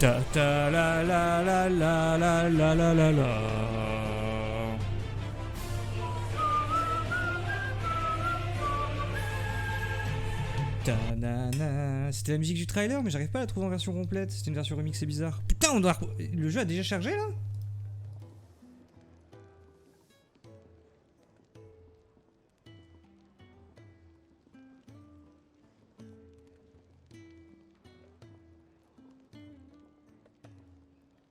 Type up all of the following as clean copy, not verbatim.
Ta ta la la la la la la la la la. Ta na na. C'était la musique du trailer, mais j'arrive pas à la trouver en version complète. C'était une version remixée bizarre. Putain, on doit. Le jeu a déjà chargé là?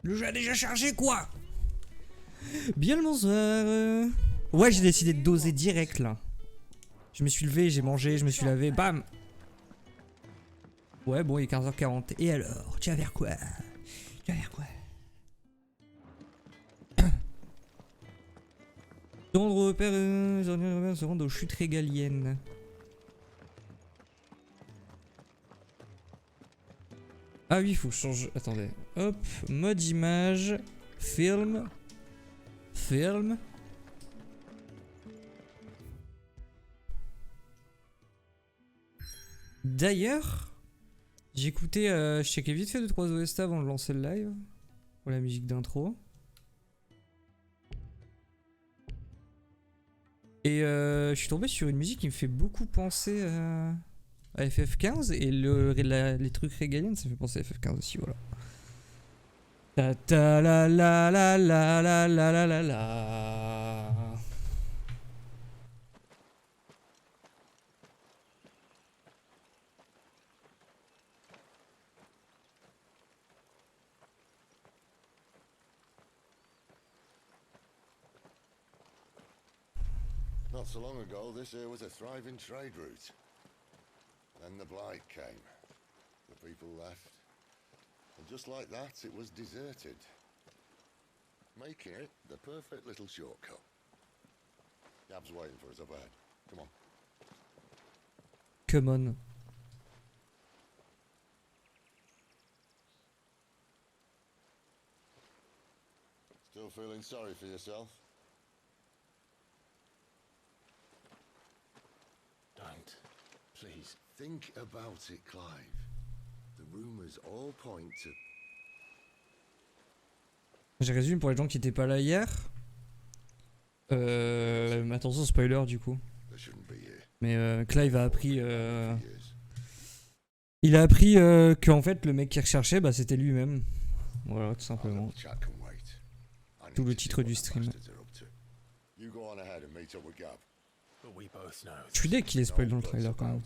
Le jeu a déjà chargé quoi? Bien le bonsoir. Ouais, j'ai décidé de doser direct là. Je me suis levé, j'ai mangé, je me suis lavé, bam. Ouais, bon, il est 15h40. Et alors, tu vas vers quoi? Tu vas vers quoi? Dans le repère, les ordinateurs se rendent aux chutes régaliennes. Ah oui, il faut changer. Attendez. Hop, mode image, film. Film. D'ailleurs, j'écoutais, je checkais vite fait 2-3 OST avant de lancer le live. Pour la musique d'intro. Et je suis tombé sur une musique qui me fait beaucoup penser à FF15 et les trucs régaliens, ça me fait penser à FF15 aussi, voilà. Ta ta la la la la la la la la la. Not so long ago, this here was a thriving trade route. Then the blight came. The people left. And just like that, it was deserted. Making it the perfect little shortcut. Gab's waiting for us up ahead. Come on. Come on. Still feeling sorry for yourself? Don't. Please. Think about it, Clive. The rumors all point to... Je résume pour les gens qui étaient pas là hier. Attention spoiler du coup. Mais Clive a appris... Il a appris qu'en fait le mec qui recherchait, bah, c'était lui-même. Voilà, tout simplement. Tout le titre du stream. Je suis dès qu'il est spoil dans le trailer quand même.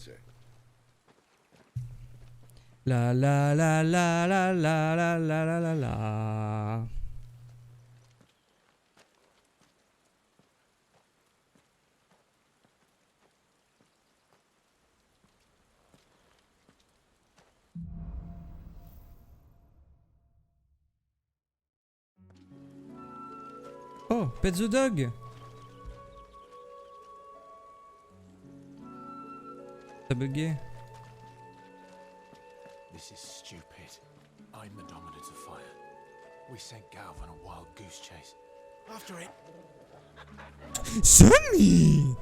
La la la la la la la la la la la. Oh, Pet the Dog. T'as bugué. This is stupid. I'm the dominant of fire. We sent Galv on a wild goose chase. After it. Sammy.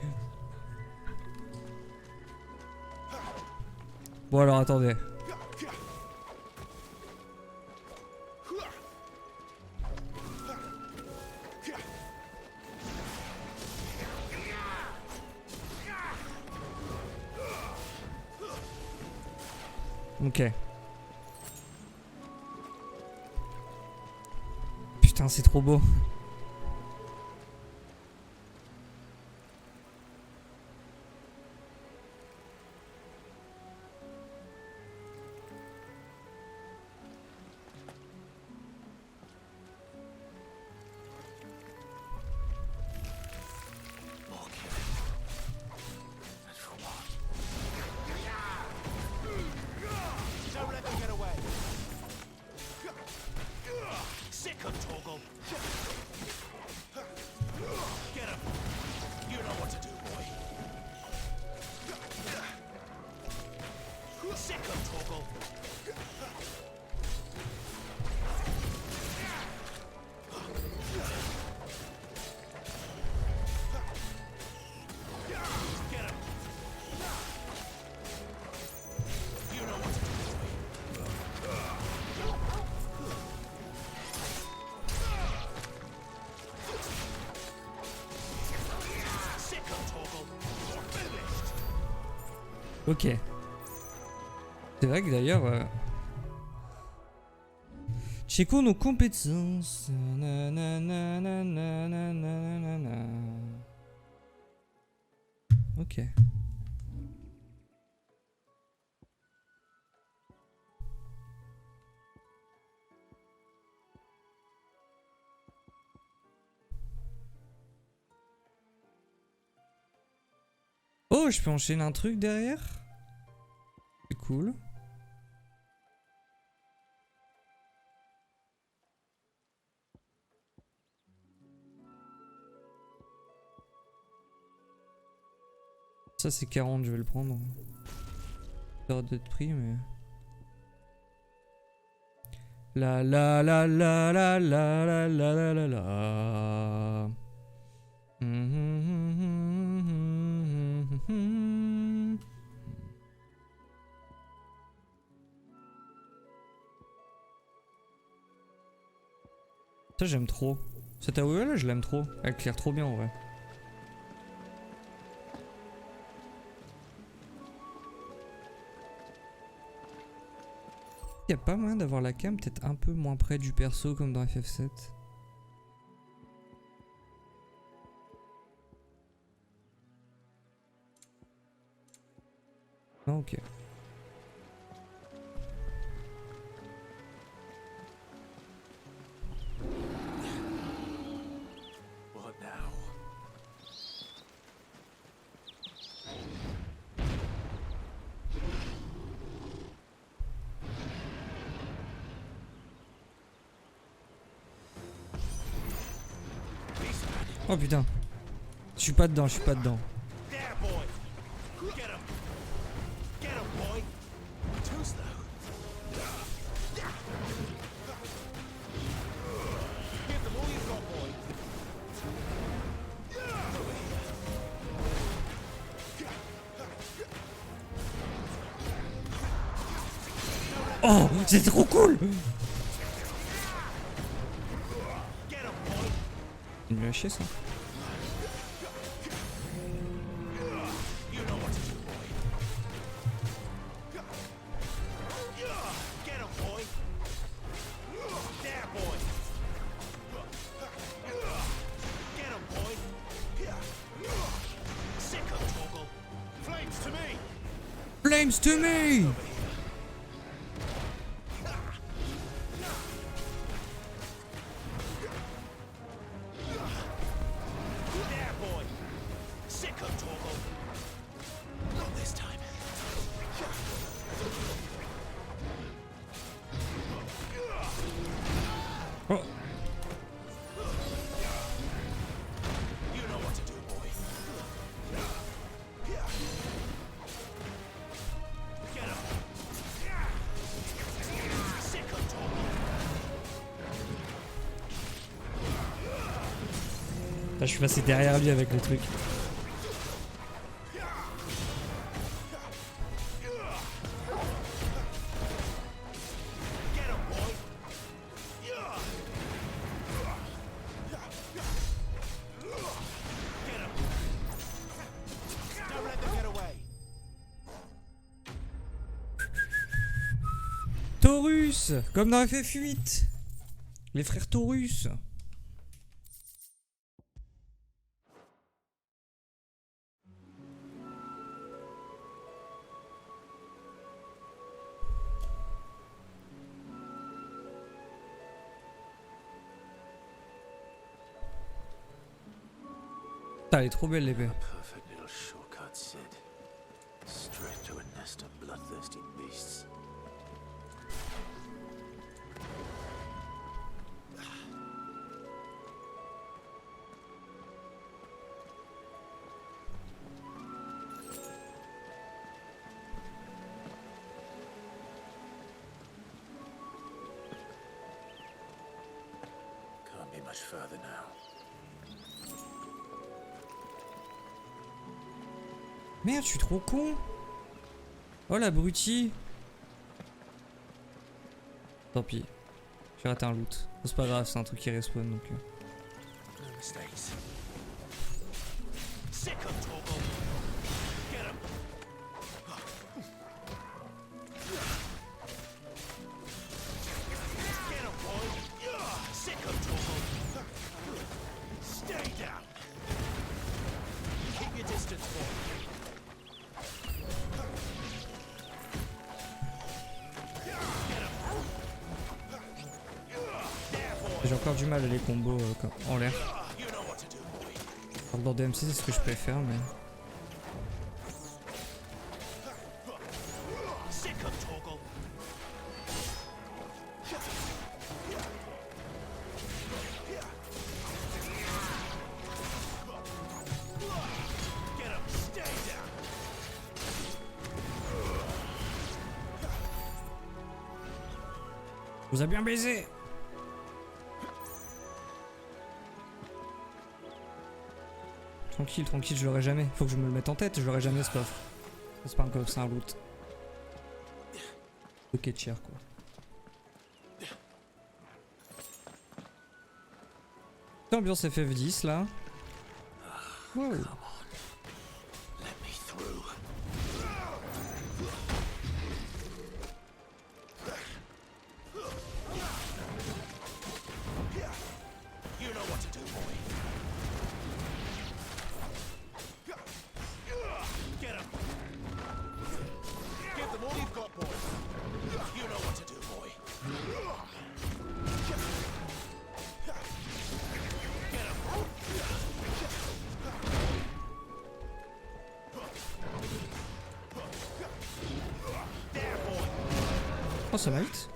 Bon alors attendez. Ok. Putain, c'est trop beau. Ok. C'est vrai que d'ailleurs... Checkons nos compétences. Nananananananana. Ok. Oh, je peux enchaîner un truc derrière? C'est cool. Ça c'est 40, je vais le prendre. Ça aurait d'être pris, mais... La la la la la la la la la la la. Ça j'aime trop. Cette AOE là je l'aime trop. Elle éclaire trop bien en vrai. Y a pas moyen d'avoir la cam peut-être un peu moins près du perso comme dans FF7. Non, ok. What now? Oh putain. Je suis pas dedans, je suis pas dedans. There, boy. Get him. Get him, boy. Too slow. Give them all you've got, boy. Oh, c'est trop cool. Get him, boy. Il me l'a chier ça. You know what to do, boy. Get him, boy. There, boy. Get him, boy. Sick of Toggle. Flames to me. Flames to me. There, boy. Sick of Toggle. Not this time. Oh. You know what to do, boy. Get him. Sick of Toggle. Là, je suis passé derrière lui avec le truc. Get him, boy. Get him. Don't let them get away. Taurus, comme dans FF8. Les frères Taurus. Putain, elle est trop belle l'épée. Perfect little shortcut, Sid. Straight to a nest of bloodthirsty beasts. Can't be much further now. Merde, je suis trop con. Oh l'abruti. Tant pis. J'ai raté un loot. C'est pas grave, c'est un truc qui respawn donc. No mistakes. Sick of Toggle. Get him. J'ai encore du mal à les combos en l'air. Dans DMC c'est ce que je préfère mais... Vous a bien baisé. Tranquille, tranquille, je l'aurai jamais. Faut que je me le mette en tête, je l'aurai jamais ce coffre. C'est pas un coffre, c'est un loot. Ok, cher quoi. Ambiance FF10 là. Wow. Oh, ça va vite.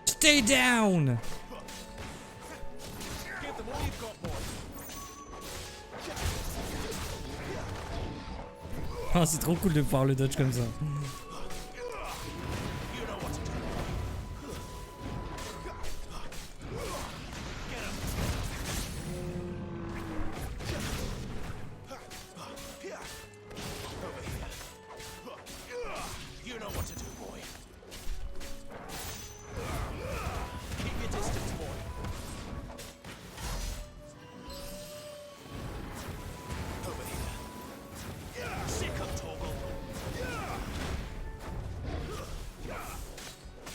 Stay down. Oh, c'est trop cool de pouvoir le dodge comme ça.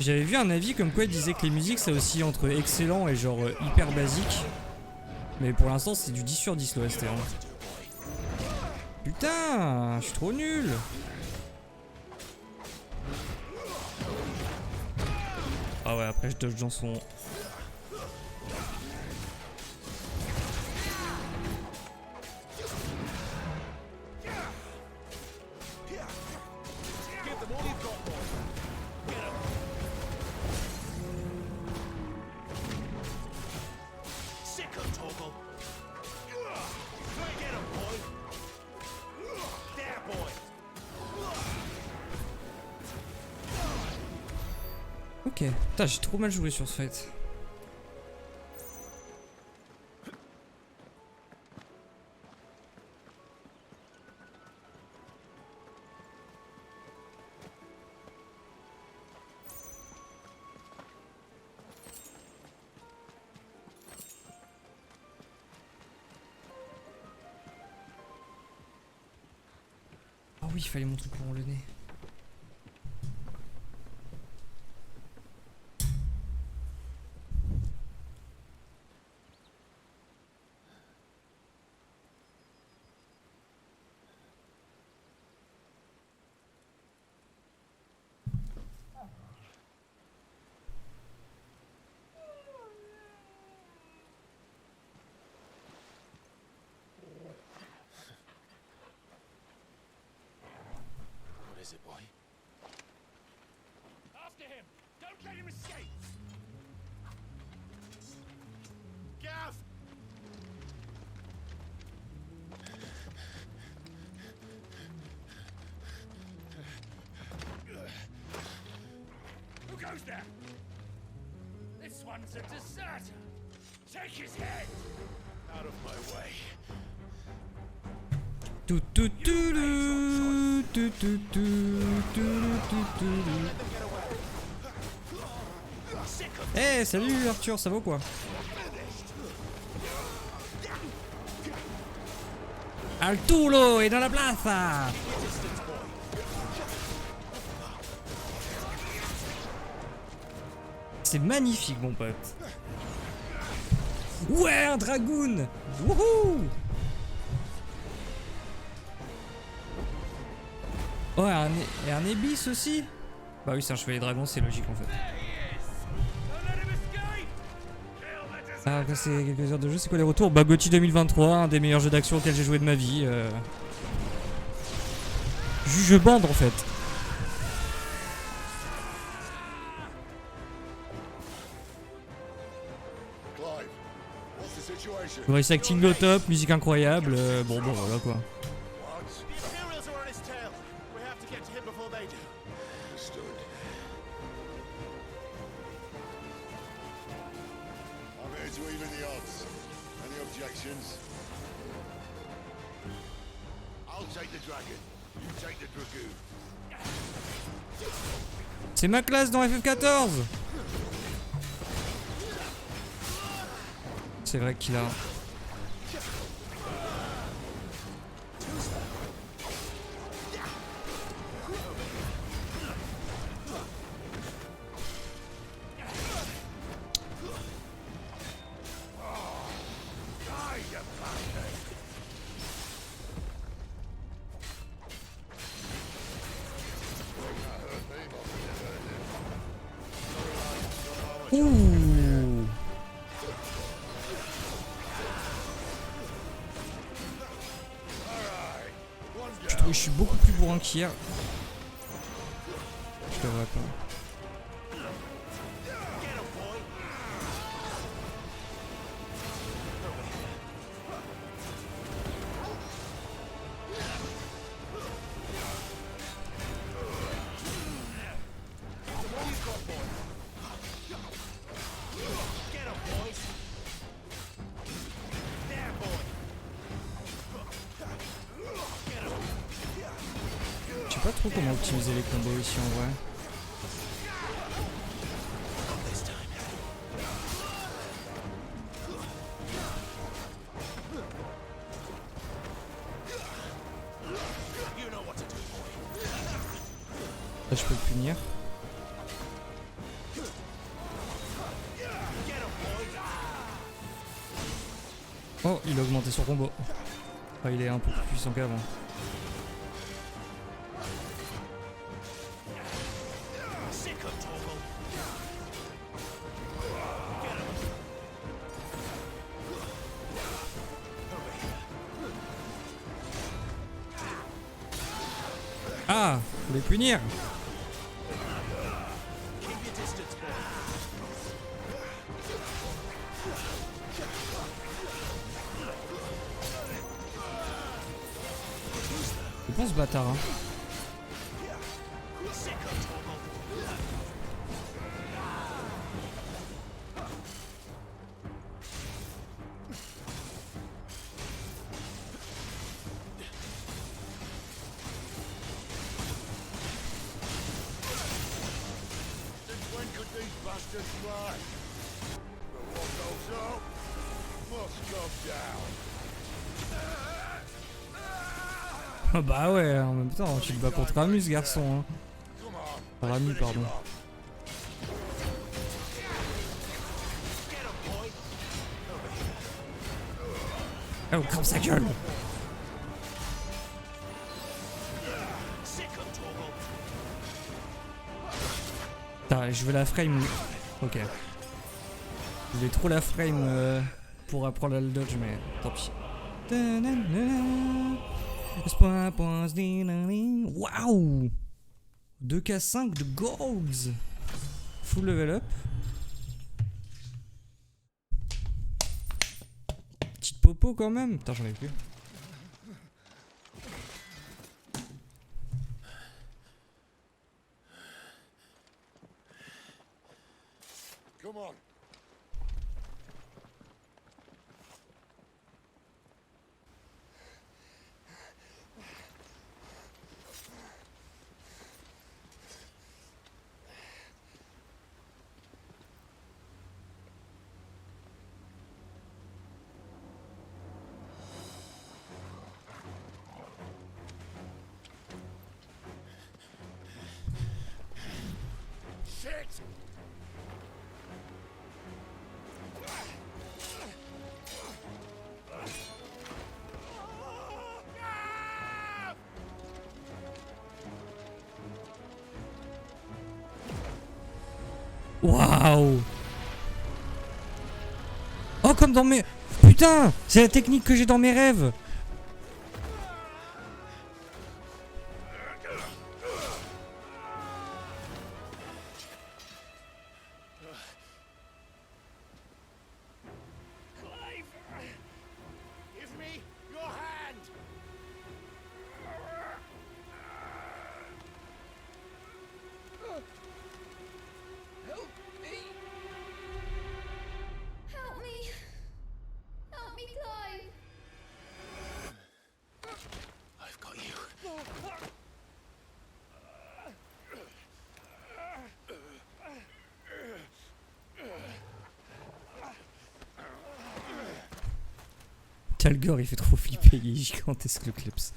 J'avais vu un avis comme quoi il disait que les musiques ça oscille entre excellent et genre hyper basique. Mais pour l'instant c'est du 10 sur 10 l'OST. Putain, je suis trop nul. Ah ouais, après je dodge dans son... Ok, putain j'ai trop mal joué sur ce fight. Oh oui, il fallait mon truc pour le nez. Is it, boy? After him! Don't let him escape! Gav! Who goes there? This one's a deserter! Take his head! Out of my way. Hey, salut Arthur, ça va quoi? Arturo est dans la plaza. C'est magnifique mon pote. Ouais, un dragoon. Wouhou. Oh, et un Ebis aussi. Bah oui, c'est un chevalier dragon, c'est logique en fait. Ah, après c'est quelques heures de jeu, c'est quoi les retours? Bah GOTY 2023, un des meilleurs jeux d'action auxquels j'ai joué de ma vie. Je bande en fait. Clive, what's the situation? Voice acting au top, musique incroyable, bon voilà quoi. What? The Imperials are on his tail. We have to get to him before they do. Understood. I'm here to even the odds. Any objections? I'll take the dragon. You take the dragoon. C'est ma classe dans FF14. C'est vrai qu'il a... Ouh. Je trouve que je suis beaucoup plus bourrin qu'hier. Je le vois pas. Je sais pas trop comment optimiser les combos ici en vrai. Là je peux le punir. Oh, il a augmenté son combo. Ah, il est un peu plus puissant qu'avant. Ah, faut les punir. C'est bon ce bâtard hein. Since when could these bastards fly? But what goes up must come down. Ah bah ouais, en même temps, tu te bats contre Ramus, garçon. Hein. Come on. Ramu, pardon. Ah, oh, crame sa gueule. Putain, je veux la frame. Ok. Je voulais trop la frame pour apprendre à le dodge, mais tant pis. Waouh! 2K5 de golds. Full level up. Petite popo quand même. Putain, j'en ai plus. Come on. Waouh. Oh, comme dans mes... Putain, c'est la technique que j'ai dans mes rêves. Talgor il fait trop flipper, il est gigantesque le clips.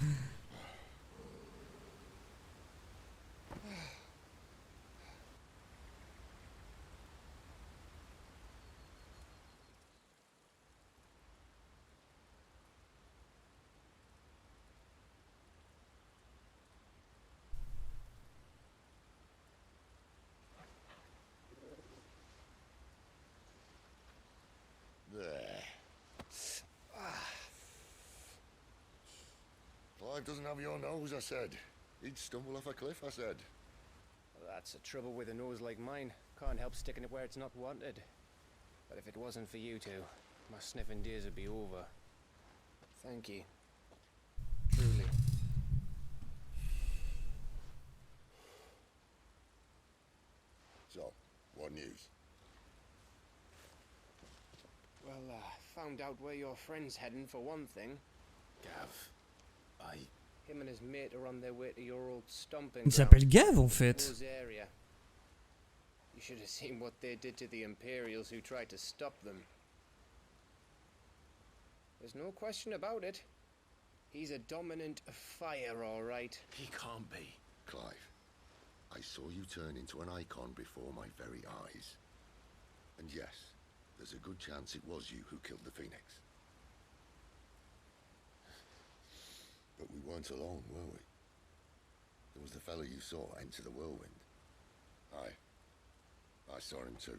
There. Clive doesn't have your nose, I said. He'd stumble off a cliff, I said. That's the trouble with a nose like mine. Can't help sticking it where it's not wanted. But if it wasn't for you two, my sniffing days would be over. Thank you. Truly. So, what news? Well, found out where your friend's heading for one thing. Gav, Him and his mate are on their way to your old stomping Il ground. s'appelle Gav en fait. Those area. You should have seen what they did to the Imperials who tried to stop them. There's no question about it. He's a dominant fire, all right. he can't be. Clive, I saw you turn into an icon before my very eyes. And yes, there's a good chance it was you who killed the Phoenix. But we weren't alone, were we? There was the fellow you saw enter the whirlwind. I saw him too.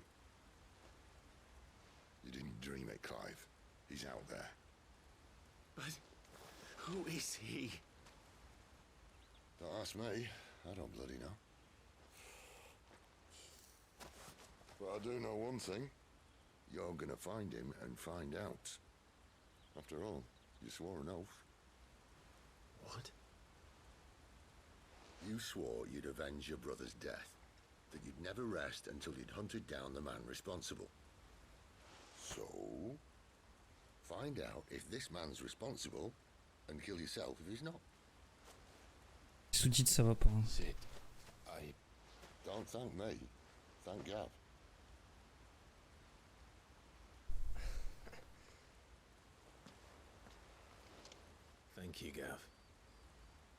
You didn't dream it, Clive. He's out there. But who is he? Don't ask me. I don't bloody know. But I do know one thing. You're gonna find him and find out. After all, you swore an oath. What? You swore you'd avenge your brother's death. That you'd never rest until you'd hunted down the man responsible. So, find out if this man's responsible and kill yourself if he's not. Sous-titres ça va pas. Hein. Sid, Don't thank me. Thank Gav. thank you, Gav.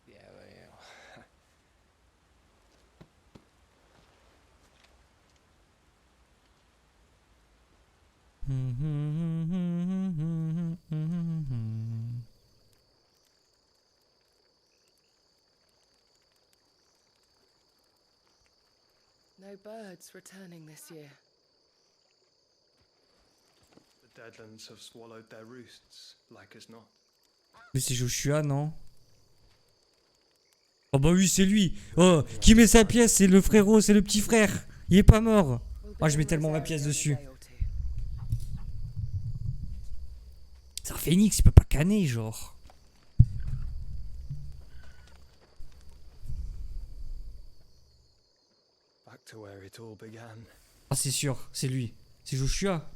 Yeah, well, yeah. No birds returning this year. The Deadlands have swallowed their roosts, like as not. Mais c'est Joshua, non? Oh bah oui, c'est lui. Oh, qui met sa pièce? C'est le frérot, c'est le petit frère. Il est pas mort. Oh, je mets tellement ma pièce dessus. C'est un phénix, il peut pas canner, genre. Back to where it all began. Ah, c'est sûr, c'est lui. C'est Joshua.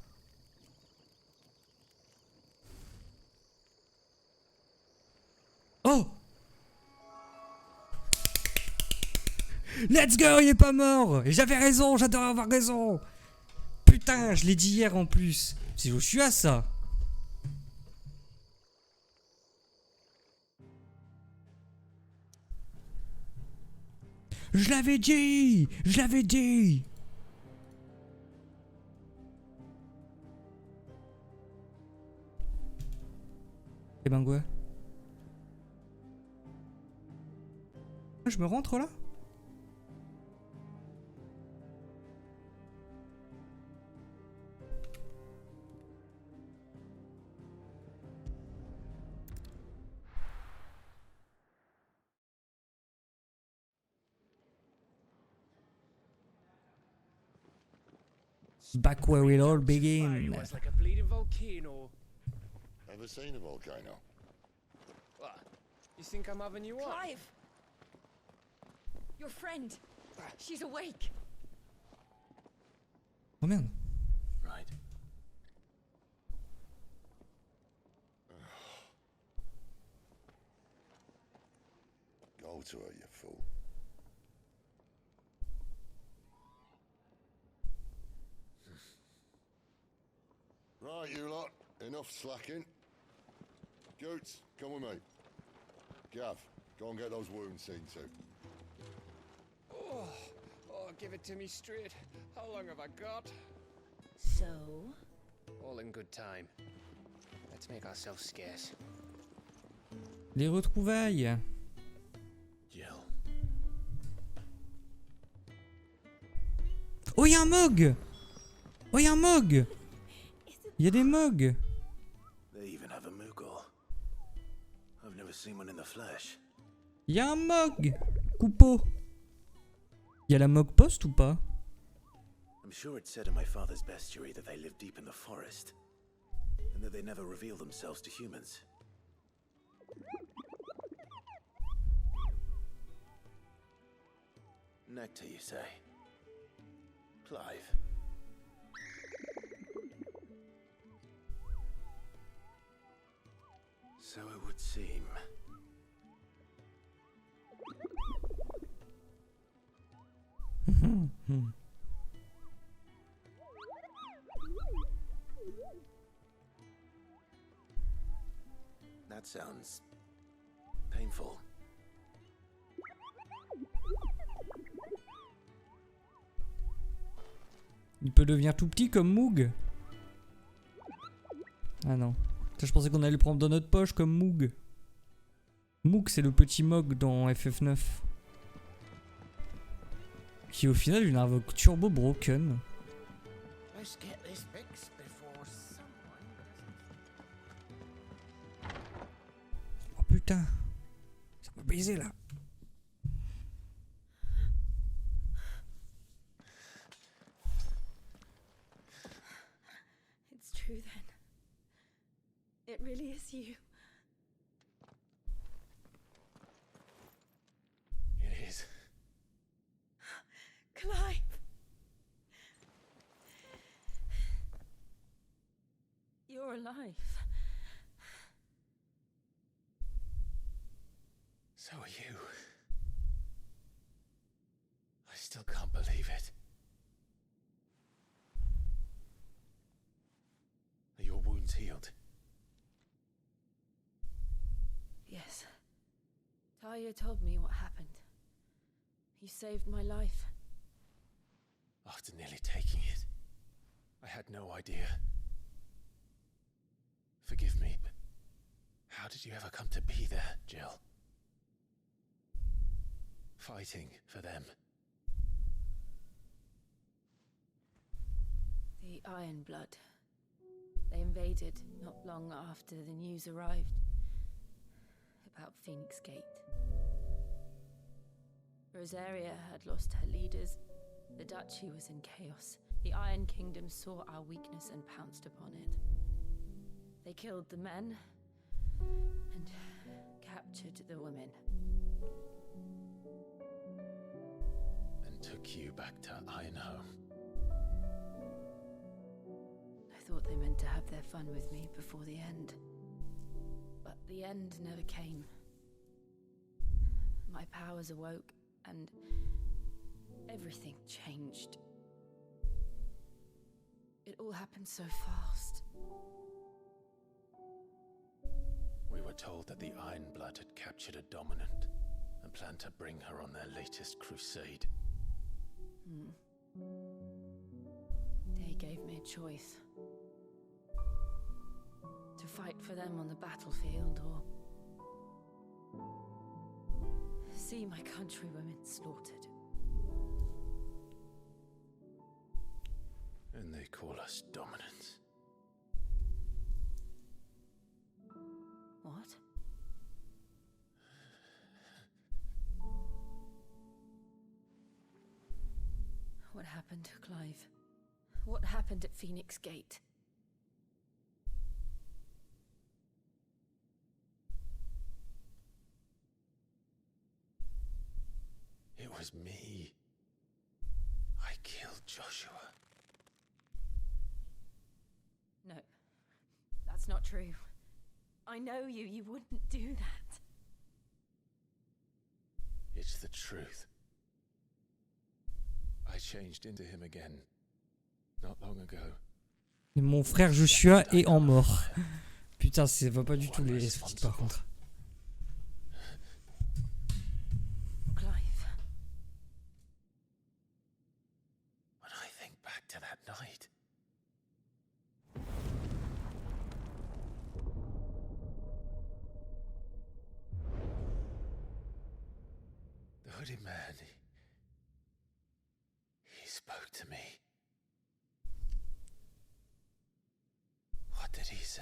Oh! Let's go, il est pas mort! Et j'avais raison, j'adore avoir raison! Putain, je l'ai dit hier en plus. C'est Joshua, ça. Je l'avais dit! Je l'avais dit! Eh ben quoi? Je me rentre là? Back where it all Fire began. was like a bleeding volcano. Ever seen a volcano? What? You think I'm having you on? Clive! Your friend. She's awake. Oh merde. Right. Go to her, you fool. Right, you lot. Enough slacking. Goots, come with me. Gav, go and get those wounds seen to. Oh, give it to me straight. How long have I got? So? All in good time. Let's make ourselves scarce. Les retrouvailles. Jill. Oh, y'a un Mog! Oh, y'a un Mog! Y'a des Mogs! They even have a Moogle. I've never seen one in the flesh. Y'a un Mog! Coupeau! Y'a la Mog Post ou pas? I'm sure it said in my father's bestiary that they live deep in the forest, and that they never reveal themselves to humans. Nectar, you say? Clive. So it would seem. That sounds painful. Il peut devenir tout petit comme Moog. Ah non. Ça, je pensais qu'on allait le prendre dans notre poche comme Moog. Moog, c'est le petit Mog dans FF9. Qui au final est une invoque turbo broken. Let's get this fixed before someone Oh putain. Ça va baiser là. It's true then. It really is you. It is. Clive! You're alive. So are you. I still can't believe it. Are your wounds healed? Yes. Talia told me what happened. You saved my life. After nearly taking it, I had no idea. Forgive me, but how did you ever come to be there, Jill? Fighting for them. The Iron Blood. They invaded not long after the news arrived about Phoenix Gate. Rosaria had lost her leaders. The duchy was in chaos. The Iron Kingdom saw our weakness and pounced upon it. They killed the men and captured the women. And took you back to Ironhome. I thought they meant to have their fun with me before the end. But the end never came. My powers awoke and everything changed. It all happened so fast. We were told that the Iron Blood had captured a dominant and planned to bring her on their latest crusade. They gave me a choice. To fight for them on the battlefield or see my countrywomen slaughtered. And they call us dominants. What? What happened, Clive? What happened at Phoenix Gate? It was me. I killed Joshua. No, that's not true. I know you. You wouldn't do that. It's the truth. I changed into him again. Not long ago. Et mon frère Joshua est en mort. Putain, ça va pas du tout les sous-titres par contre. Clive. When I think back to that night. The hooded man, he spoke to me. What did he say?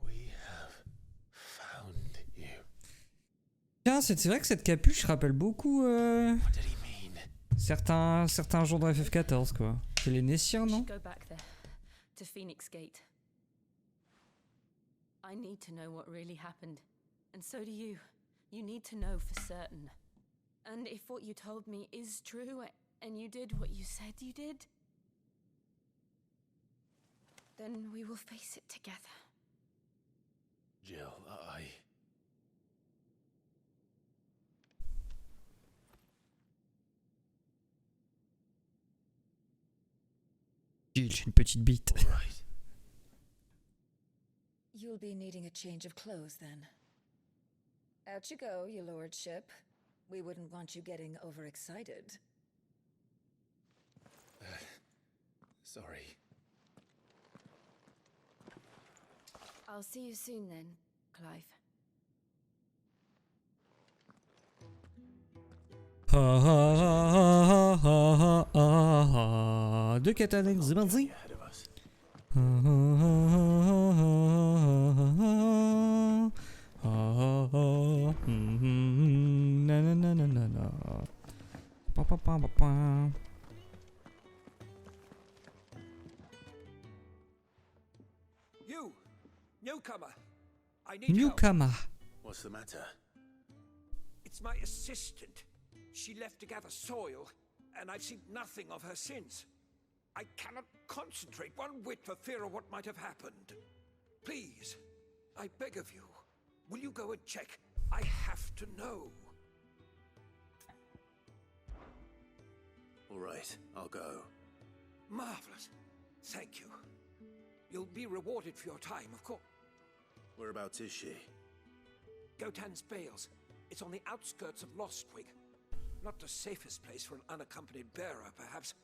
We have found you. Tiens, c'est vrai que cette capuche rappelle beaucoup What did he mean? certains gens dans FF14 quoi. C'est les Nessiens, We non? should go back there, to Phoenix Gate. I need to know what really happened, and so do you. You need to know for certain. And if what you told me is true, and you did what you said you did, then we will face it together. Jill, J'ai une petite bite. all right. You'll be needing a change of clothes then. Out you go, your lordship. We wouldn't want you getting overexcited. Sorry. I'll see you soon then, Clive. Ha ha ha ha ha ha ha. Deux catalogues, c'est parti. Ahead of us. Ha ha ha ha ha ha ha. Na na na na na na. Pa pa pa pa pa. You, newcomer. I need help. Newcomer. What's the matter? It's my assistant. She left to gather soil, and I've seen nothing of her since. I cannot concentrate one whit for fear of what might have happened. Please, I beg of you, will you go and check? I have to know. All right, I'll go. Marvelous. Thank you. You'll be rewarded for your time, of course. Whereabouts is she? Gotan's Bales. It's on the outskirts of Lostwing. Not the safest place for an unaccompanied bearer, perhaps,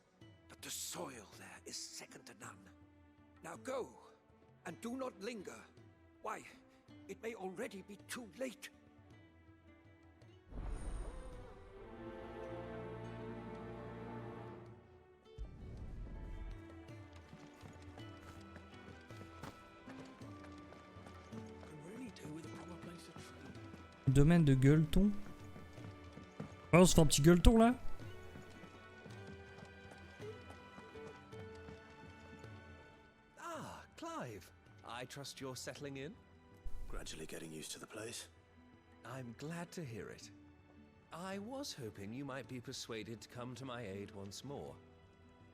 but the soil there is second to none. Now go, and do not linger. Why, it may already be too late. Can really do with a proper place to train. Domaine de gueuleton. Oh, on se fait un petit gueuleton là. Ah, Clive. I trust you're settling in? Gradually getting used to the place. I'm glad to hear it. I was hoping you might be persuaded to come to my aid once more.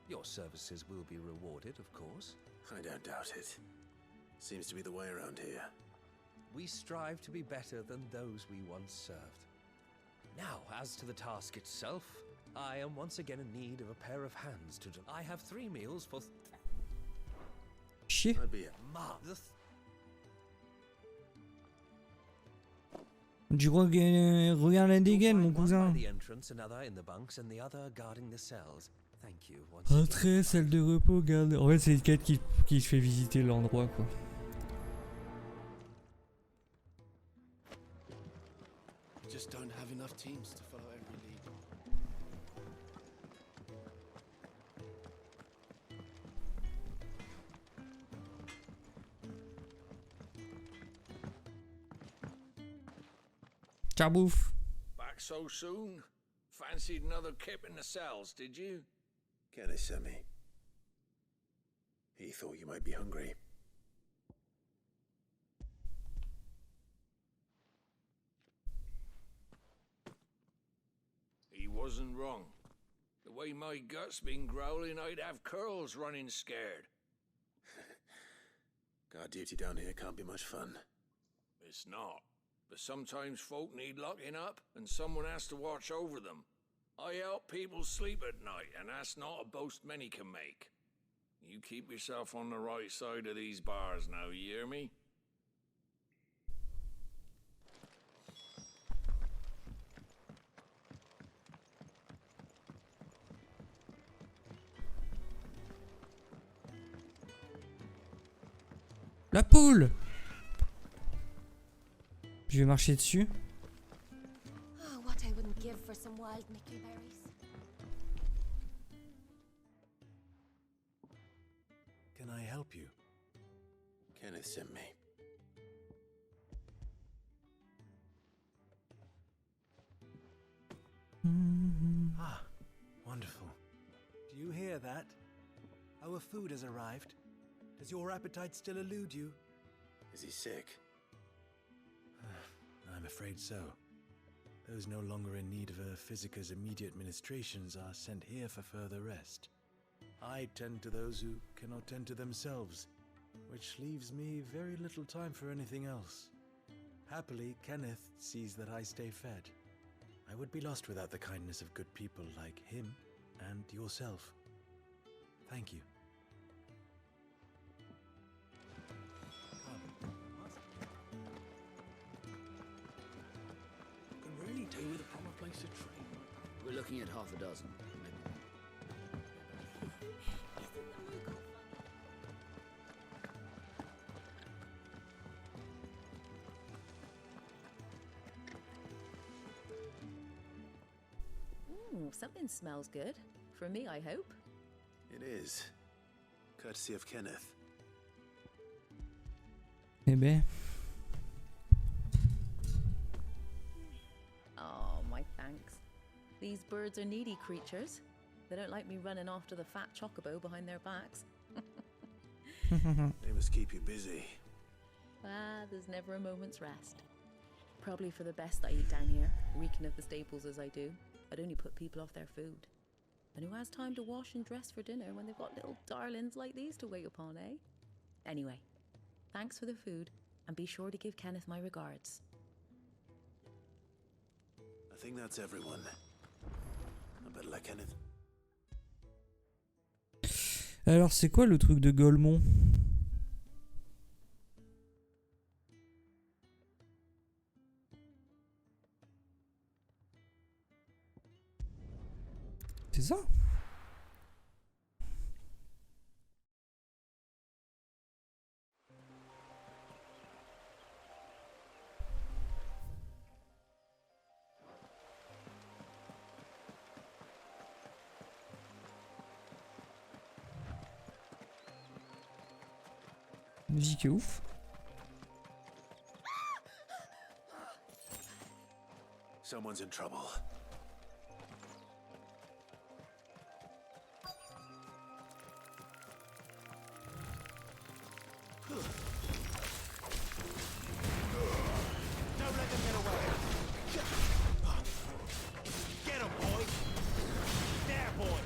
Your services will be rewarded, of course. I don't doubt it. Seems to be the way around here. We strive to be better than those we once served. Now, as to the task itself, I am once again in need of a pair of hands to do. I have 3 meals for... Chier. I'd be a Du regarde la dégaine, mon One by cousin. the entrance, another in the bunks, and the other guarding the cells. Thank you once again. Entrée, salle de repos, garde. En fait, c'est le 4 qui se fait visiter l'endroit, quoi. just don't have enough teams to follow every lead. Ciao, bouffe. Back so soon? fancied another kip in the cells, did you? Kenneth sent me. He thought you might be hungry. He wasn't wrong. The way my gut's been growling, I'd have curls running scared. Guard duty down here can't be much fun. It's not. But sometimes folk need locking up, and someone has to watch over them. I help people sleep at night, and that's not a boast many can make. You keep yourself on the right side of these bars now, you hear me? La poule! Je vais marcher dessus. Oh, what I wouldn't give for some wild Mickey berries. Can I help you? Kenneth sent me. Ah, wonderful. Do you hear that? Our food has arrived. Does your appetite still elude you? Is he sick? I'm afraid so. Those no longer in need of a physicus immediate ministrations are sent here for further rest. I tend to those who cannot tend to themselves, which leaves me very little time for anything else. Happily, Kenneth sees that I stay fed. I would be lost without the kindness of good people like him and yourself. Thank you. Can really do with a proper place to train. We're looking at half a dozen, maybe. Something smells good. For me, I hope. It is. Courtesy of Kenneth. Eh ben. Oh, my thanks. These birds are needy creatures. They don't like me running after the fat chocobo behind their backs. They must keep you busy. Ah, there's never a moment's rest. Probably for the best I eat down here, reeking of the staples as I do. I'd only put people off their food. And who has time to wash and dress for dinner when they've got little darlings like these to wait upon, eh? Anyway, thanks for the food, and be sure to give Kenneth my regards. I think that's everyone. I better let Kenneth. Alors, c'est quoi le truc de Golemont? C'est ça? La musique est ouf. Someone's in trouble. Don't let them get away! Get him, boy! There, boy!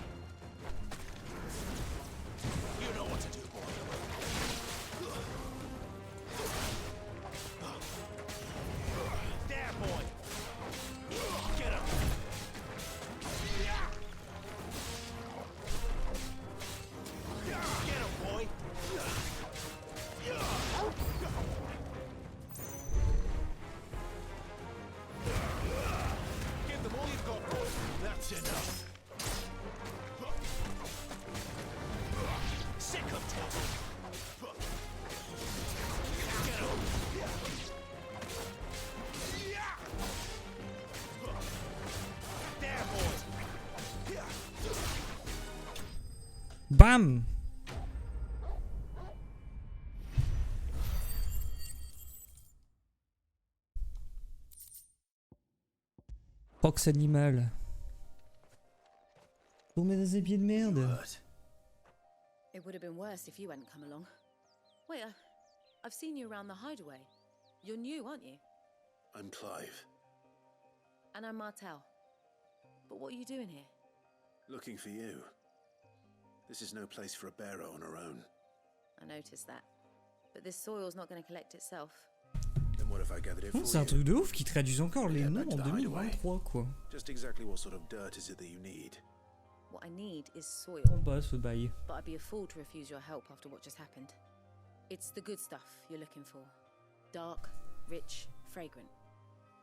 You know what to do, boy. There, boy! Get him! Get him, boy! Give them all you've got, boy. That's enough. Sick of trouble. Get him. There, boy. Bam! Fox animal. Tomber dans ses pieds de merde. It would have been worse if you hadn't come along. Wait, I've seen you around the hideaway. You're new, aren't you? I'm Clive. And I'm Martel. But what are you doing here? Looking for you. This is no place for a bearer on her own. I noticed that. But this soil's not going to collect itself. Then what if I gathered it for you? C'est un truc de ouf qui traduisent encore les Yeah, noms back to en the hideaway. 2023 quoi. Just exactly what sort of dirt is it that you need? What I need is soil. En bas ce bail. But I'd be a fool to refuse your help after what just happened. It's the good stuff you're looking for. Dark, rich, fragrant.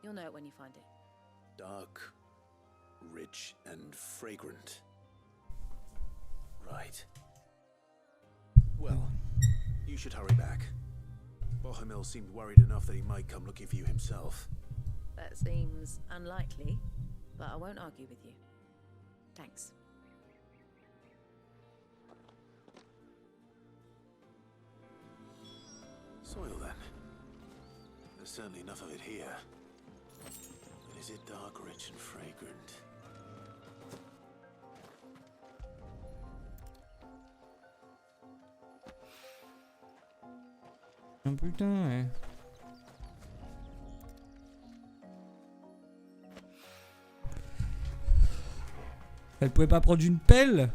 You'll know it when you find it. Dark, rich, and fragrant. Right. Well, you should hurry back. Bohemil seemed worried enough that he might come looking for you himself. That seems unlikely, but I won't argue with you. Thanks. Soil, then. There's certainly enough of it here. But is it dark, rich, and fragrant? Oh putain, ouais. Elle pouvait pas prendre une pelle?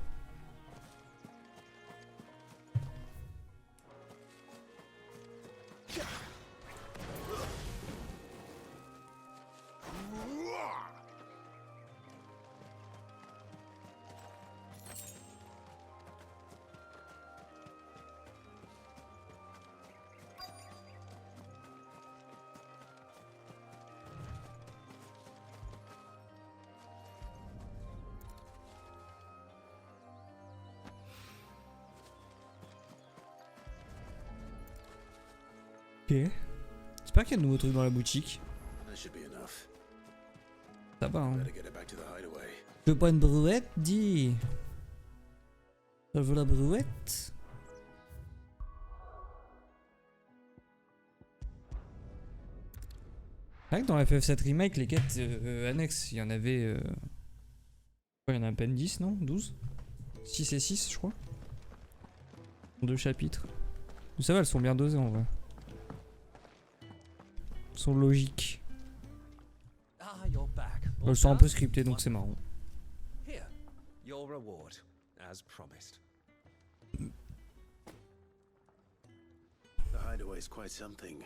Ok. J'espère qu'il y a de nouveaux trucs dans la boutique. That should be enough. Ça va, hein. Better get it back to the hideaway. Je veux pas une brouette, dis. Je veux la brouette. C'est vrai que dans FF7 Remake, les quêtes annexes, il y en avait... il y en a à peine 10, non? 12? 6 et 6, je crois. 2 chapitres. Mais ça va, elles sont bien dosées en vrai. Elles sont logiques. Elles sont un peu scriptées, donc c'est marrant. Here, your reward, as promised. The hideaway's quite something.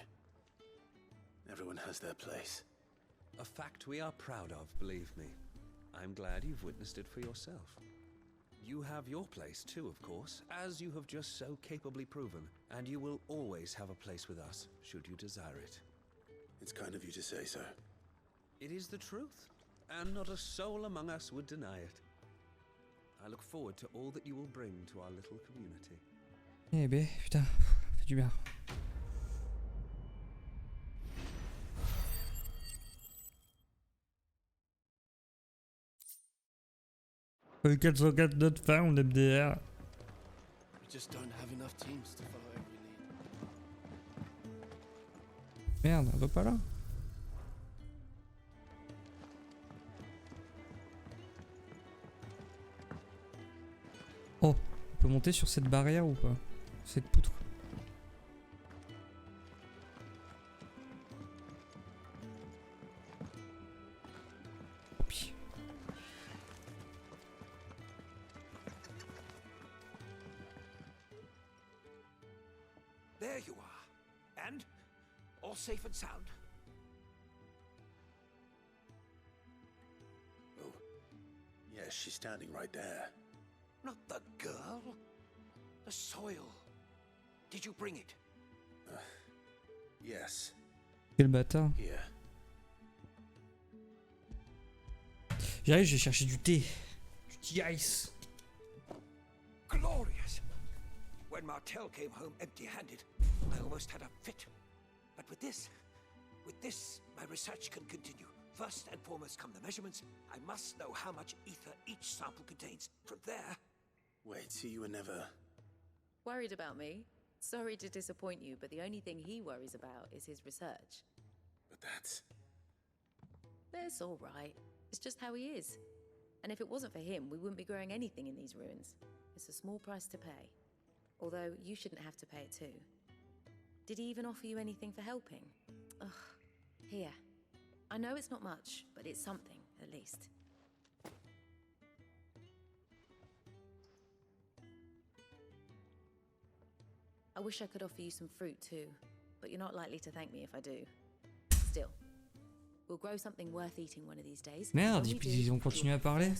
Everyone has their place. A fact we are proud of, believe me. I'm glad you've witnessed it for yourself. You have your place too, of course, as you have just so capably proven, and you will always have a place with us, should you desire it. It's kind of you to say so. It is the truth, and not a soul among us would deny it. I look forward to all that you will bring to our little community. Eh ben, putain, fait du bien. Le 404 notes fin en MDR. We just don't have enough teams to follow every lead. Merde, elle va pas là. Oh, on peut monter sur cette barrière ou pas? Cette poutre. Tant pis. There you are. And all safe and sound. Oh, yes, she's standing right there. Not the girl. The soil. Did you bring it? Yes. Quel bâtard. Here. J'arrive, je vais chercher du thé. Du tea ice. Glorious. When Martel came home empty-handed, I almost had a fit. But with this, my research can continue. First and foremost come the measurements. I must know how much ether each sample contains. From there... Wait, so you were never... Worried about me? Sorry to disappoint you, but the only thing he worries about is his research. But that's... That's all right. It's just how he is. And if it wasn't for him, we wouldn't be growing anything in these ruins. It's a small price to pay. Although you shouldn't have to pay it too. Did he even offer you anything for helping? Ugh. Here. I know it's not much, but it's something, at least. I wish I could offer you some fruit too, but you're not likely to thank me if I do. Still, we'll grow something worth eating one of these days. Merde, ils ont continué à parler.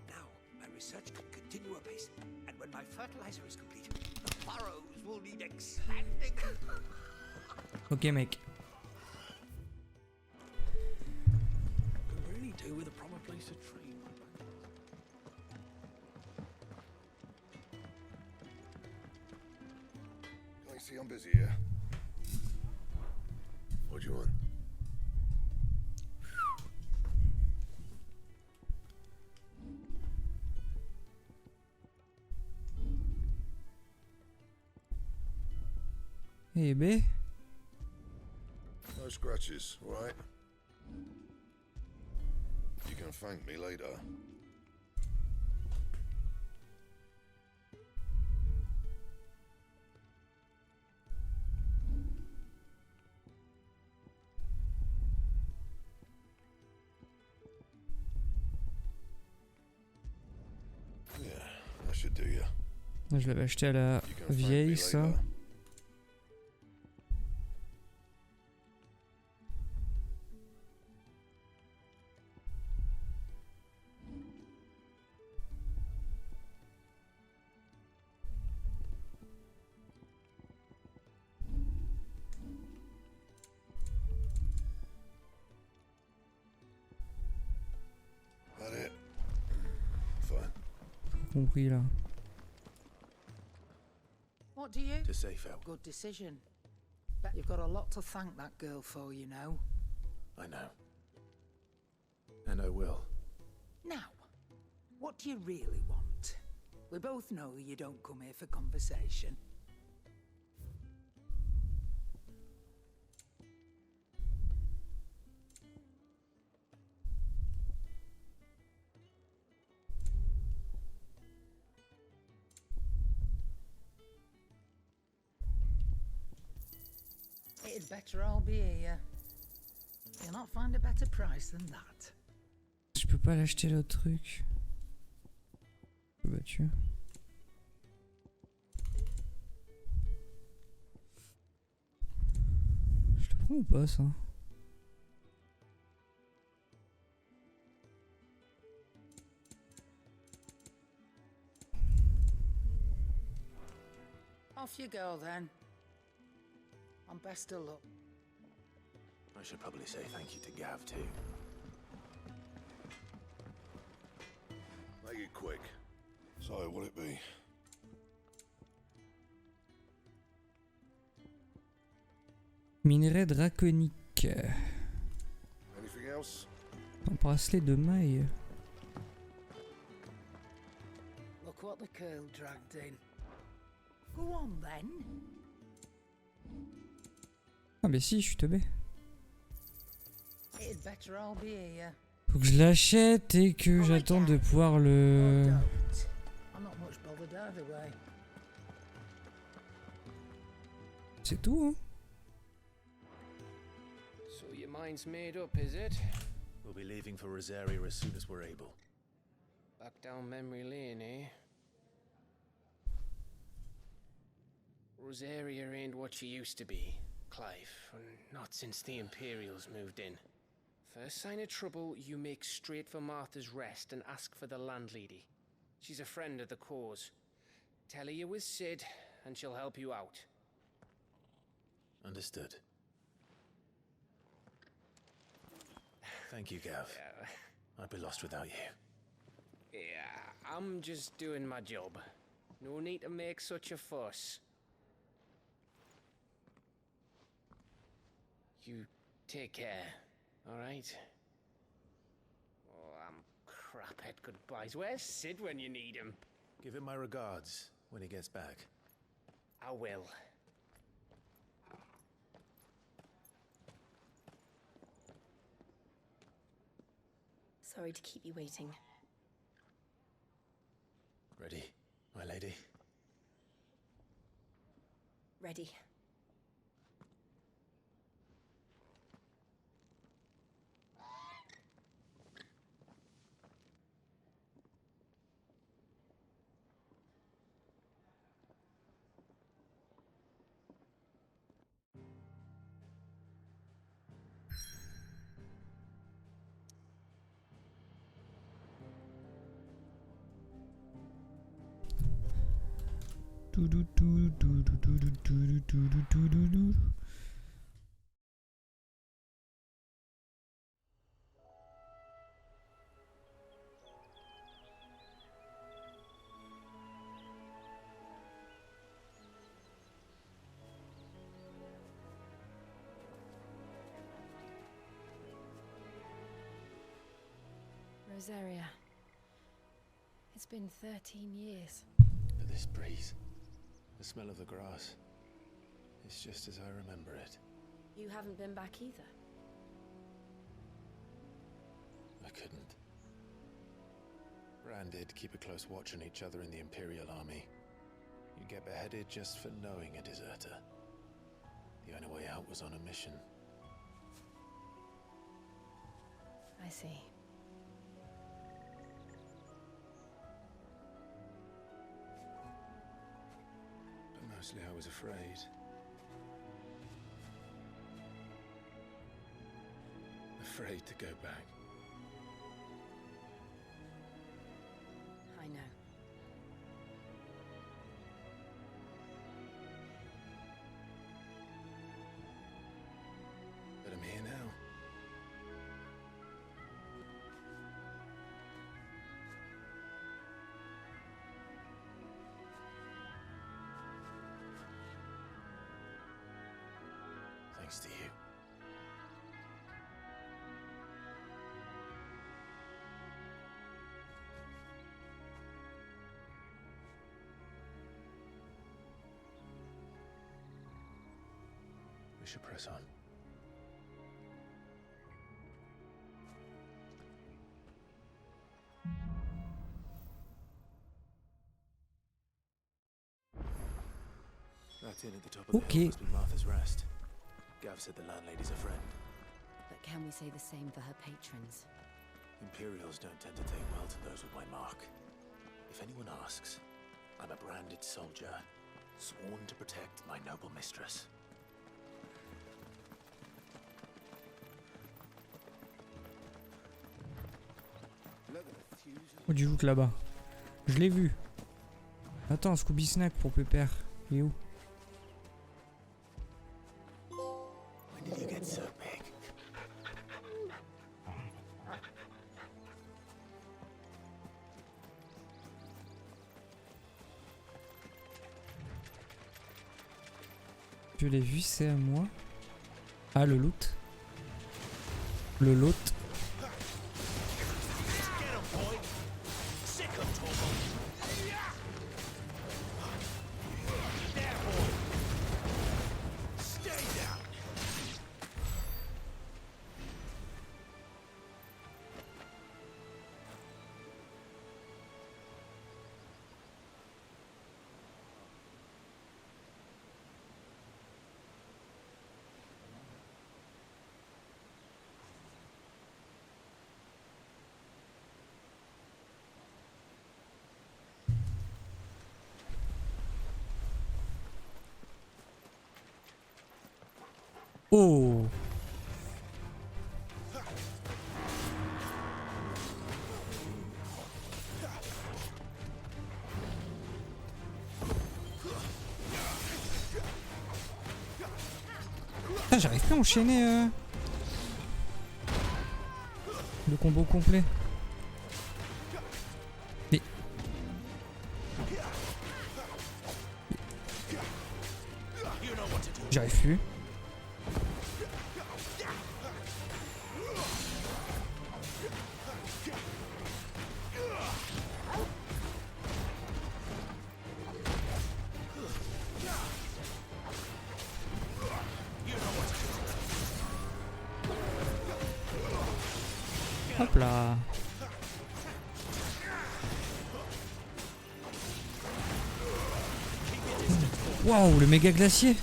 Now, my research can continue apace, and when my fertilizer is complete, the furrows will need expanding. Ok, mec. Could really do with a proper place to train. I see I'm busy here. What do you want? Eh ben. No scratches, all right? You can thank me later. Yeah, that should do you. Je l'avais acheté à la vieille, ça. That it? Fine. Compris là. What do you? To safe out. Good decision. Bet you've got a lot to thank that girl for, you know. I know. And I will. Now, what do you really want? We both know you don't come here for conversation. It'd better all be here. You'll not find a better price than that. Je peux pas l'acheter l'autre truc. Battu. Je le prends ou pas ça? Off you go then. And best of luck. I should probably say thank you to Gav too. Make it quick. So, what'll it be? Minerai draconique. Anything else? Un bracelet de maille. Look what the curl dragged in. Go on then. Ah bah si, je suis teubé. It'd better all be here. Faut que je l'achète et que j'attende de pouvoir le... I'm not much bothered either way. C'est tout, hein. So your mind's made up, is it? We'll be leaving for Rosaria as soon as we're able. Back down memory lane, eh? Rosaria ain't what she used to be, Clive. Not since the Imperials moved in. First sign of trouble, you make straight for Martha's Rest and ask for the landlady. She's a friend of the cause. Tell her you're with Sid, and she'll help you out. Understood. Thank you, Gav. I'd be lost without you. Yeah, I'm just doing my job. No need to make such a fuss. You take care, all right? Oh, I'm Craphead goodbyes. Where's Sid when you need him? Give him my regards when he gets back. I will. Sorry to keep you waiting. Ready, my lady? Ready. Rosaria. It's been 13 years. But this breeze, the smell of the grass, it's just as I remember it. You haven't been back either. I couldn't. Bran did keep a close watch on each other in the Imperial Army. You'd get beheaded just for knowing a deserter. The only way out was on a mission. I see. But mostly I was afraid. Afraid to go back. I know. But I'm here now. Thanks to you. We should press on. That inn at the top of the hill must be Martha's Rest. Gav said the landlady's a friend. But can we say the same for her patrons? Imperials don't tend to take well to those with my mark. If anyone asks, I'm a branded soldier, sworn to protect my noble mistress. Oh, du loot là-bas. Je l'ai vu. Attends, Scooby Snack pour Pépère. Il est où? When did you get so big? Je l'ai vu, c'est à moi. Ah, le loot. Le loot. Oh! Putain, j'arrive plus à enchaîner le combo complet. Mais... J'arrive plus. Hop là. Waouh, le méga glacier.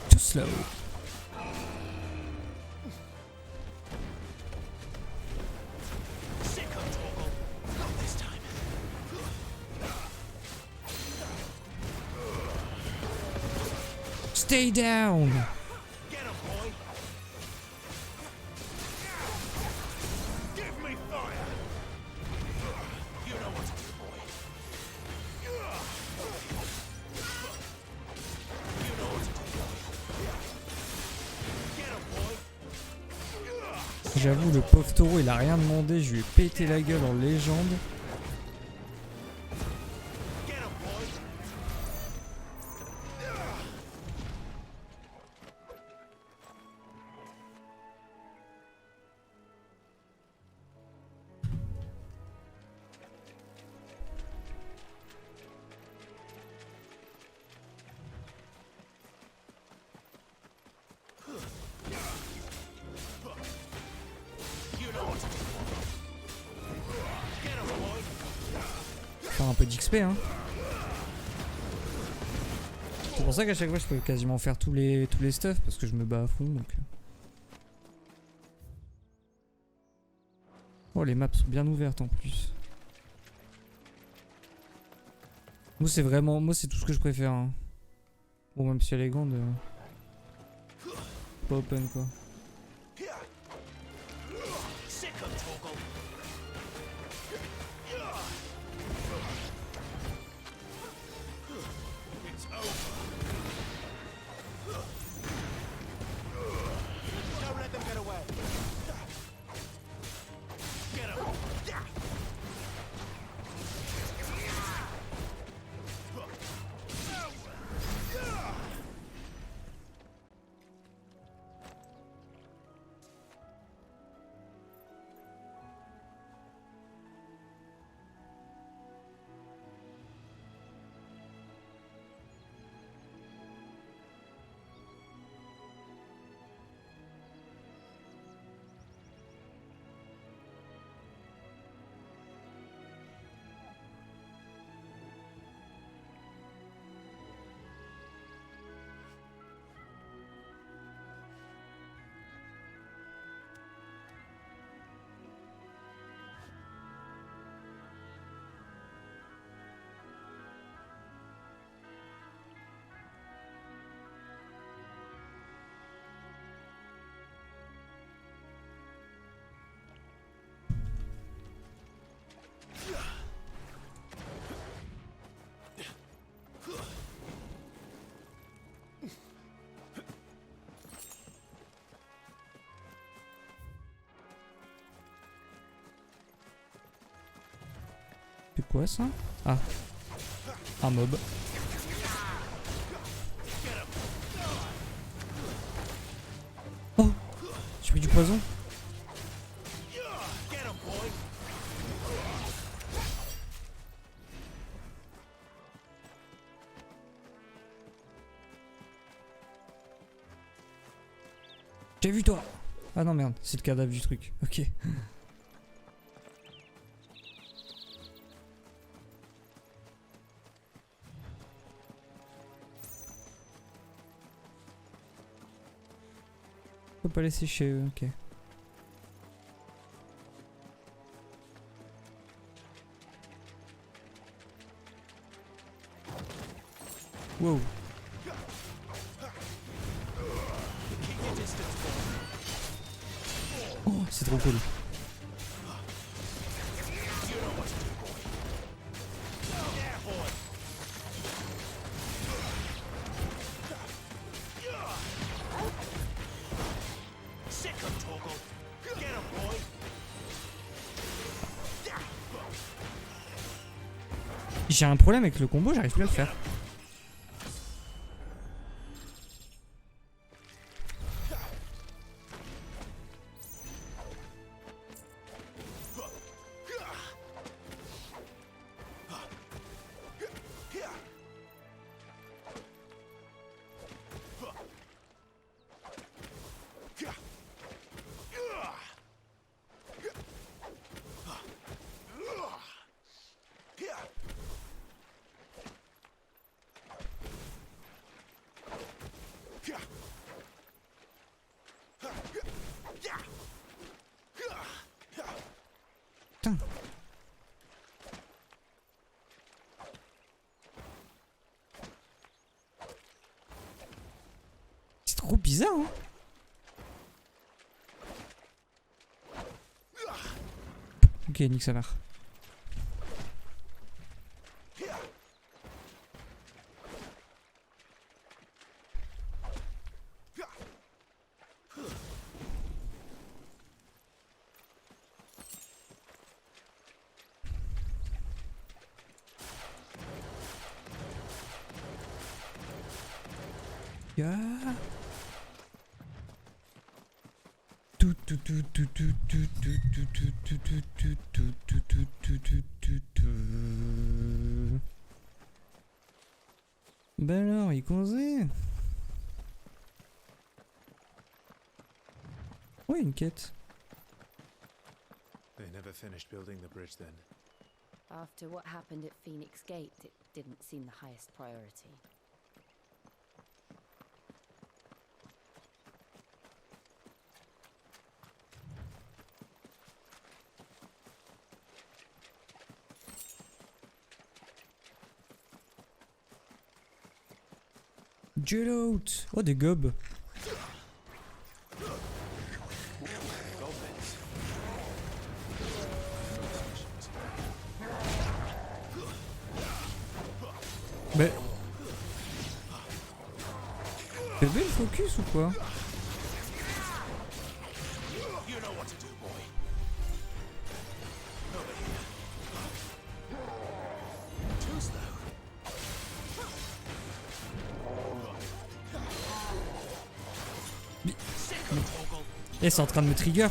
Too slow. Stay down. Get him, boy. Give me fire. You know what to do, boy. You know what to do. Get him, boy. J'avoue, le pauvre taureau, il a rien demandé. Je lui ai pété la gueule en légende. Faire un peu d'XP, hein. C'est pour ça qu'à chaque fois je peux quasiment faire tous les stuff parce que je me bats à fond donc. Oh, les maps sont bien ouvertes en plus. Moi c'est vraiment, moi c'est tout ce que je préfère, hein. Bon, même si elle est grande, pas open quoi. C'est quoi ça? Ah, un mob. Oh, j'ai pris du poison. J'ai vu toi. Ah non merde, c'est le cadavre du truc. Ok. Faut pas les sécher eux, ok. Wow. Oh, c'est trop cool. J'ai un problème avec le combo, j'arrive plus à le faire. groupe bizarre, hein. Ok, nique sa mère. Ben alors, il causait. Oui, une quête. They never finished building the bridge then. After what happened at Phoenix Gate, it didn't seem the highest priority. Jet out. Oh, des gobs. Mais... Fais bien le focus ou quoi? Eh, c'est en train de me trigger.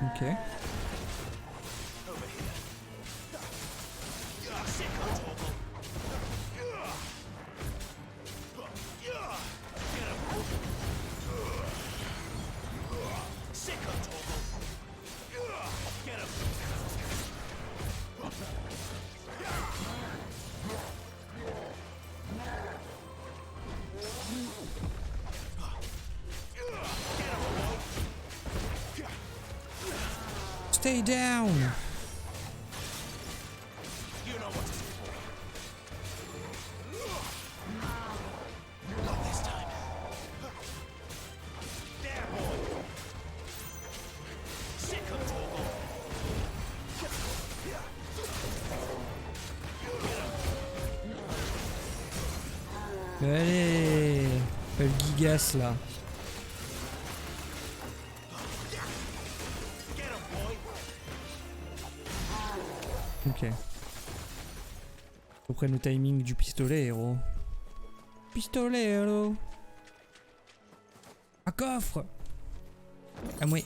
Ok. Stay down. Allez, le gigas là. Ok. Faut prendre le timing du pistolet, héros. Pistolet, héros. Un coffre. Ah oui.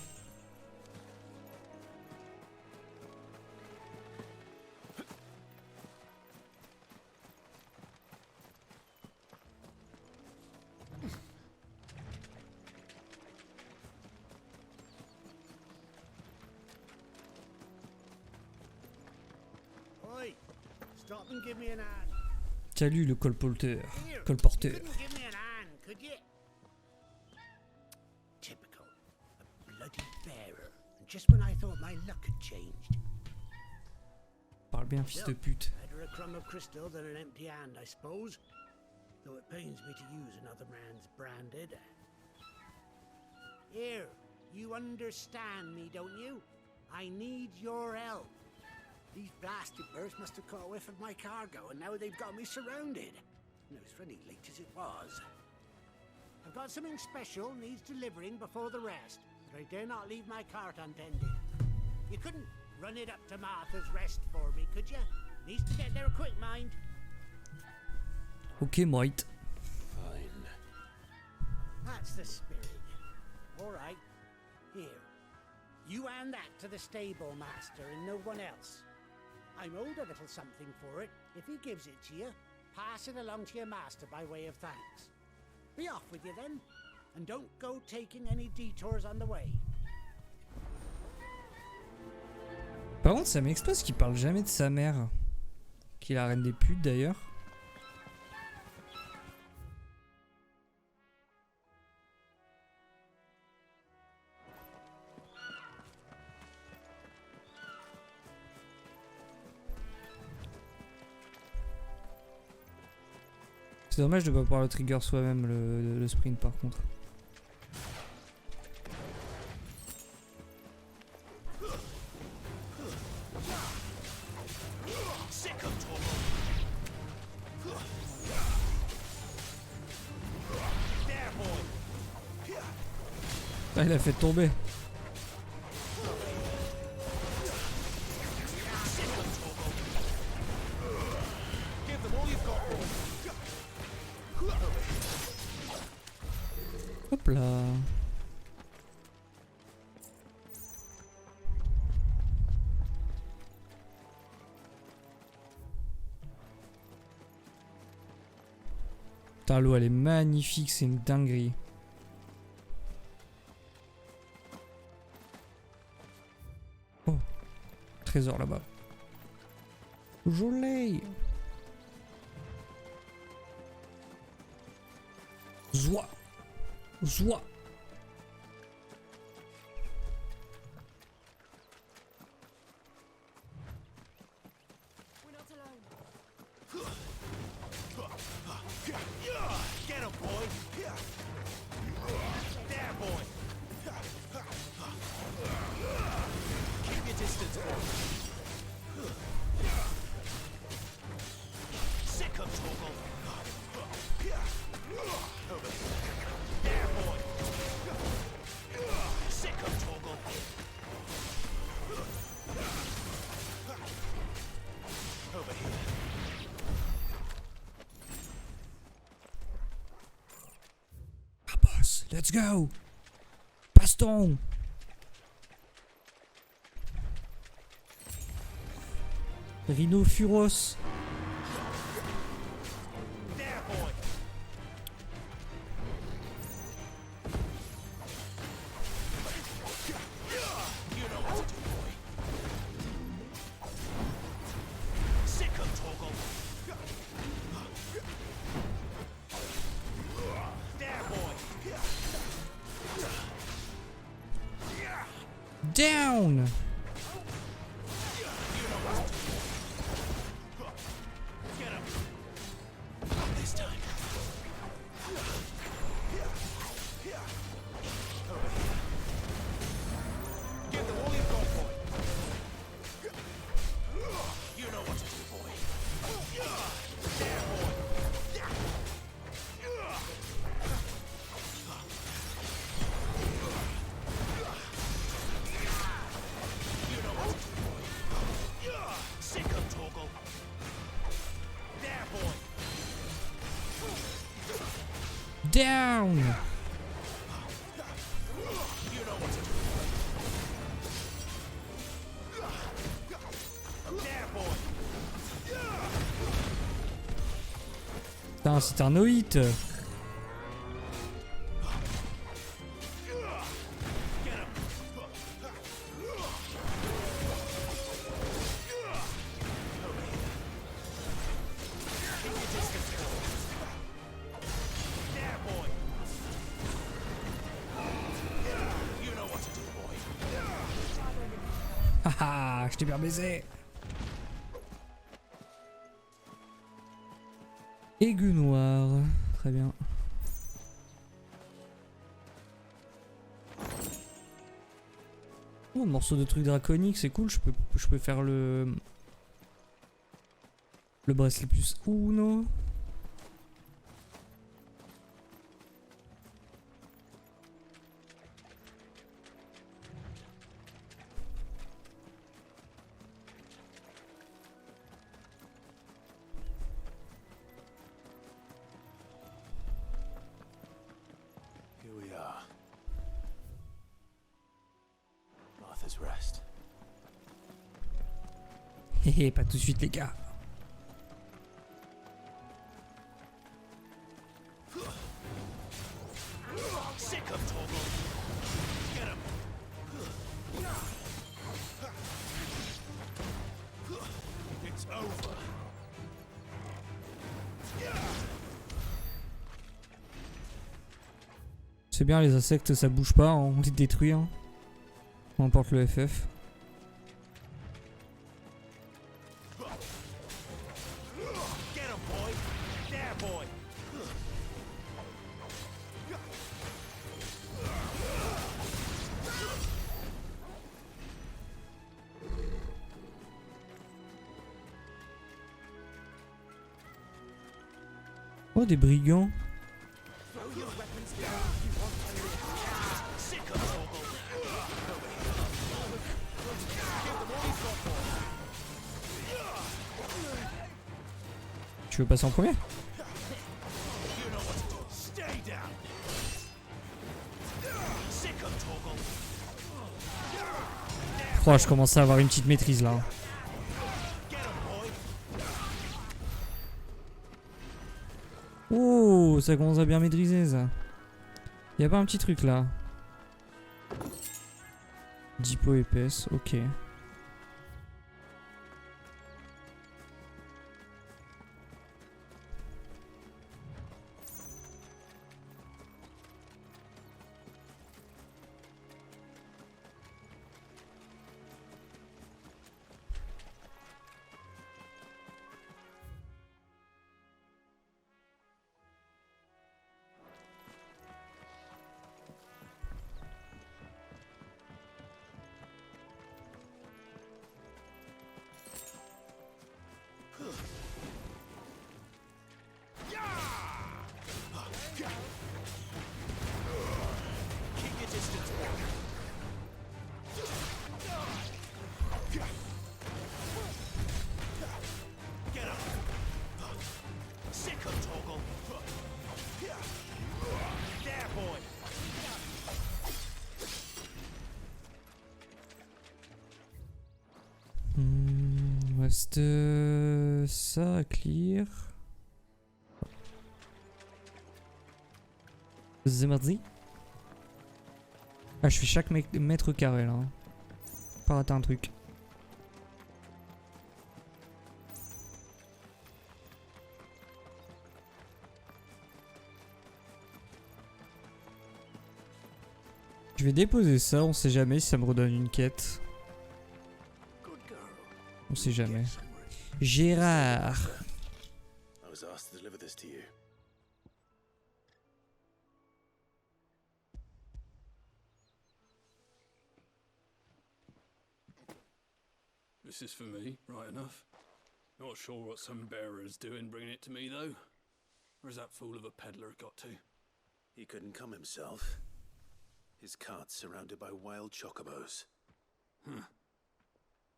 Stop and give me an hand. Salut le colporteur. Here, Colporteur. you couldn't give me an hand, could you? Typical. A bloody bearer. And just when I thought my luck had changed. Parle bien, fils de pute. Better a crumb of crystal than an empty hand, I suppose. Though it pains me to use another man's branded. Here, you understand me, don't you? I need your help. These blasted birds must have caught a whiff of my cargo, and now they've got me surrounded. And it was funny late as it was. I've got something special needs delivering before the rest, but I dare not leave my cart untended. You couldn't run it up to Martha's Rest for me, could you? Needs to get there quick, mind. Ok, mate. Fine. That's the spirit. All right. Here. You hand that to the stable master and no one else. I'm owed a little something for it. If he gives it to you, pass it along to your master by way of thanks. Be off with you then, and don't go taking any detours on the way. Par contre, ça m'expose qu'il parle jamais de sa mère. qui est la reine des putes d'ailleurs. C'est dommage de pas pouvoir le trigger soi-même le sprint par contre. Ah, il a fait tomber. Hop là. Putain, l'eau elle est magnifique, c'est une dinguerie. Oh, trésor là-bas. Joli. Zoua. Zoua. Get him, boy! There, boy! Keep your distance, boy! Sick of Torgal! Over here. There, boy! Sick of Torgal! Over here. Let's go. Baston. Rhino Furos. There, boy. You know what to do, boy. Sick of Torgal. There, boy. Down. Get him. This time. Over here. Give them all you've got, boy. You know what to do, boy. There, boy. You know what to do, boy. Sick of Torgal. There, boy. Down. You know what to do. There, boy. Putain, c'est un no-hit. There, boy. You know what to do, boy. Haha, je t'ai bien baisé. Aigu noir. Très bien. Oh, un morceau de truc draconique, c'est cool. Je peux faire le bracelet plus uno. Here we are. Arthur's Rest. Hé pas tout de suite les gars. Sick of Torgal. Get him. It's over. C'est bien, les insectes ça bouge pas, on les détruit. Hein. On emporte le FF. Oh, des brigands. Tu veux passer en premier? Oh, je commence à avoir une petite maîtrise là. Oh, ça commence à bien maîtriser ça. Y'a pas un petit truc là? 10 peaux épaisses, ok. Reste ça à clear. C'est mardi. Ah, je fais chaque mètre carré là. Hein. Pas rater un truc. Je vais déposer ça, on sait jamais si ça me redonne une quête. On sait jamais. Gérard. I was asked to deliver this to you. This is for me, right enough. Not sure what some bearer's doing bringing it to me though. Where's that fool of a peddler got to? He couldn't come himself. His cart's surrounded by wild chocobos. Huh.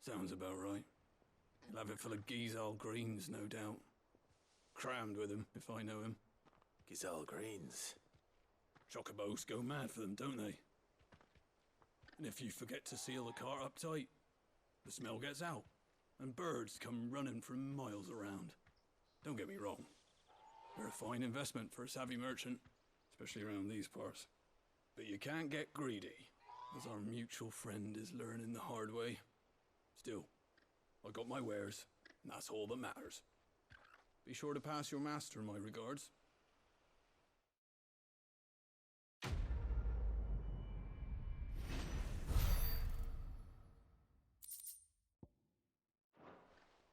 Sounds about right. He'll have it full of Gizal greens, no doubt. Crammed with him, if I know him. Gizal greens? Chocobos go mad for them, don't they? And if you forget to seal the cart up tight, the smell gets out, and birds come running from miles around. Don't get me wrong. They're a fine investment for a savvy merchant, especially around these parts. But you can't get greedy, as our mutual friend is learning the hard way. Still, I got my wares, and that's all that matters. Be sure to pass your master my regards.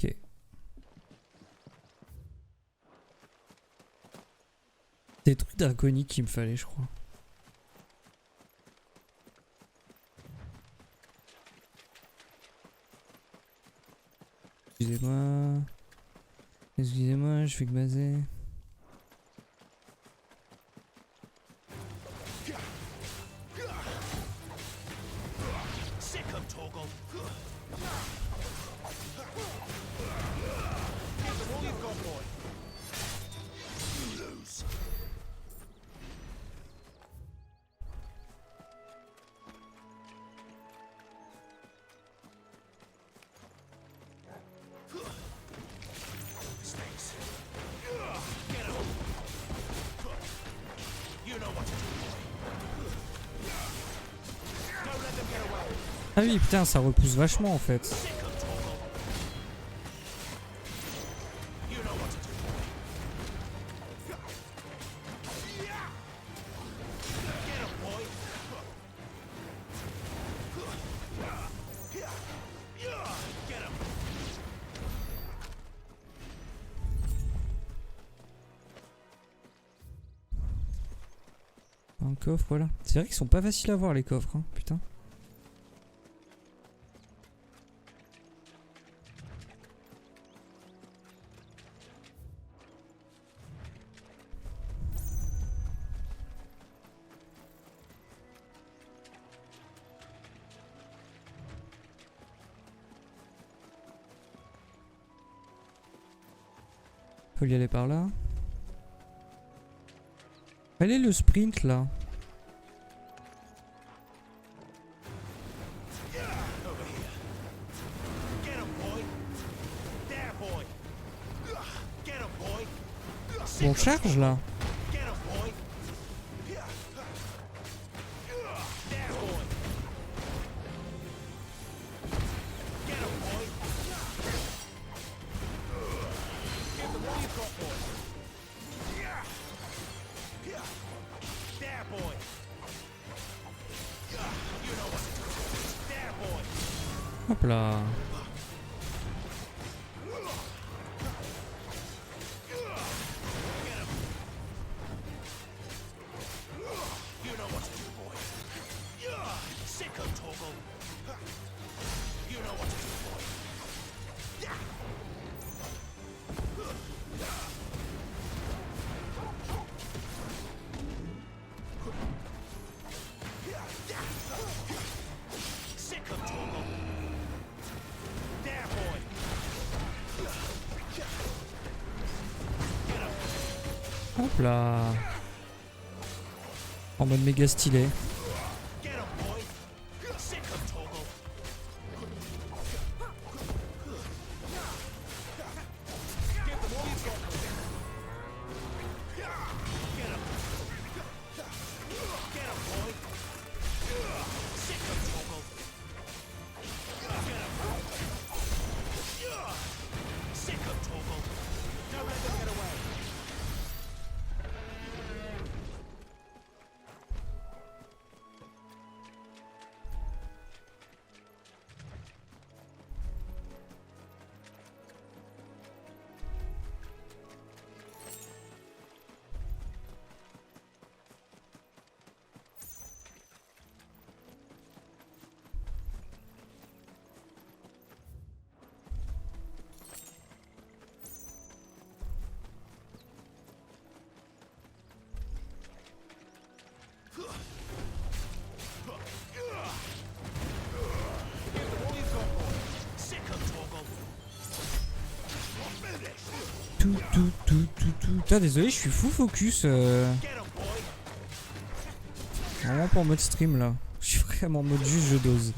Ok. Des trucs draconiques qu'il me fallait, je crois. Excusez-moi. Excusez-moi, je fais que baser. Ah oui, putain, ça repousse vachement en fait. Un coffre, voilà. C'est vrai qu'ils sont pas faciles à voir les coffres, hein, putain. Faut y aller par là. Quel est le sprint là? On charge là. Hop là. Hop là. En mode méga stylé. Putain, désolé, je suis fou focus. Vraiment pas en mode stream là. Je suis vraiment en mode juste je dose.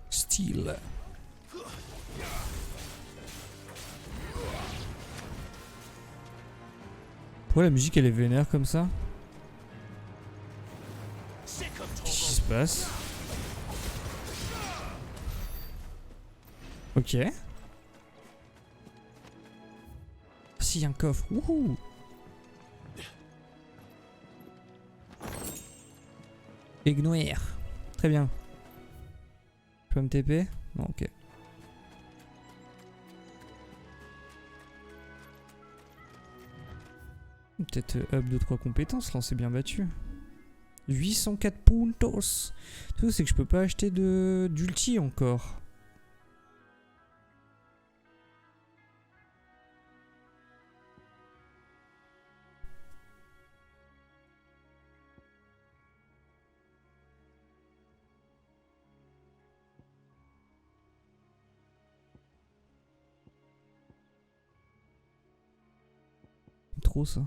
Style. Pourquoi la musique elle est vénère comme ça? Qu'est-ce qui se passe? Ok. Si, y a un coffre. Wouhou! Ignoire. Très bien. Je peux me TP? Non, ok. Peut-être up 2-3 compétences, là, on s'est bien battu. 804 puntos. Tout c'est que je peux pas acheter d'ulti encore. Trop ça.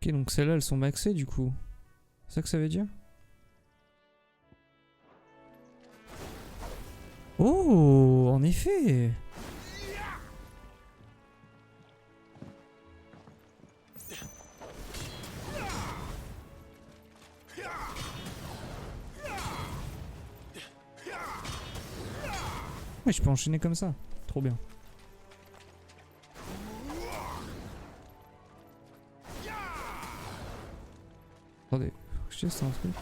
Ok, donc celles-là, elles sont maxées du coup. C'est ça que ça veut dire? Oh, en effet. Ouais, je peux enchaîner comme ça. Trop bien. Attendez, faut que je teste un truc.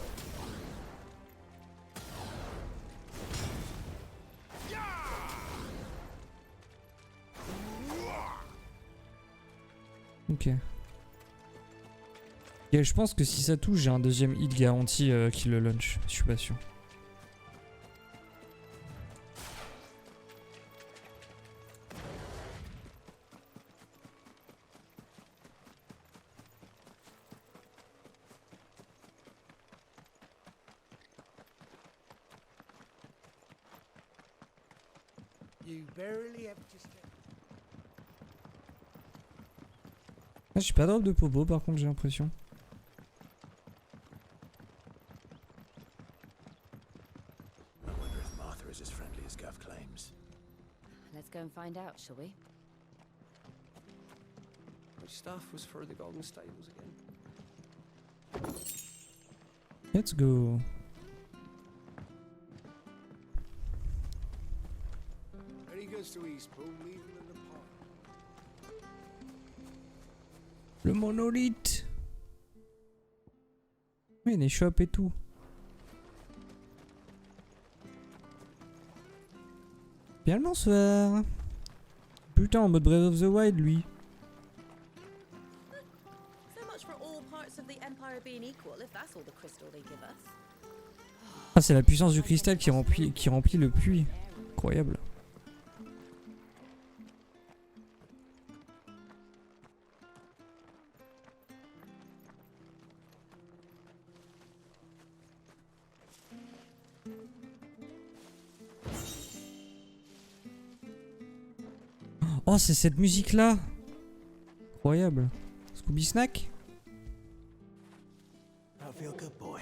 Ok. Et je pense que si ça touche, j'ai un deuxième hit garanti qui le launch. Je suis pas sûr. You barely have just. Ah, je suis pas drôle de popo par contre, j'ai l'impression. I wonder if Martha is as friendly as Gav claims. Let's go and find out, shall we? Which staff was for the Golden Stables again? Let's go. Any goes to Eastbourne, leaving in the park. Le monolithe. Oui, les shops et tout. Bien le bonsoir. Putain, en mode Breath of the Wild, lui. So much for all parts of the Empire being equal, if that's all the crystal they give us. Ah, c'est la puissance du cristal qui remplit le puits. Incroyable. Oh, c'est cette musique-là. Incroyable. Scooby Snack? I feel good, boy.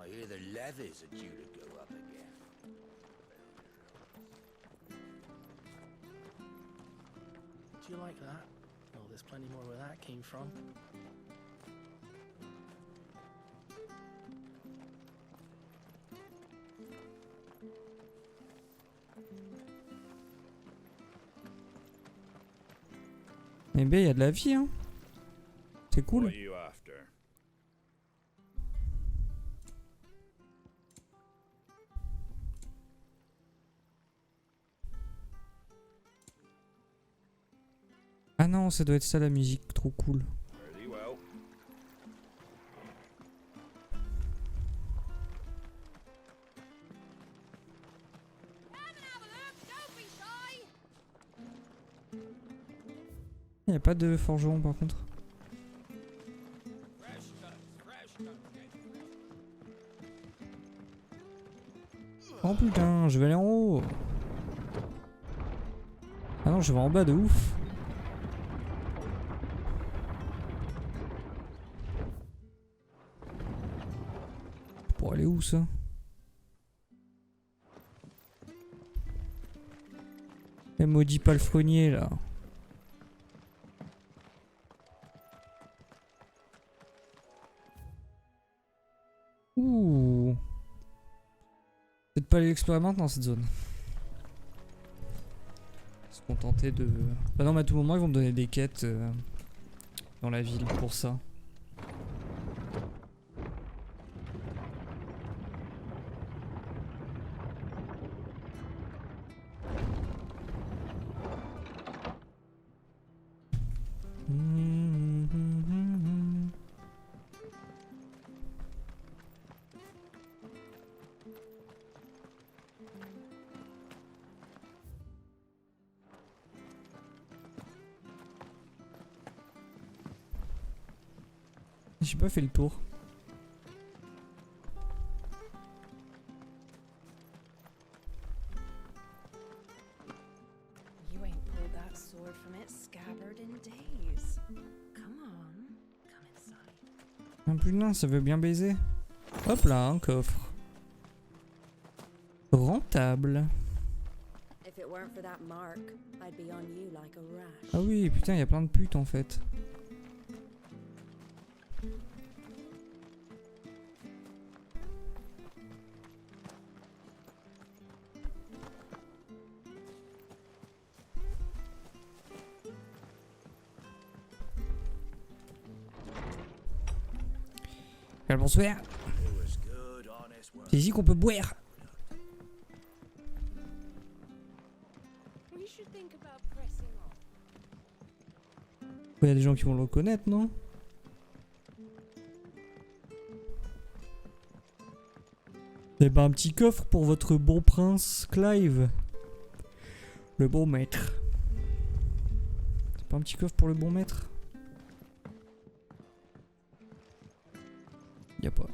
I hear the leathers are due to go up again. Do you like that? Oh, there's plenty more where that came from. Eh ben, il y a de la vie, hein. C'est cool. What are you after? Ah non, ça doit être ça la musique, trop cool. Very well. Il n'y a pas de forgeron par contre. Oh putain, je vais aller en haut. Ah non, je vais en bas de ouf. Pour aller où ça? Et maudit palefrenier là. Ouh. Peut-être pas aller explorer maintenant cette zone. Se contenter de... Bah non mais à tout moment ils vont me donner des quêtes dans la ville pour ça. J'ai pas fait le tour. You ain't pulled that sword from its scabbard in days. Come on, come inside. Ah putain, ça veut bien baiser. Hop là, un coffre. Rentable. If it weren't for that mark, I'd be on you like a rash. Ah oui, putain, il y a plein de putes en fait. Bonsoir. C'est ici qu'on peut boire. Il y a des gens qui vont le reconnaître, non? Eh ben, un petit coffre pour votre bon prince Clive. Le bon maître. C'est pas un petit coffre pour le bon maître? Y a pas.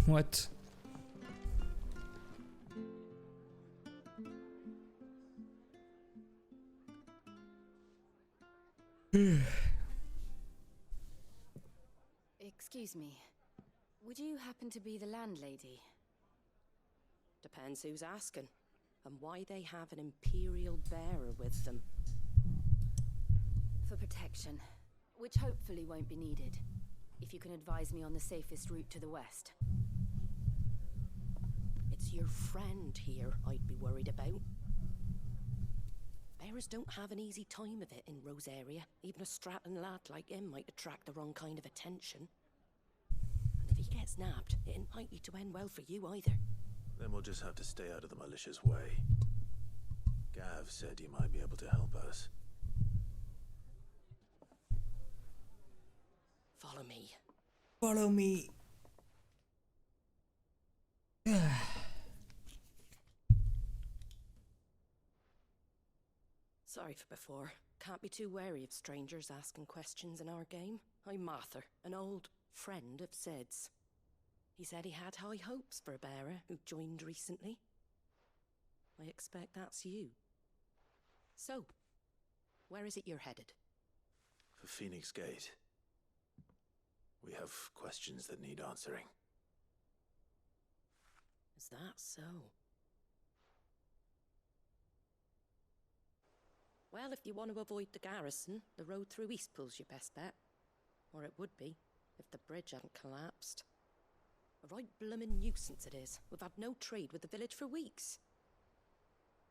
What? Excuse me. Would you happen to be the landlady? Depends who's asking, and why they have an Imperial bearer with them. For protection, which hopefully won't be needed. If you can advise me on the safest route to the west. It's your friend here I'd be worried about. Bearers don't have an easy time of it in Rose area. Even a Stratton lad like him might attract the wrong kind of attention. And if he gets nabbed, it ain't likely to end well for you either. Then we'll just have to stay out of the malicious way. Gav said you might be able to help us. Follow me. Follow me. Sorry for before. Can't be too wary of strangers asking questions in our game. I'm Martha, an old friend of Sid's. He said he had high hopes for a bearer who joined recently. I expect that's you. So, where is it you're headed? For Phoenix Gate. We have questions that need answering. Is that so? Well, if you want to avoid the garrison, the road through Eastpool's your best bet. Or it would be, if the bridge hadn't collapsed. A right bloomin' nuisance it is. We've had no trade with the village for weeks.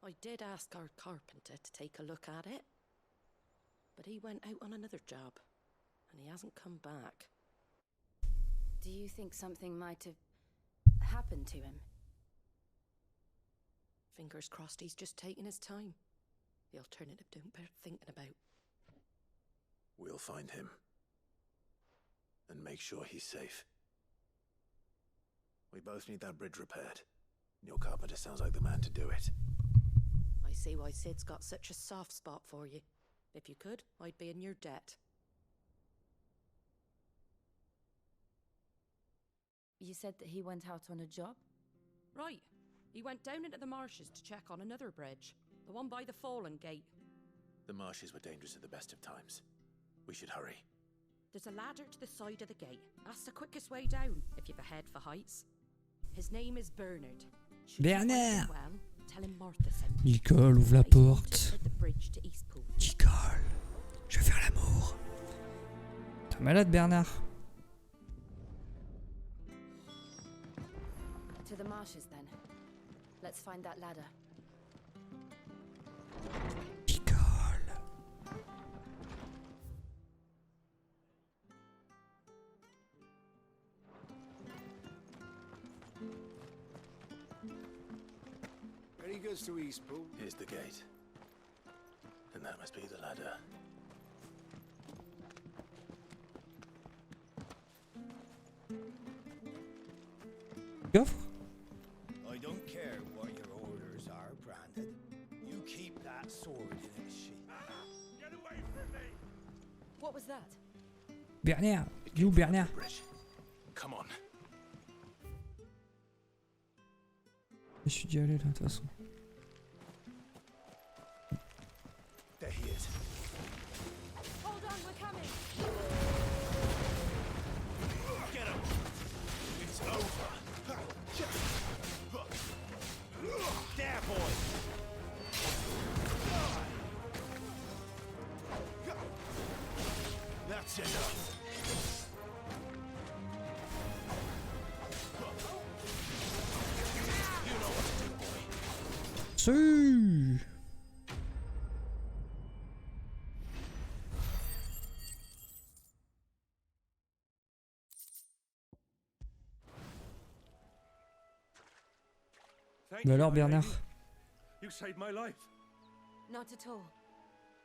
I did ask our carpenter to take a look at it. But he went out on another job, and he hasn't come back. Do you think something might have happened to him? Fingers crossed he's just taking his time. The alternative don't bear thinking about. We'll find him. And make sure he's safe. We both need that bridge repaired. Your carpenter sounds like the man to do it. I see why Sid's got such a soft spot for you. If you could, I'd be in your debt. You said that he went out on a job? Right. He went down into the marshes to check on another bridge. The one by the Fallen Gate. The marshes were dangerous at the best of times. We should hurry. There's a ladder to the side of the gate. That's the quickest way down, if you've a head for heights. His name is Bernard. Bernard! Well, tell him Martha sent me. Nicole, ouvre la porte. The bridge to Eastpool. Nicole, je veux faire l'amour. T'es malade, Bernard? To the marshes, then. Let's find that ladder. Nicole. goes to Eastpool. Here's the gate. And that must be the ladder. Coffre? I don't care what your orders are, Brandon. You keep that sword in its sheath. Get away from me! What was that? Bernard, you Bernard. Come on. Je suis déjà allé là de toute façon. There he is. Hold on, we're coming. Get him! It's over. There, boy! That's enough. You know what to do, boy. See. Thank Mais you, alors my Bernard? lady. You saved my life. Not at all.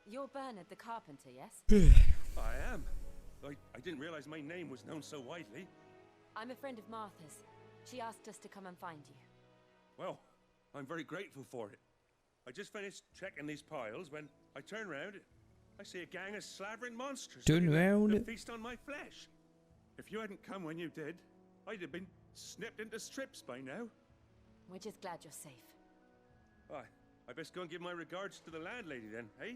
You're Bernard the carpenter, yes? I am. I didn't realize my name was known so widely. I'm a friend of Martha's. She asked us to come and find you. Well, I'm very grateful for it. I just finished checking these piles when I turn round. I see a gang of slavering monsters Turn ready round. to feast on my flesh. If you hadn't come when you did, I'd have been snipped into strips by now. We're just glad you're safe. Why, I best go and give my regards to the landlady then, eh?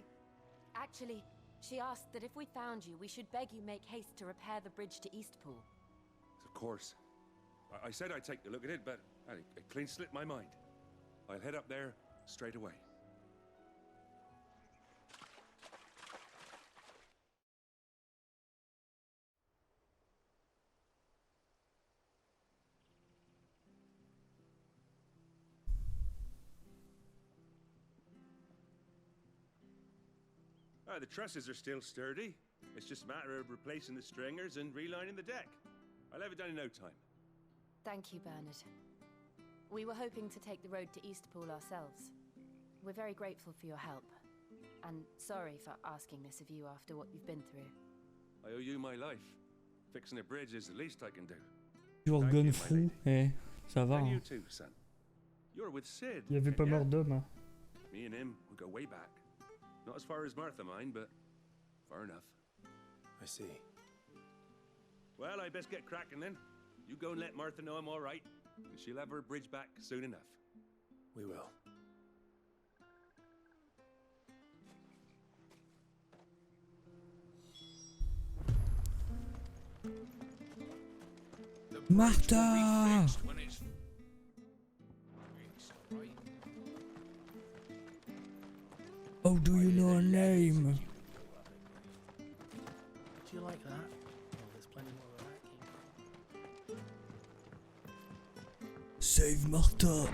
Actually, she asked that if we found you, we should beg you make haste to repair the bridge to Eastpool. Of course. I said I'd take a look at it, but it clean slipped my mind. I'll head up there straight away. The trusses are still sturdy. It's just a matter of replacing the stringers and relining the deck. I'll have it done in no time. Thank you, Bernard. We were hoping to take the road to Eastpool ourselves. We're very grateful for your help. And sorry for asking this of you after what you've been through. I owe you my life. Fixing a bridge is the least I can do. Jorgon fou, eh, ça va. And you Hein. too, son. You're with Sid. Il y avait pas ain't ya? mort d'homme. Hein. Me and him, we go way back. Not as far as Martha mind, but far enough. I see. Well, I best get cracking then. You go and let Martha know I'm all right, and she'll have her bridge back soon enough. We will. Martha! Oh, do you know her name? Do you like that? Oh, there's plenty more where that came from. Save Martha!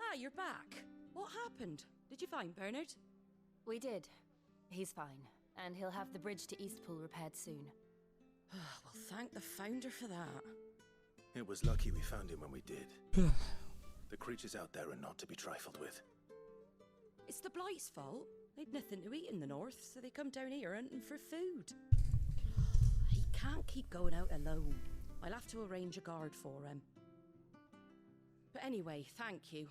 Ah, you're back. What happened? Did you find Bernard? We did. He's fine, and he'll have the bridge to Eastpool repaired soon. Well, thank the founder for that. It was lucky we found him when we did. The creatures out there are not to be trifled with. It's the Blight's fault. They'd nothing to eat in the north, so they come down here hunting for food. He can't keep going out alone. I'll have to arrange a guard for him. But anyway, thank you.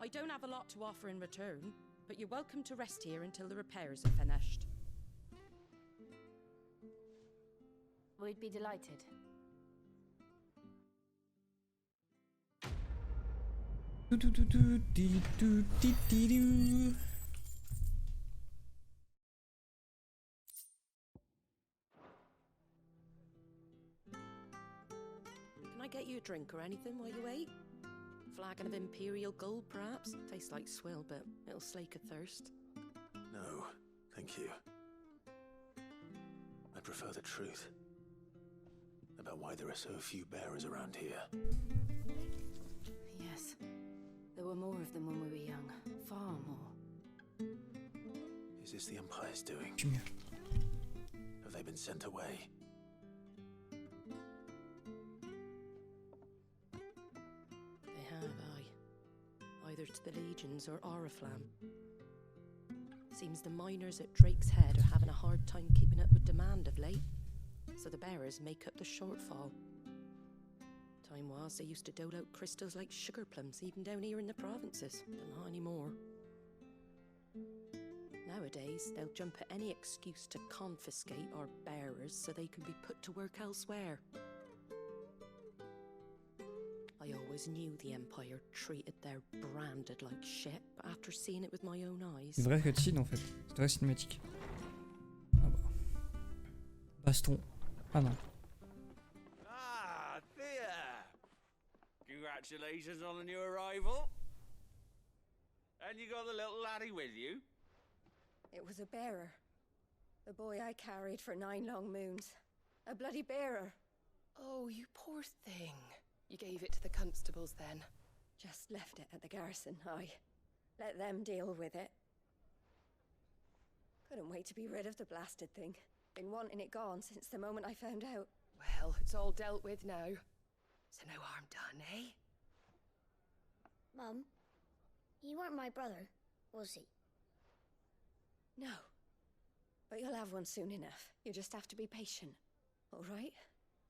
I don't have a lot to offer in return, but you're welcome to rest here until the repairs are finished. We'd be delighted. Do do do do dee do dee dee doo. Can I get you a drink or anything while you wait? Flagon of Imperial Gold, perhaps? Tastes like swill, but it'll slake a thirst. No, thank you. I prefer the truth about why there are so few bearers around here. Yes. There were more of them when we were young. Far more. Is this the Empire's doing? Have they been sent away? to the legions or Oriflamme. Seems the miners at Drake's Head are having a hard time keeping up with demand of late, so the bearers make up the shortfall. Time was they used to dole out crystals like sugar plums even down here in the provinces, but not anymore. Nowadays, they'll jump at any excuse to confiscate our bearers so they can be put to work elsewhere. I always knew the Empire treated their branded like shit, but after seeing it with my own eyes... Une vraie cutscene en fait, c'est une vraie cinématique. Ah bah. Baston. Ah non. Ah, Thea! Congratulations on the new arrival. And you got the little laddie with you? It was a bearer. The boy I carried for 9 long moons. A bloody bearer. Oh, you poor thing. You gave it to the constables then? Just left it at the garrison, I. Let them deal with it. Couldn't wait to be rid of the blasted thing. Been wanting it gone since the moment I found out. Well, it's all dealt with now. So no harm done, eh? Mum, you weren't my brother, was he? No. But you'll have one soon enough. You just have to be patient. All right?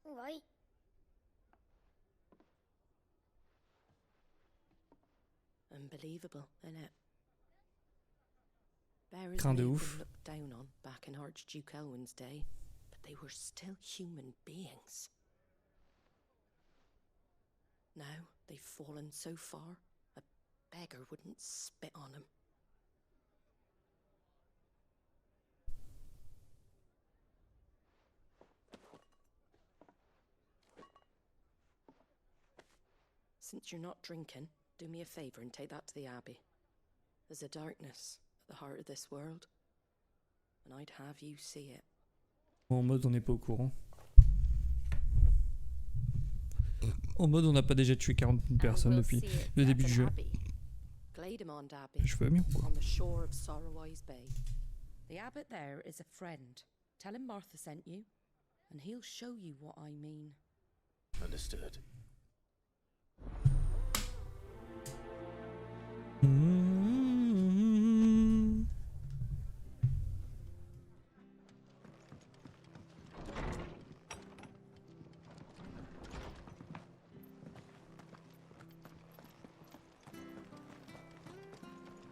All right. Unbelievable, innit? Bearers Craint may de have ouf. been looked down on back in Archduke Elwin's day, but they were still human beings. Now they've fallen so far, a beggar wouldn't spit on them. Since you're not drinking, do me a favour and take that to the Abbey. There's a darkness at the heart of this world, and I'd have you see it. En mode on n'est pas au courant. En mode on n'a pas déjà tué 40 000 personnes depuis le début du jeu. Glaidemond Abbey, Je veux mieux quoi. on the shore of Sorrowwise Bay. The abbot there is a friend. Tell him Martha sent you, and he'll show you what I mean. Understood.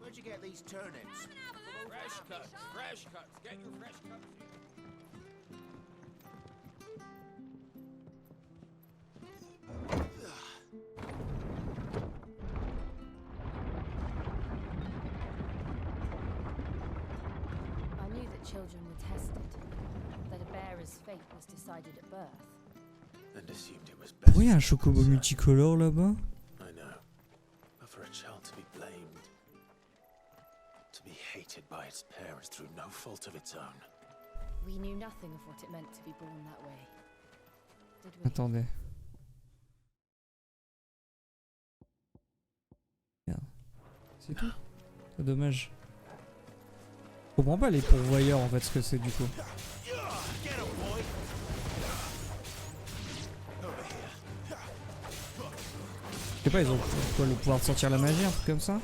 Where'd you get these turnips? Fresh cuts, fresh cuts. Get your fresh cuts here. I knew that children were tested, that a bearer's fate was decided at birth. And assumed it was best. Pourquoi il y a un chocobo multicolore là-bas? I know. But for a child to be blamed, to be hated by its parents through no fault of its own. We knew nothing of what it meant to be born that way. Did we? Attendez. Merde. C'est tout. C'est dommage. Je comprends pas les pourvoyeurs en fait ce que c'est du coup. Je sais pas, ils ont quoi, le pouvoir de sortir la magie, un truc comme ça?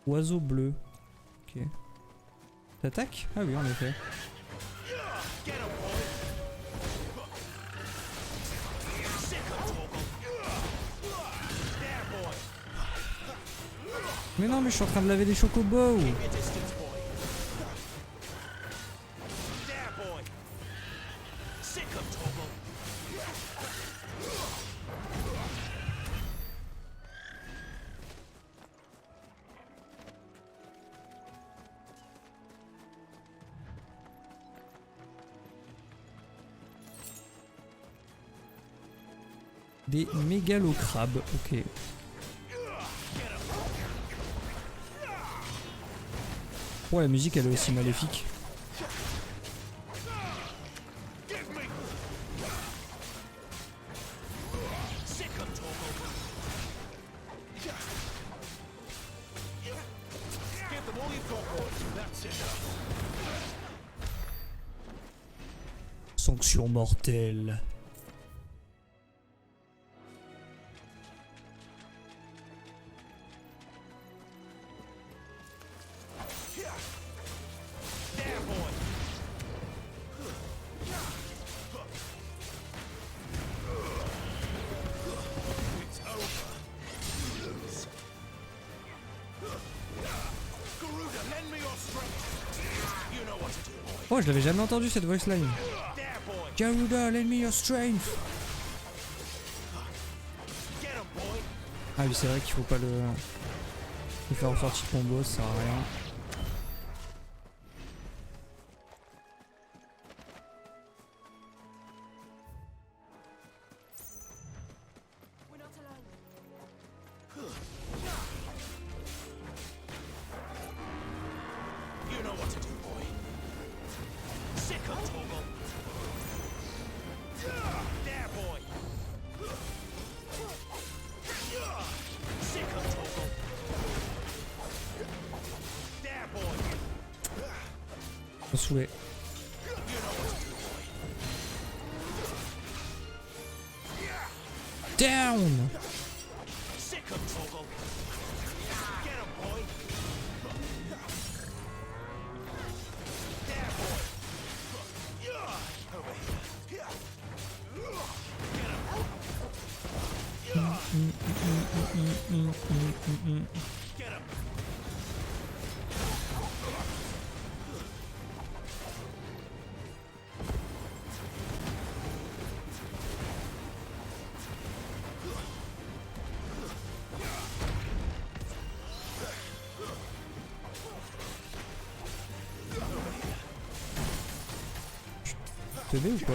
Oiseau bleu. Ok. T'attaques? Ah oui, en effet. Mais non, mais je suis en train de laver des chocobos. Des mégalocrabes, ok. Oh, la musique elle est aussi maléfique. Sanction mortelle. Oh, je l'avais jamais entendu cette voice line. Garuda, lend me your strength. Ah oui, c'est vrai qu'il faut pas le faire ressortir combo, ça sert à rien. Saoulé. Down. TV ou quoi?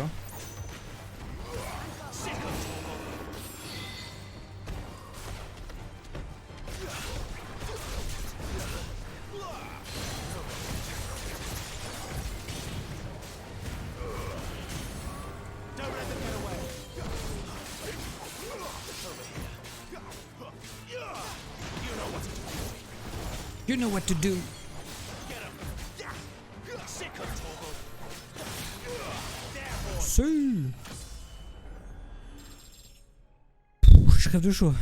You know what to do. Je crève de chaud.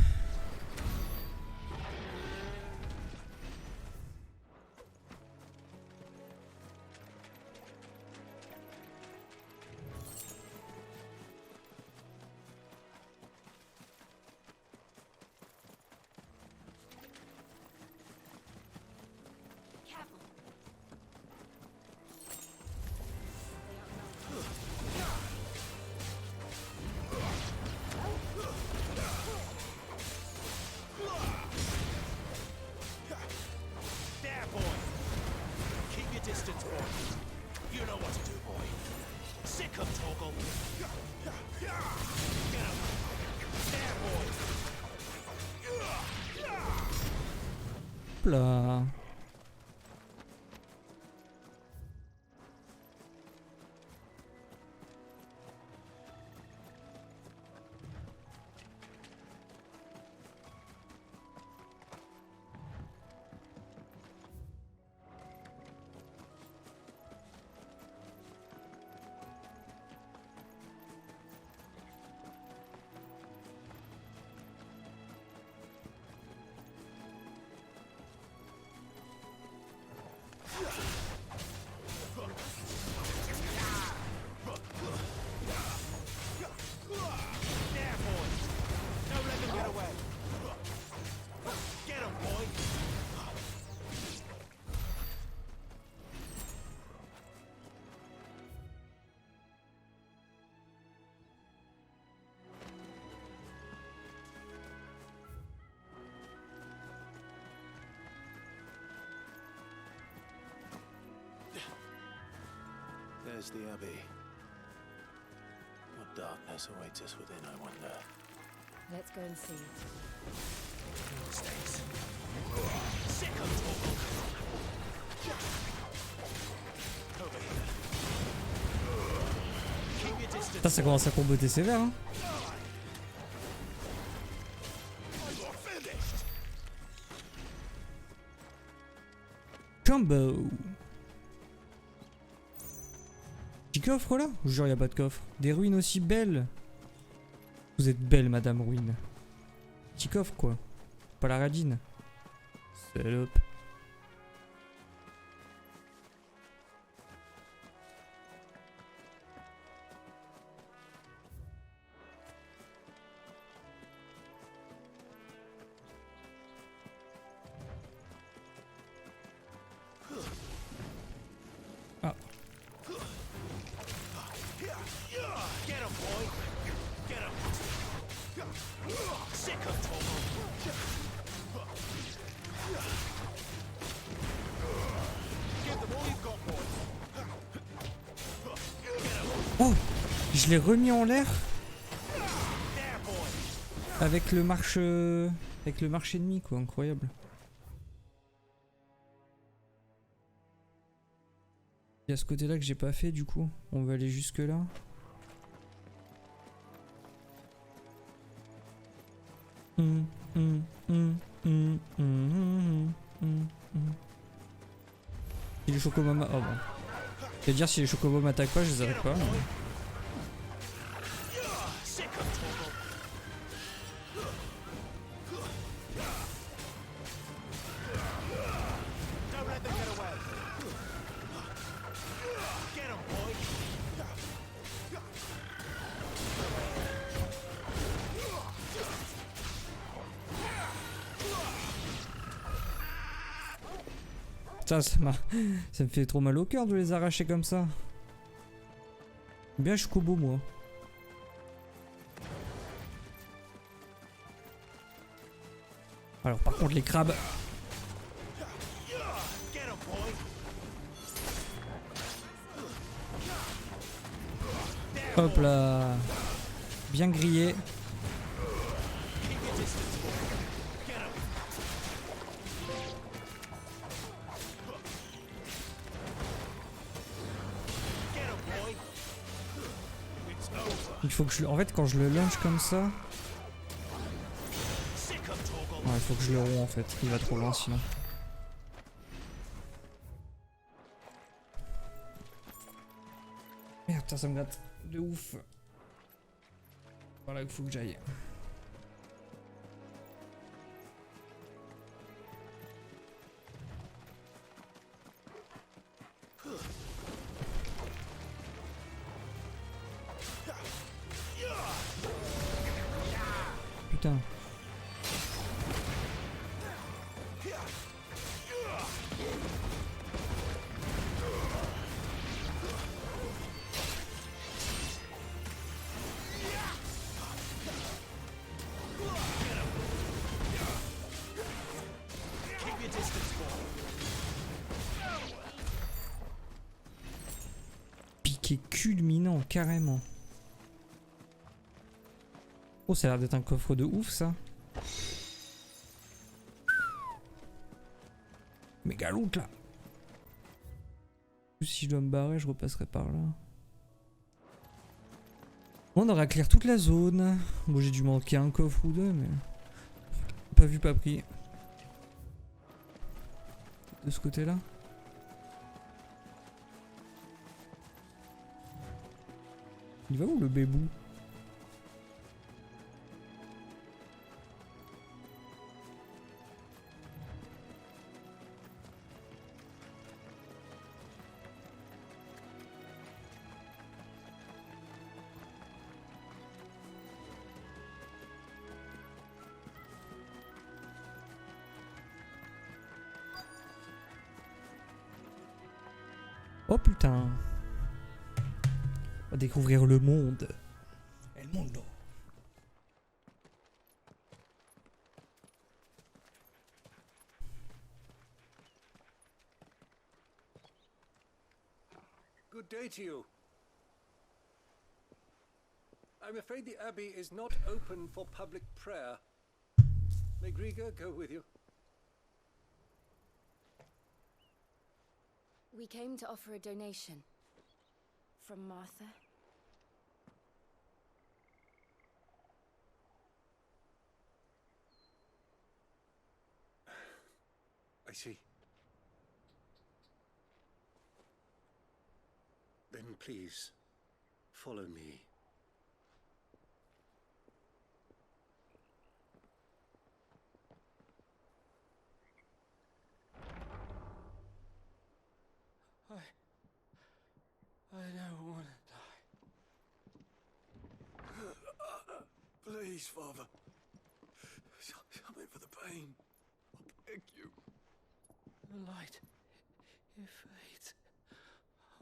Là. There's the Abbey. What darkness awaits us within, I wonder. Let's go and see. Putain, ça commence à comboter sévère, hein. Combo. Petit coffre là? Je vous jure, y a pas de coffre. Des ruines aussi belles. Vous êtes belle, madame ruine. Petit coffre quoi. Pas la radine. Salope. Ah. Oh, je l'ai remis en l'air avec le marche ennemi quoi, incroyable. Il y a ce côté là que j'ai pas fait du coup, on va aller jusque là. Si les chocobos oh bon. Je vais dire si les chocobos m'attaquent pas, je les attaque pas. Mais... Ça me fait trop mal au cœur de les arracher comme ça. Bien chocobo moi. Alors par contre les crabes. Hop là. Bien grillé. Il faut que je... En fait quand je le launch comme ça... Ouais, il faut que je le romps en fait, il va trop loin sinon. Merde, putain, ça me gratte de ouf. Voilà, il faut que j'aille. Putain. Piqué culminant carrément. Oh, ça a l'air d'être un coffre de ouf, ça. Méga loot, là. Si je dois me barrer, je repasserai par là. On aura clair toute la zone. Bon, j'ai dû manquer un coffre ou deux, mais... Pas vu, pas pris. De ce côté-là. Il va où, le bébou ? Oh putain. On va découvrir le monde. El mundo. Good day to you. I'm afraid the Abbey is not open for public prayer. May Griga go with you? We came to offer a donation. From Martha. I see. Then please, follow me. I don't want to die. Please, Father. Something for the pain. I beg you. The light, it fades.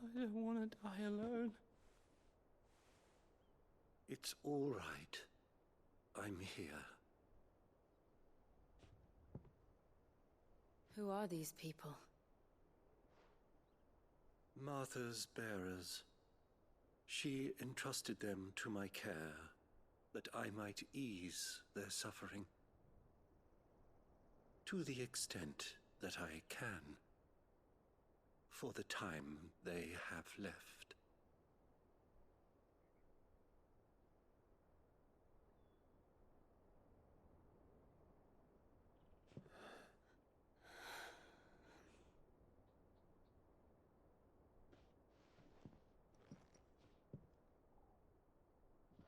I don't want to die alone. It's all right. I'm here. Who are these people? Martha's bearers. She entrusted them to my care, that I might ease their suffering. To the extent that I can, for the time they have left.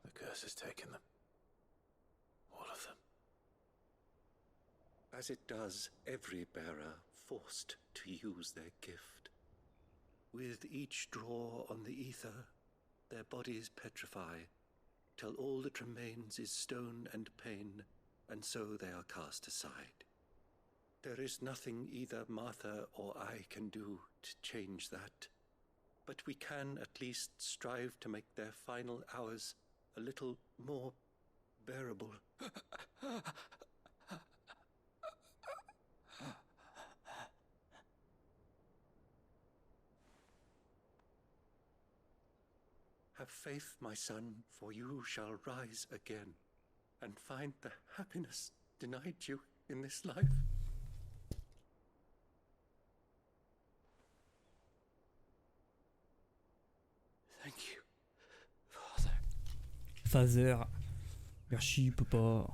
The curse has taken them. All of them. As it does every bearer forced to use their gift. With each draw on the ether, their bodies petrify, till all that remains is stone and pain, and so they are cast aside. There is nothing either Martha or I can do to change that, but we can at least strive to make their final hours a little more bearable. Have faith, my son, for you shall rise again, and find the happiness denied you in this life. Thank you, Father. Father. Merci, papa.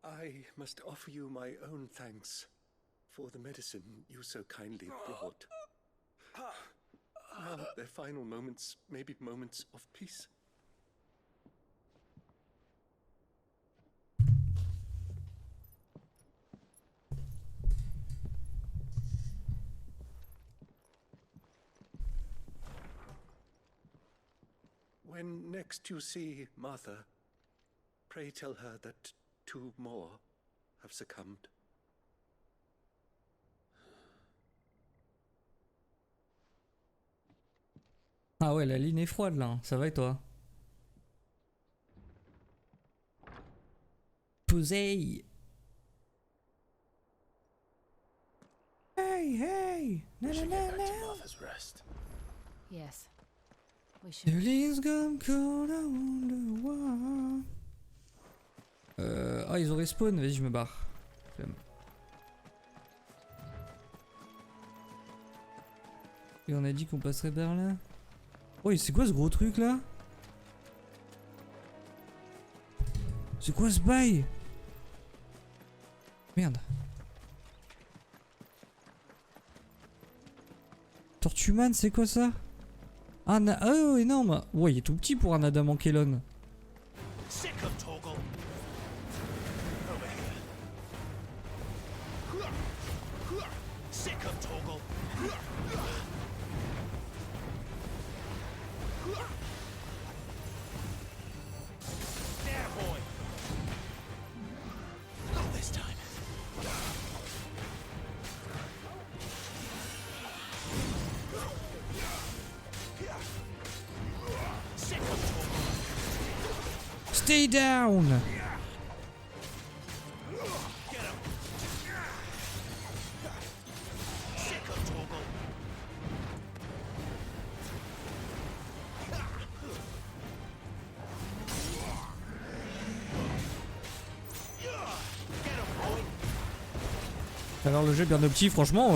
I must offer you my own thanks for the medicine you so kindly brought. Now their final moments may be moments of peace. When next you see Martha, pray tell her that 2 more have succumbed. Ah ouais, la ligne est froide là, ça va et toi? Posey. Hey, hey! Na, na, na, na. Martha's rest. Yes. We The should. leaves gone cold, I wonder why. Ah, ils ont respawn, vas-y, je me barre. Flemme. Et on a dit qu'on passerait par là. Oh, c'est quoi ce gros truc là? C'est quoi ce bail? Merde. Tortuman, c'est quoi ça? Ah, oh, énorme! Ouais, il est tout petit pour un Adam en Kellon. Sick of Toggle. Over here. Sick of Toggle. There, boy. Not this time. Stay down. Alors le jeu est bien opti, franchement,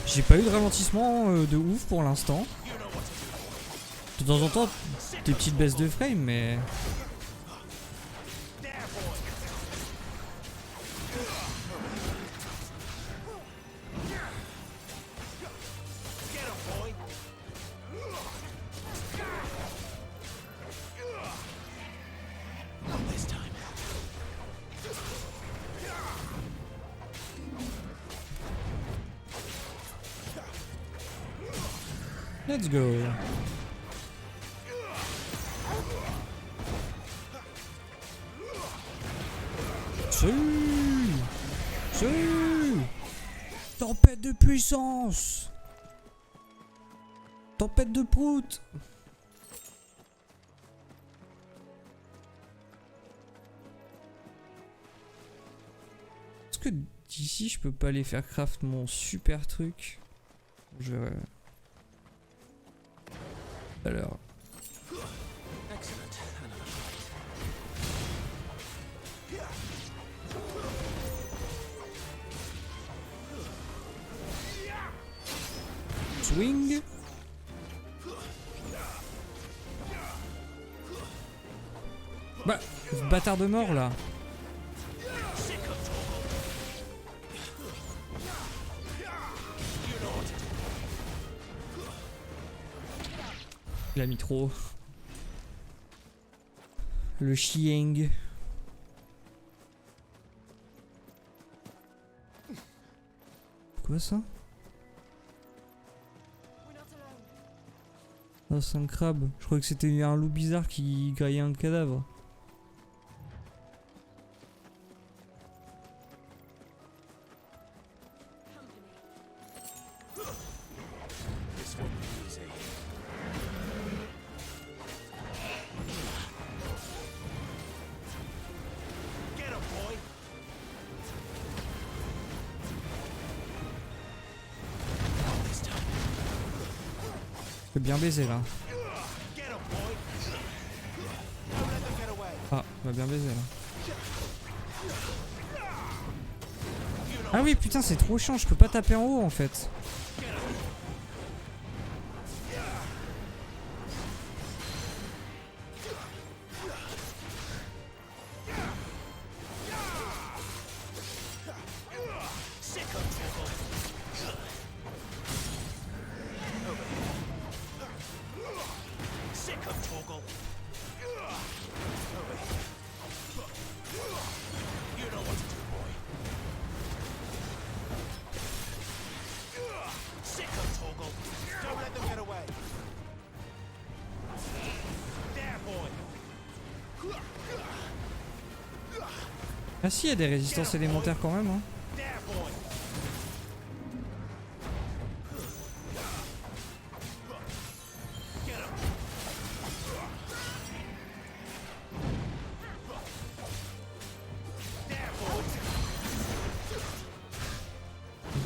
j'ai pas eu de ralentissement de ouf pour l'instant. De temps en temps, des petites baisses de frame, mais... Let's go. Tempête de puissance. Tempête de prout. Est-ce que d'ici je peux pas aller faire craft mon super truc? Je vais... Alors... Swing. Bah, ce bâtard de mort là. Il a mis trop. Le chieng. Quoi ça? Ah, c'est un crabe. Je croyais que c'était un loup bizarre qui graillait un cadavre. Bien baisé là. Ah, on va bien baiser là. Ah oui putain c'est trop chiant, je peux pas taper en haut en fait. Ah si, il y a des résistances élémentaires quand même. Hein.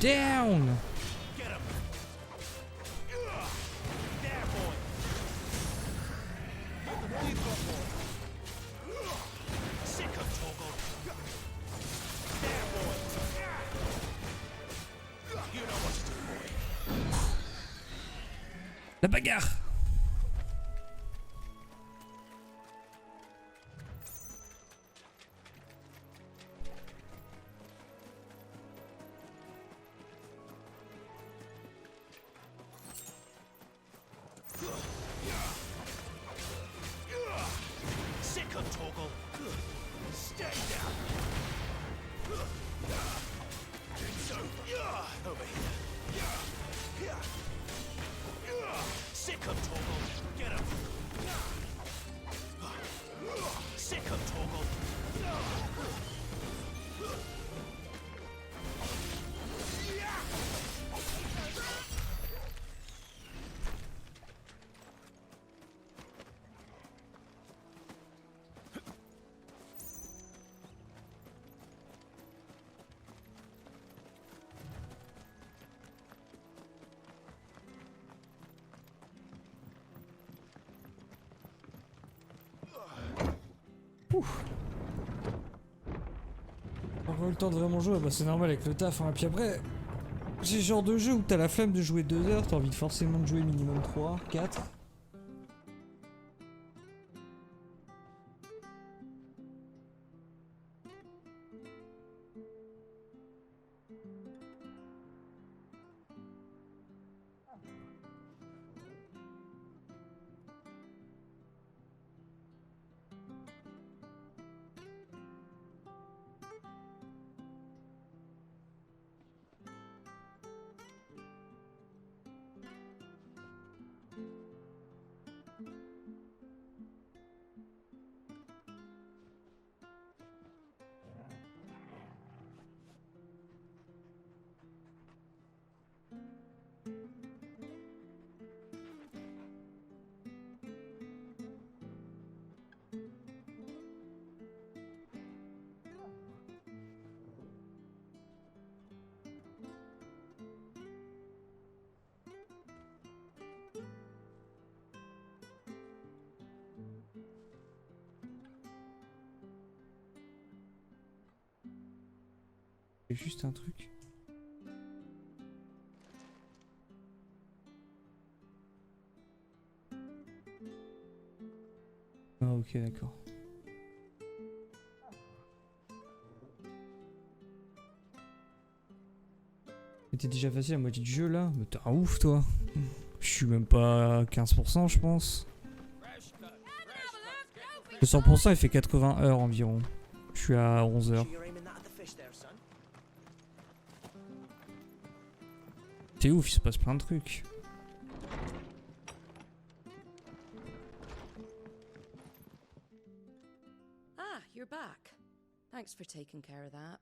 Down. La bagarre. Ouh. Encore eu le temps de vraiment jouer, bah c'est normal avec le taf, hein. Et puis après, c'est le genre de jeu où t'as la flemme de jouer 2 heures, t'as envie forcément de jouer minimum 3, 4. C'est juste un truc. Ah ok, d'accord. C'était déjà facile à moitié du jeu là. Mais t'es un ouf toi. Je suis même pas à 15% je pense. Le 100% il fait 80 heures environ. Je suis à 11 heures. T'es ouf, il se passe plein de trucs. Ah, you're back. Thanks for taking care of that.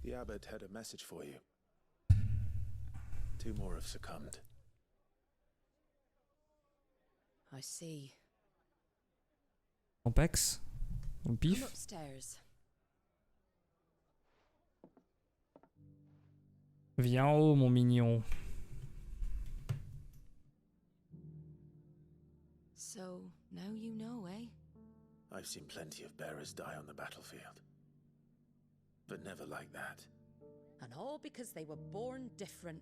The abbot had a message for you. 2 more have succumbed. I see. En pax. En Come pif. upstairs. Viens en haut mon mignon. So, now you know, eh? I've seen plenty of bearers die on the battlefield. But never like that. And all because they were born different.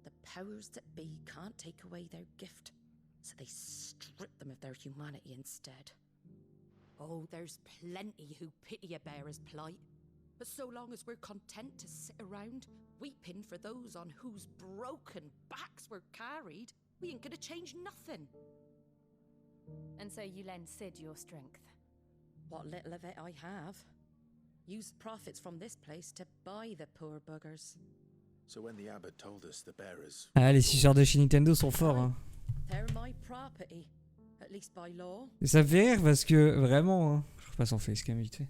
The powers that be can't take away their gift, so they strip them of their humanity instead. Oh, there's plenty who pity a bearer's plight. But so long as we're content to sit around, weeping for those on whose broken backs we're carried, we ain't gonna change nothing. And so you lend Sid your strength? What little of it I have. Used profits from this place to buy the poor buggers. So when the abbot told us the bearers... Ah, les suceurs de chez Nintendo sont forts, hein. They're my property, at least by law. Et ça me fait rire parce que, vraiment, hein, je repasse en facecam vite fait.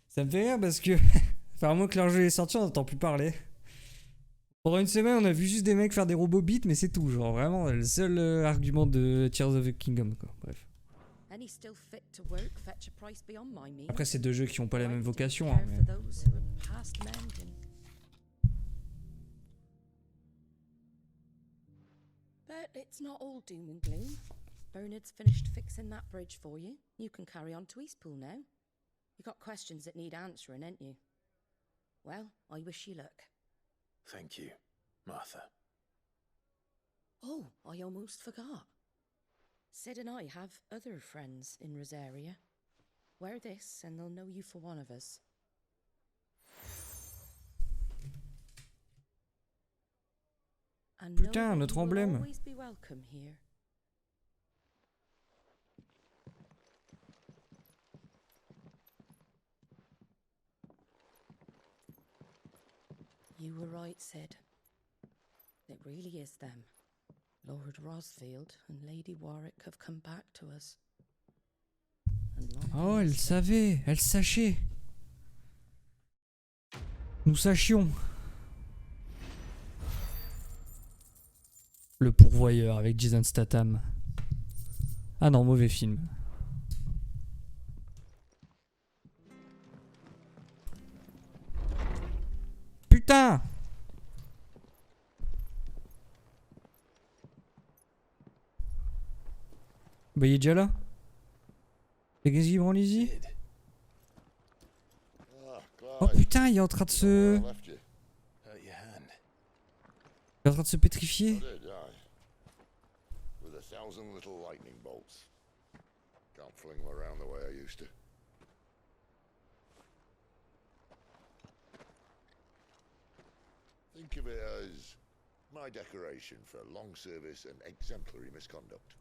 Ça me fait rire parce que, enfin, à moins que leur jeu est sorti, on n'entend plus parler. Pendant une semaine, on a vu juste des mecs faire des robots beats, mais c'est tout. Genre, vraiment, le seul argument de Tears of the Kingdom, quoi. Bref. Any still fit to work fetch a price beyond my means. Après, c'est 2 jeux qui n'ont pas la même vocation, hein, mais... But it's not all doom and gloom. Bernard's finished fixing that bridge for you. You can carry on to Eastpool now. You got questions that need answering, ain't you? Well, I wish you luck. Thank you, Martha. Oh, I almost forgot. Sid and I have other friends in Rosaria. Wear this and they'll know you for one of us. And Putain, notre emblème. Always be welcome here. You were right, Sid. It really is them. Lord Rosfield and Lady Warwick have come back to us. Oh, elle savait, elle sachait. Nous sachions. Le pourvoyeur avec Jason Statham. Ah non, mauvais film. Putain! Bah il est déjà là. Et qu'est-ce qu'il branle ici? Ah, Oh Clive. putain, il est en train de se... I left you. Hurt your hand. Il est en train de se pétrifier. I did, aye. With 1,000 little lightning bolts. Can't fling them around the way I used to. Think of it as my decoration for long service and exemplary misconduct.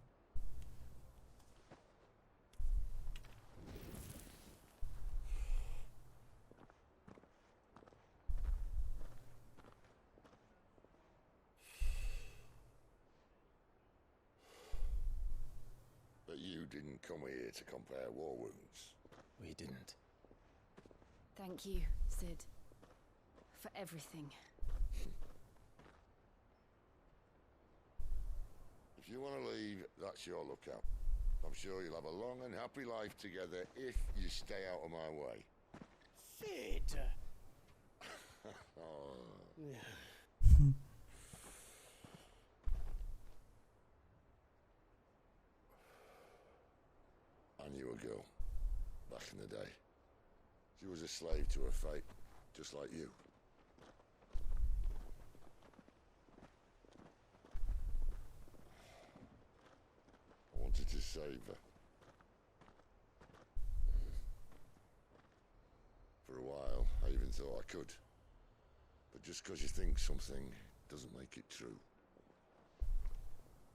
But you didn't come here to compare war wounds. We didn't. Thank you, Sid. For everything. If you want to leave, that's your lookout. I'm sure you'll have a long and happy life together if you stay out of my way. Sid! Oh. I knew a girl back in the day. She was a slave to her fate, just like you. I wanted to save her. For a while, I even thought I could. But just because you think something doesn't make it true.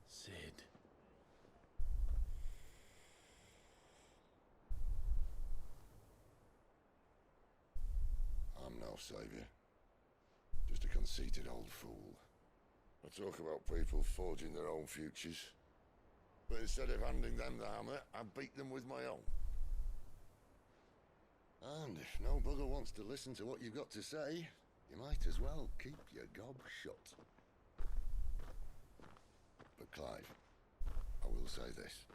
Sid. I'm no savior. Just a conceited old fool. I talk about people forging their own futures. But instead of handing them the hammer, I beat them with my own. And if no bugger wants to listen to what you've got to say, you might as well keep your gob shut. But Clive, I will say this.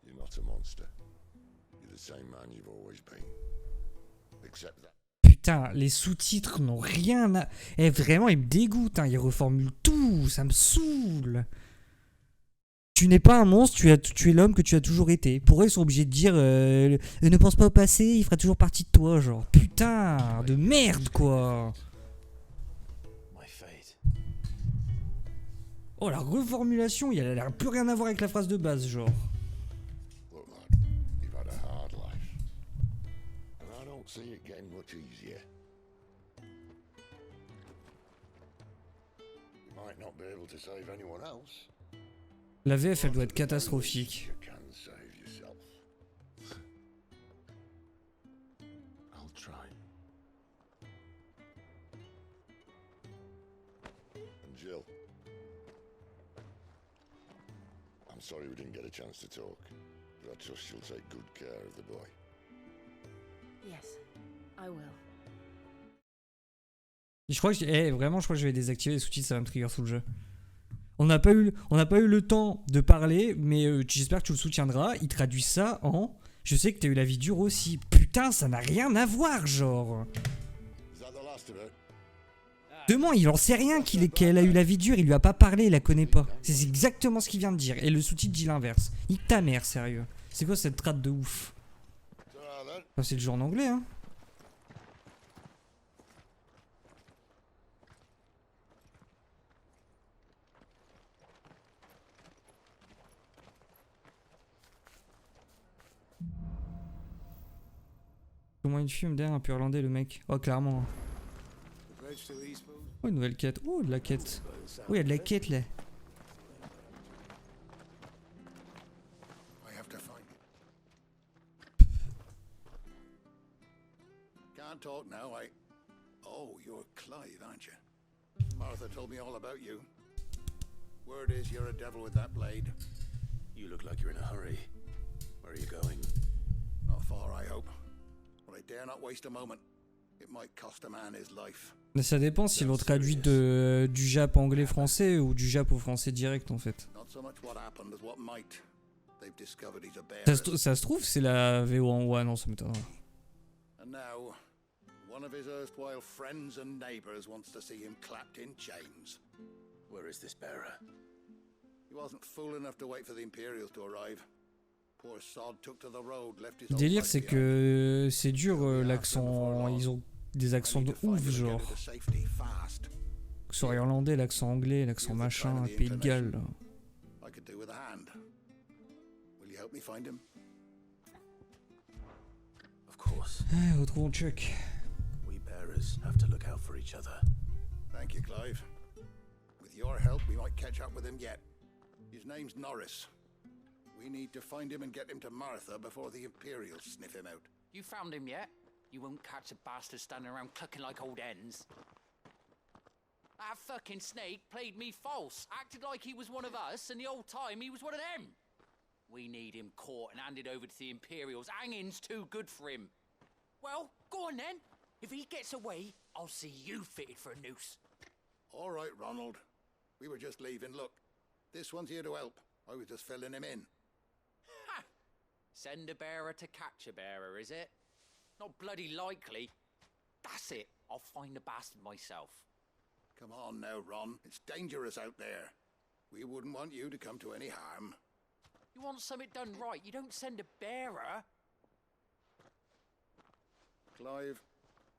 You're not a monster. You're the same man you've always been. Except that. Putain, les sous-titres n'ont rien à... Eh, vraiment, ils me dégoûtent, hein. Ils reformulent tout, ça me saoule. Tu n'es pas un monstre, tu es l'homme que tu as toujours été. Pour eux, ils sont obligés de dire ne pense pas au passé, il fera toujours partie de toi, genre. Putain, de merde, quoi. Oh, la reformulation, il a plus rien à voir avec la phrase de base, genre. Look, lad, you've had a hard life. And I don't see it getting much easier. You might not be able to save anyone else. La VF, elle doit être catastrophique. You can save yourself. I'll try. And Jill. I'm sorry we didn't get a chance to talk, but I trust you'll take good care of the boy. Yes, I will. Je crois que vraiment, je crois que je vais désactiver les sous-titres, ça va me trigger sous le jeu. On n'a pas eu le temps de parler, mais j'espère que tu le soutiendras. Il traduit ça en je sais que t'as eu la vie dure aussi. Putain, ça n'a rien à voir, genre. Demain, il en sait rien qu'elle a eu la vie dure, il lui a pas parlé, il la connaît pas. C'est exactement ce qu'il vient de dire. Et le sous-titre dit l'inverse. Nique ta mère, sérieux. C'est quoi cette trad de ouf? Enfin, c'est le jeu en anglais, hein. Comment il fume derrière un peu irlandais, le mec. Oh, clairement. Oh, une nouvelle quête. Oh, de la quête. Oh, il y a de la quête là. I have to find it. Can't talk now, Oh, you're Clive, aren't you? Martha told me all about you. Word is you're a devil with that blade. You look like you're in a hurry. Where are you going? Not far, I hope. But I dare not waste a moment. It might cost a man his life. Mais ça dépend s'ils l'ont traduit du Jap anglais-français ou du Jap au français direct, en fait. Not so much what happened as what might. They've discovered he's a bear. Ça se trouve, c'est la VO en one, non, ça m'étonne. And now, One of his erstwhile friends and neighbors wants to see him clapped in chains. Where is this bearer? He wasn't fool enough to wait for the Imperials to arrive. Poor sod took to the road, left his Le old délire, life c'est behind. que c'est dur l'accent. Ils ont des accents de ouf, genre. L'accent irlandais, l'accent anglais, l'accent machin, Pays de Galles. Là. I could do with a hand. Will you help me find him? Of course. Retrouvons Chuck. We bearers have to look out for each other. Thank you, Clive. With your help, we might catch up with him yet. His name's Norris. We need to find him and get him to Martha before the Imperials sniff him out. You found him yet? You won't catch a bastard standing around clucking like old hens. That fucking snake played me false, acted like he was one of us, and the whole time he was one of them. We need him caught and handed over to the Imperials. Hanging's too good for him. Well, go on then. If he gets away, I'll see you fitted for a noose. All right, Ronald. We were just leaving. Look, this one's here to help. I was just filling him in. Ha! Send a bearer to catch a bearer, is it? Not bloody likely. That's it. I'll find the bastard myself. Come on now, Ron. It's dangerous out there. We wouldn't want you to come to any harm. You want something done right, you don't send a bearer. Clive,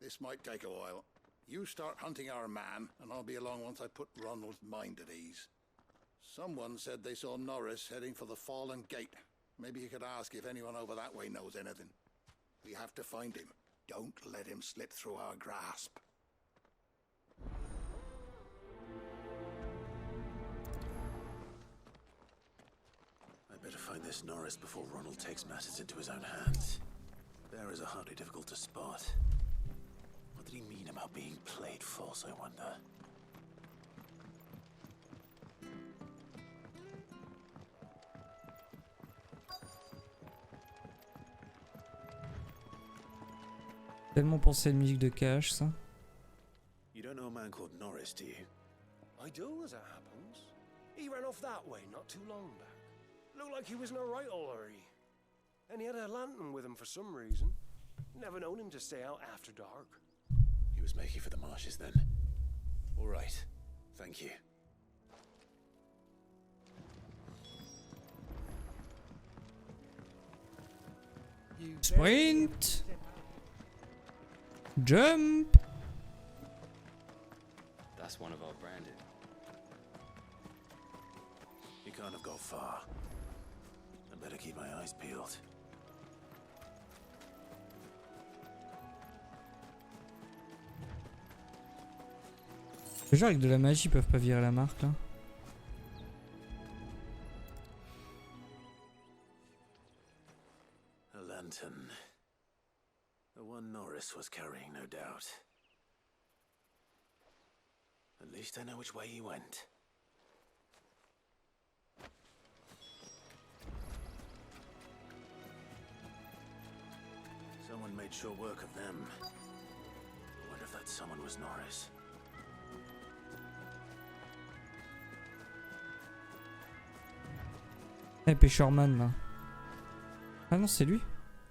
this might take a while. You start hunting our man, and I'll be along once I put Ronald's mind at ease. Someone said they saw Norris heading for the Fallen Gate. Maybe you could ask if anyone over that way knows anything. We have to find him. Don't let him slip through our grasp. I better find this Norris before Ronald takes matters into his own hands. Bearers are hardly difficult to spot. What did he mean about being played false, I wonder? Tellement pensé à une musique de cash, ça. You don't know a man called Norris, do you? I do, as it happens. He ran off that way not too long back. Looked like he was in a right old hurry. And he had a lantern with him for some reason. Never known him to stay out after dark. He was making for the marshes then. All right. Thank you. Sprint! Jump! That's one of our branded. He can't have got far. I better keep my eyes peeled. Genre avec de la magie ils peuvent pas virer la marque là. A lantern. The one Norris was carrying, no doubt. At least I know which way he went. Someone made sure work of them. I wonder if that someone was Norris. Eh, Pêcheurman là. Ah non, c'est lui.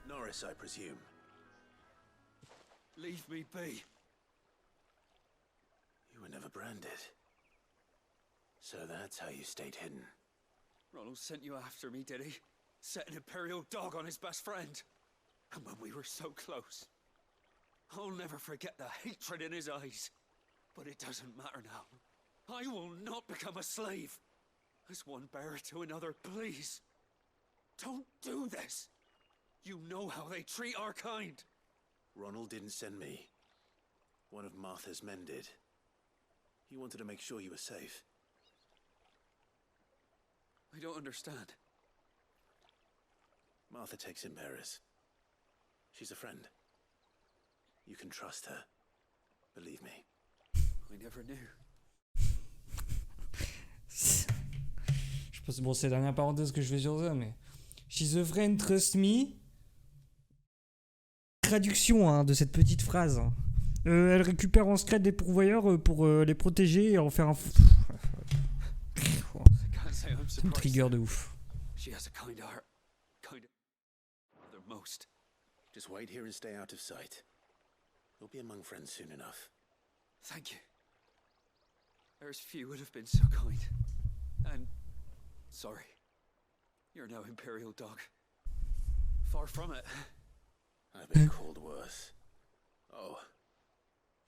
Norris, I presume. Leave me be. You were never branded. So that's how you stayed hidden. Ronald sent you after me, did he? Set an Imperial dog on his best friend. And when we were so close. I'll never forget the hatred in his eyes. But it doesn't matter now. I will not become a slave. As one bearer to another, please. Don't do this. You know how they treat our kind. Ronald didn't send me. One of Martha's men did. He wanted to make sure you were safe. I don't understand. Martha takes in bearers. She's a friend. You can trust her. Believe me. I never knew. Je pense bon c'est la dernière parenthèse que je fais sur ça mais she's a friend, trust me. Traduction hein, de cette petite phrase. Elle récupère en secret des pourvoyeurs pour les protéger et en faire un. Ça me trigger de ouf. She has a kind heart. Kind of. They're most. Just wait here and stay out of sight. We'll be among friends soon enough. Thank you. There's few would have been so kind. And sorry. You're no Imperial dog. Far from it. I've been called worse. Oh,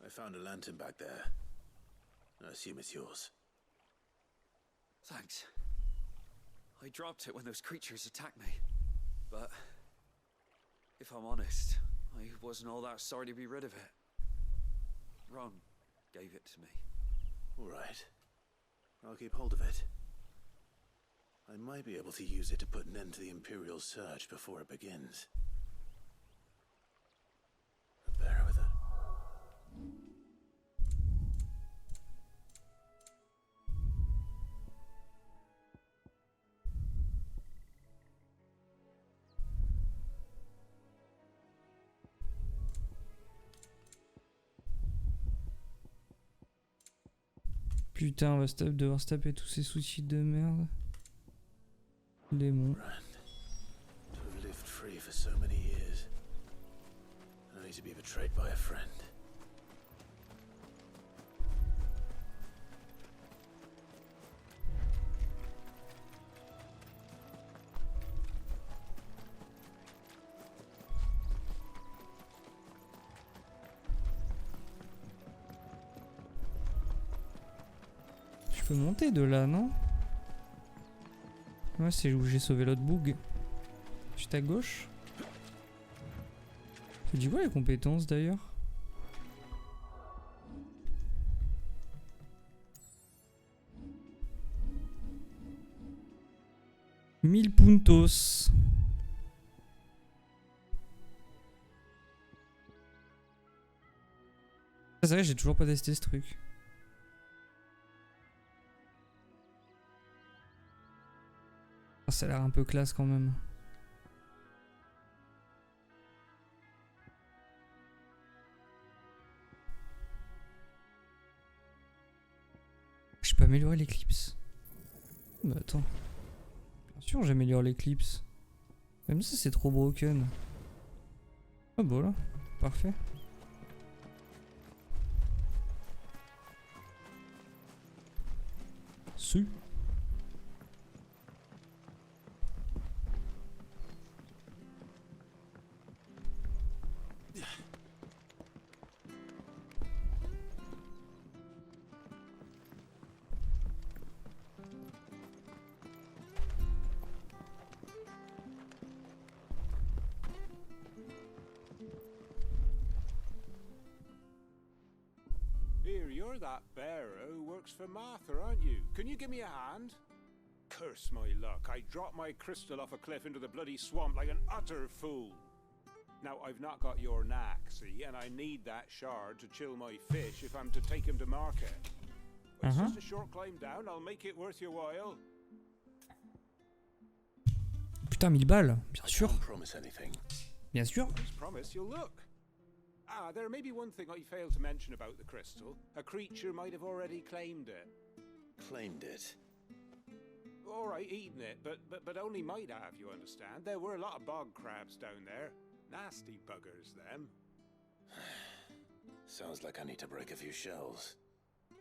I found a lantern back there. I assume it's yours. Thanks. I dropped it when those creatures attacked me. But if I'm honest, I wasn't all that sorry to be rid of it. Ron gave it to me. All right. I'll keep hold of it. I might be able to use it to put an end to the Imperial surge before it begins. Bear with it. Putain, on va devoir se taper tous ces sous-titres de merde. Démon. To have lived free for so many years, only to be betrayed by a friend. Je peux monter de là, non? Ouais, c'est où j'ai sauvé l'autre boug. Juste à gauche. Tu dis quoi les compétences d'ailleurs? « 1000 puntos. » C'est vrai, j'ai toujours pas testé ce truc. Ça a l'air un peu classe quand même. Je peux améliorer l'éclipse. Bah attends. Bien sûr j'améliore l'éclipse. Même ça c'est trop broken. Ah bon là. Parfait. Si. Here, you're that bearer who works for Martha, aren't you? Can you give me a hand? Curse my luck, I dropped my crystal off a cliff into the bloody swamp like an utter fool. Now, I've not got your knack, see, and I need that shard to chill my fish if I'm to take him to market. It's just a short climb down, I'll make it worth your while. Putain, 1000 balles, bien sûr. Promise anything. Bien sûr. Just promise you'll look. Ah, there may be one thing I failed to mention about the crystal. A creature might have already claimed it. Claimed it? All right, eaten it, but only might have, you understand. There were a lot of bog crabs down there. Nasty buggers, them. Sounds like I need to break a few shells.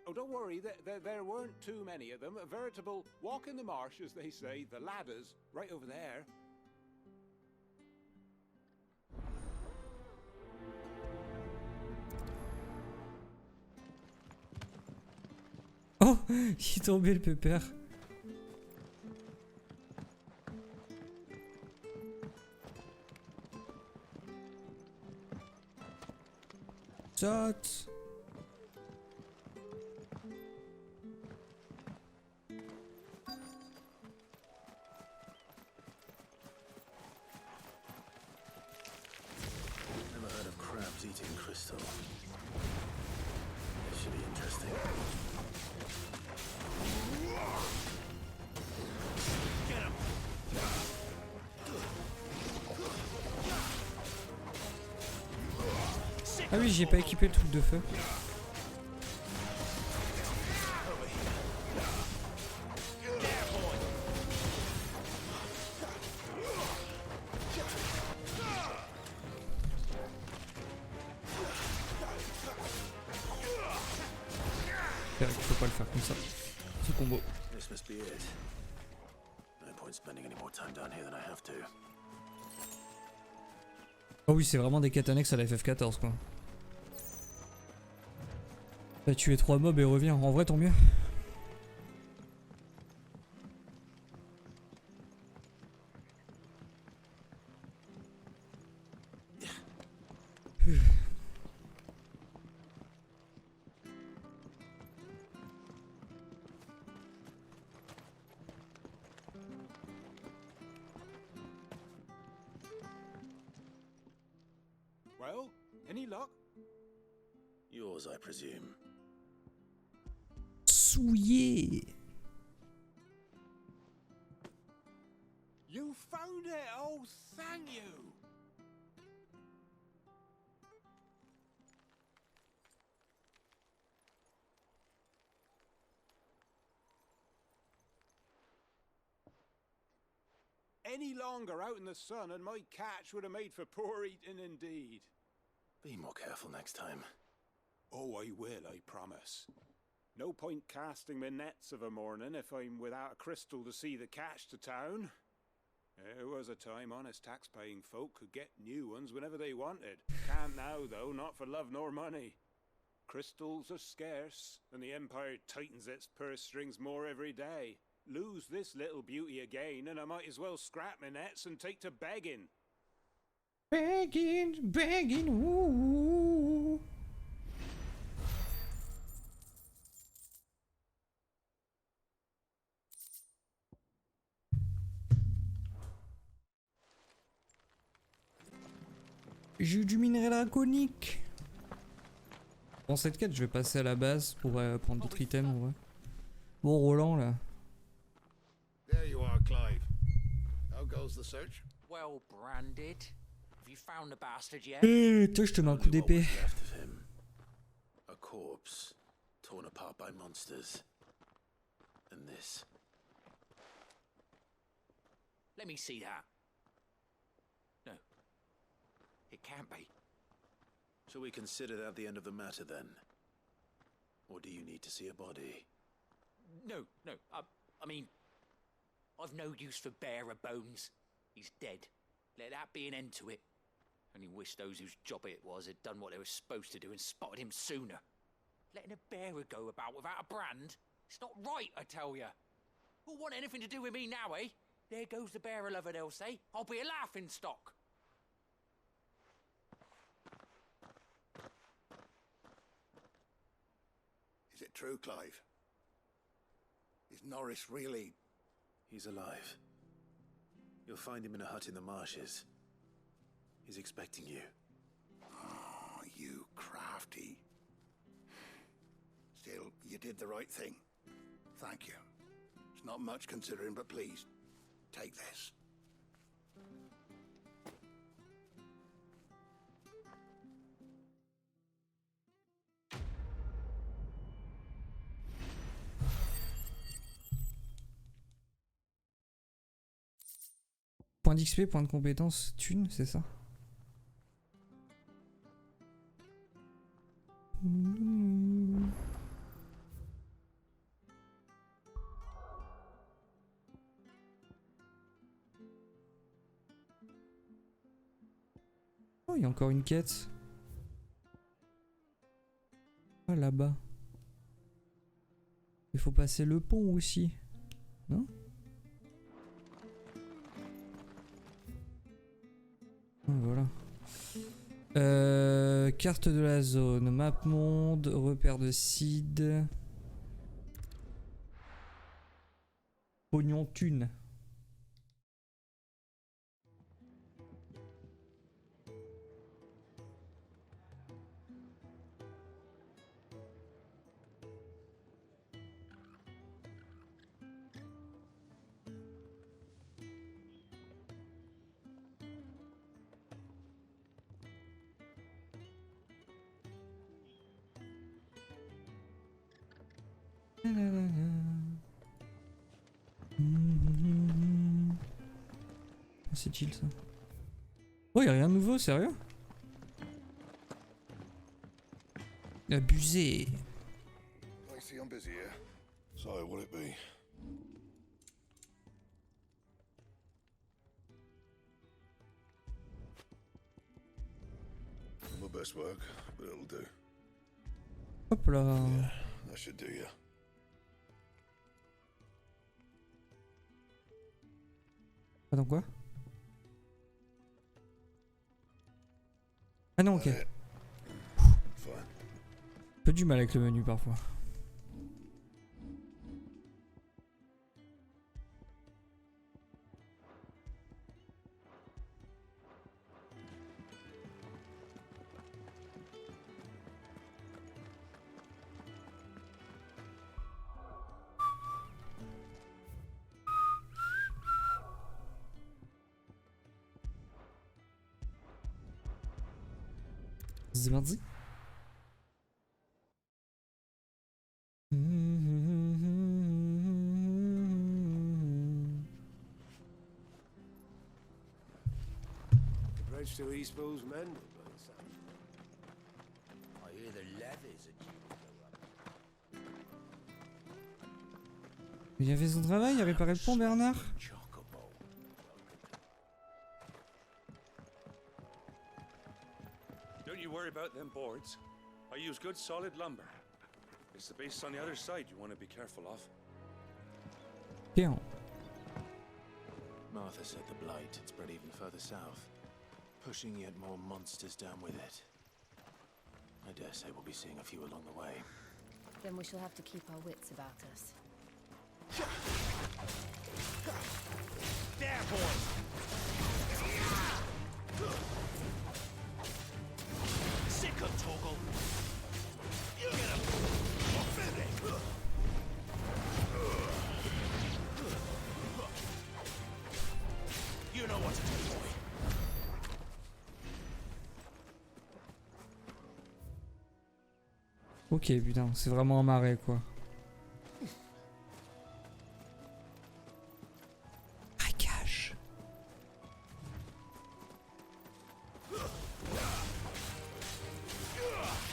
Oh, don't worry, there weren't too many of them. A veritable walk in the marsh, as they say, the ladders, right over there. Oh, il est tombé le pépère. Saute. Never heard of crabs eating crystal. This should be interesting. Get him! Ah oui, j'ai pas équipé le truc de feu. j'espère qu'il faut pas le faire comme ça. Ce combo. This must be it. No point spending any more time down here than I have to. Oh oui, c'est vraiment des quêtes annexes à la FF14 quoi. Va tuer 3 mobs et revient. En vrai, tant mieux. Well, any luck? Yours, I presume. Souillé. You found it! Oh, thank you! Any longer out in the sun and my catch would have made for poor eating indeed. Be more careful next time. Oh, I will, I promise. No point casting my nets of a morning if I'm without a crystal to see the catch to town. There was a time honest tax-paying folk could get new ones whenever they wanted. Can't now, though, not for love nor money. Crystals are scarce, and the Empire tightens its purse strings more every day. Lose this little beauty again, and I might as well scrap my nets and take to begging. Begging, begging, ooh. J'ai eu du minerai draconique. Dans cette quête, je vais passer à la base pour prendre d'autres items en vrai. Bon, Roland là. There you are, Clive. How goes the search? Well branded. Have you found the bastard yet? Toi, je te mets un coup d'épée. Left of him. A corpse, torn apart by monsters. And this. Let me see that. No. It can't be. Shall we consider that the end of the matter then? Or do you need to see a body? No, no. I mean, I've no use for bearer bones. He's dead. Let that be an end to it. Only wish those whose job it was had done what they were supposed to do and spotted him sooner. Letting a bearer go about without a brand? It's not right, I tell ya. Who'll want anything to do with me now, eh? There goes the bearer lover, they'll say. I'll be a laughing stock. Is it true, Clive? Is Norris really... He's alive. You'll find him in a hut in the marshes. He's expecting you. Oh, you crafty. Still, you did the right thing. Thank you. It's not much considering, but please, take this. Point d'XP, point de compétence, thune, c'est ça? Oh, il y a encore une quête. Ah, là-bas. Il faut passer le pont aussi. Non? Voilà. Carte de la zone, map monde, repère de seed. Pognon thune. C'est chill ça. Oh, y'a rien de nouveau, sérieux? Abusé. I see I'm busy here. So, will it be? Not my best work, but it'll do. Hop là. Yeah, that should do ya. Attends quoi? Ah non, ok. Peu du mal avec le menu parfois. Zmardi. The bridge to East Bull's mended by the sound. I hear the levies are due to go up. Il a fait son travail, il a réparé le pont, Bernard. Don't you worry about them boards. I use good solid lumber. It's the base on the other side you want to be careful of. Bien. Martha said the blight had spread even further south, pushing yet more monsters down with it. I dare say we'll be seeing a few along the way. Then we shall have to keep our wits about us. There, boys! Sick of Toggle! Get him! You know what to do, boy. Ok, putain, c'est vraiment un marais quoi. Maquillage.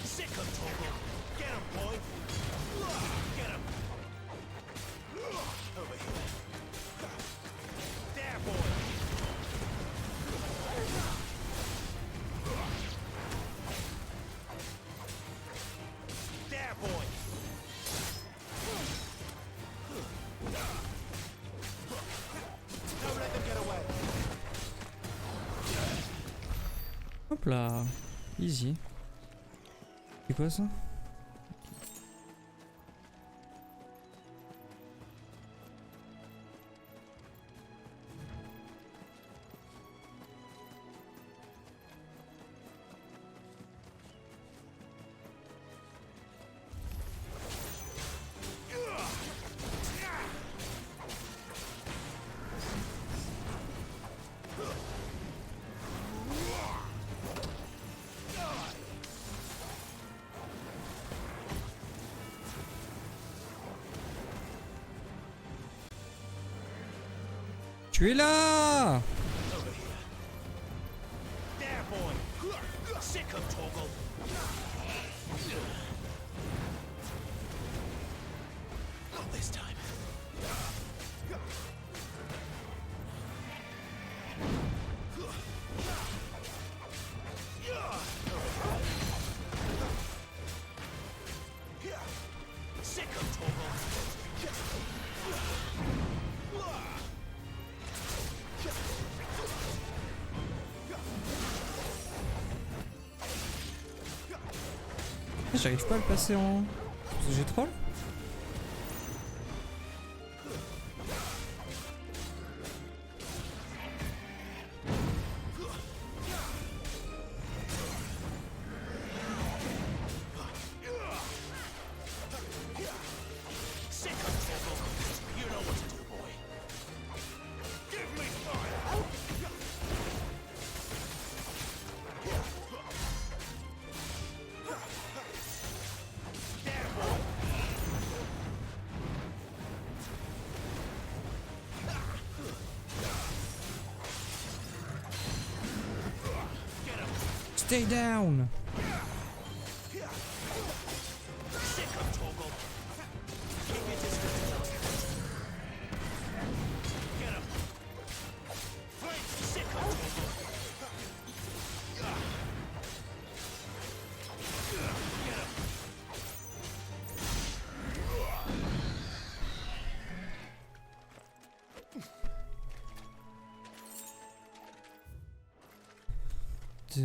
Sick of Toggle! Get him, boy! Get him! Over here. There, boy! There, boy! Don't let them get away! Hop là. Easy. C'est quoi ça? Tu es là! There, boy! Sick of Toggle! Not this time. Sick of Toggle! J'arrive pas à le passer en... J'ai troll? Sick of Toggle! You know what to do, boy. Give me fire! There, boy! Get him! Stay down! Sick of Toggle! Ah,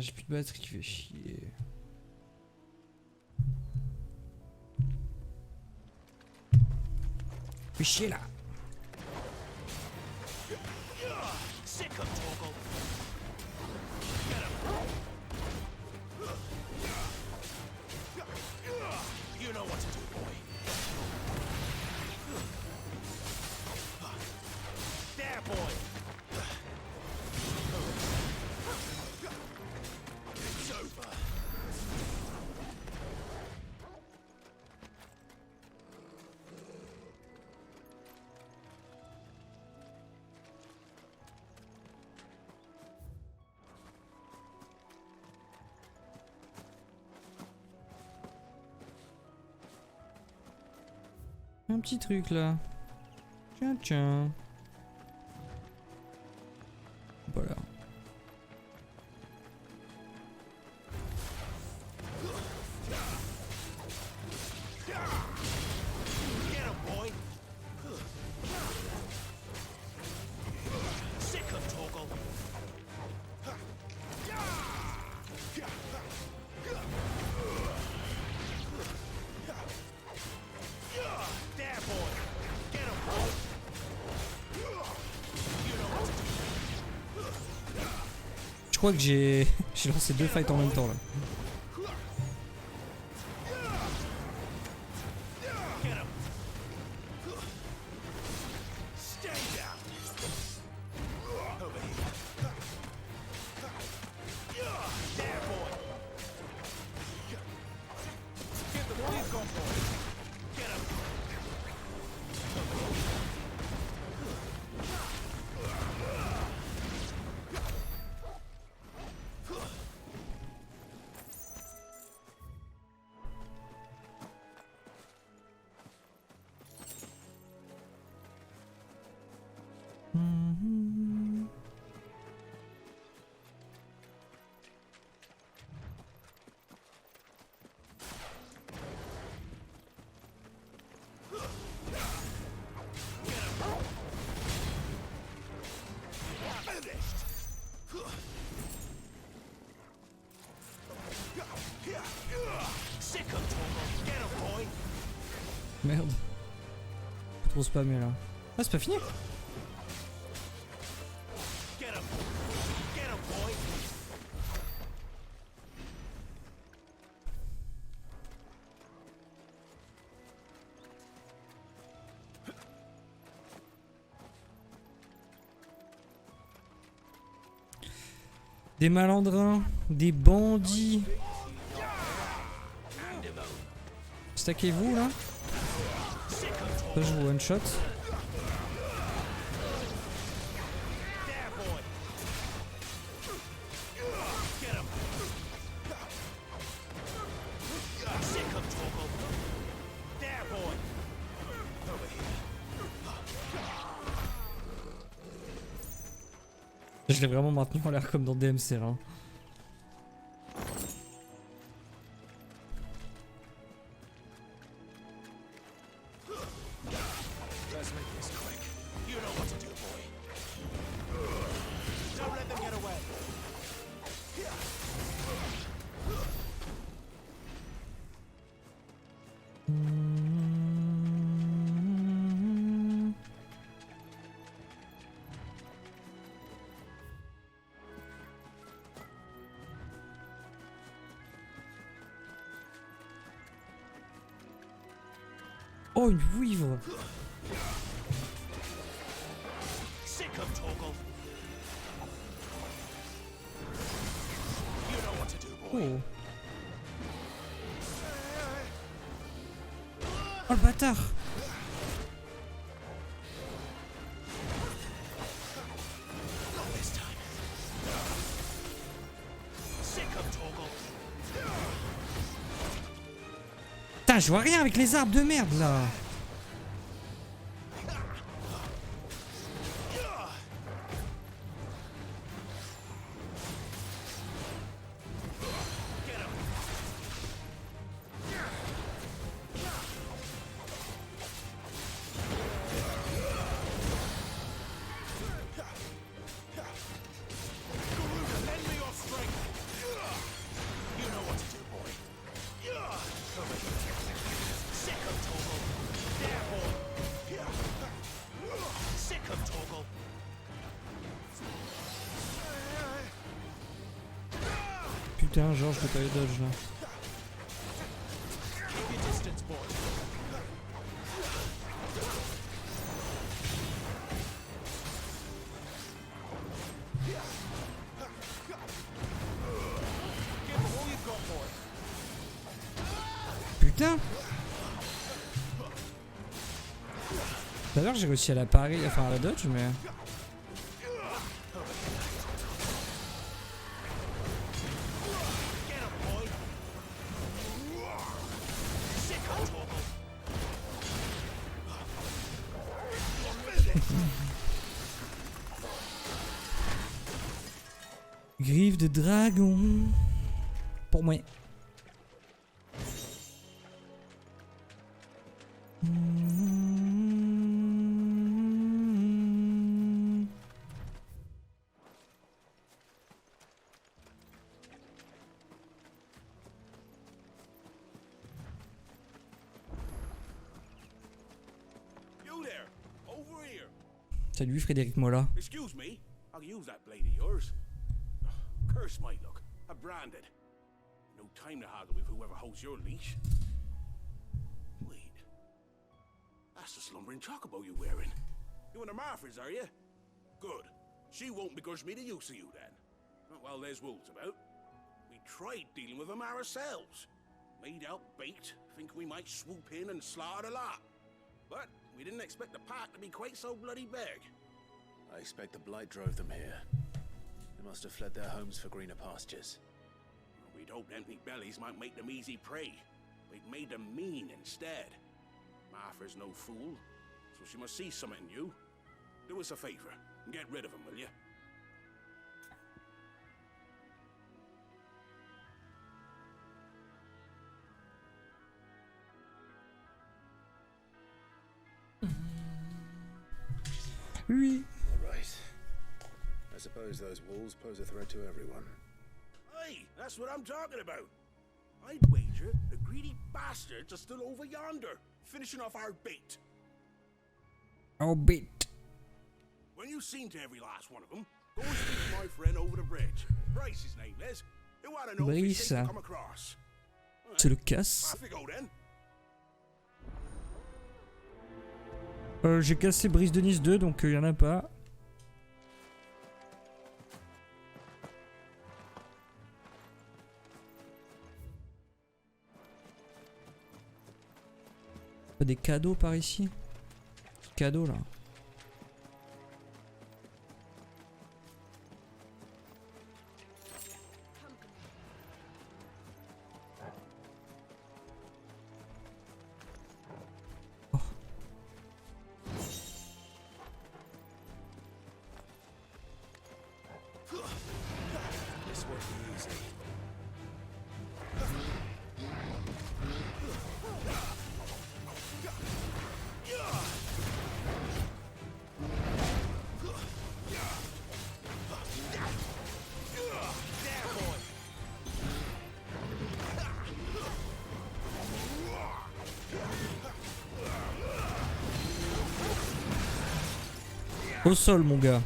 j'ai plus de batterie qui fait chier. Fais chier là. You know what to do, boy. There, boy. It's over. Un petit truc là. Tiens, tiens. Voilà. Get him, boy. Sick of Torgal. There, boy. Get him, boy. You know what to do. Je crois que j'ai lancé 2 fights en même temps là. Get him. Stay down. Over here. There, boy. Get the bleed gone, boy. Get him. Sick of Torgal. Get him, boy. Merde. Trop spammé là. Ah, c'est pas fini. Get him. Get him, boy. Des malandrins, des bandits. Stackez-vous là. Là je vous one shot. There, boy. Get him. Sick of Torgal. There, boy. Over here. Je l'ai vraiment maintenu en l'air comme dans DMC là. Let's make this quick. You know what to do, boy. Don't let them get away. Oh, une vouivre. Sick of Torgal. You know what to do, boy. Oh. Oh le bâtard. Not this time. Sick of Torgal. Putain, je vois rien avec les arbres de merde là. Get him. putain, genre je peux pas les dodge là. Putain! D'ailleurs j'ai réussi à la parer, enfin à la dodge mais... Griffe de dragon. Pour moi. You there, over here. Salut Frédéric Mola. Excuse me, I'll use that blade of yours. Curse my luck, I'm branded. No time to haggle with whoever holds your leash. Wait, that's the slumbering chocobo you're wearing. You and the Marfors, are you? Good. She won't begrudge me the use of you then. Not while there's wolves about. We tried dealing with them ourselves. Made out bait, think we might swoop in and slaughter the lot. But we didn't expect the pack to be quite so bloody big. I expect the blight drove them here. They must have fled their homes for greener pastures. We'd hoped empty bellies might make them easy prey. We'd made them mean instead. Martha's no fool, so she must see something in you. Do us a favor and get rid of them, will you? Oui. All right. I suppose those wolves pose a threat to everyone. Hey, that's what I'm talking about. I'd wager the greedy bastards are still over yonder, finishing off our bait. Our bait. When you've seen to every last one of them, go and speak to my friend over the bridge. Bryce, his name is. He'll want to know if he's safe to come across. Tu le casses. Off you go then. J'ai cassé Brise de Nice 2 donc y en a pas. Des cadeaux par ici. Cadeaux là. This won't be easy. Au sol mon gars.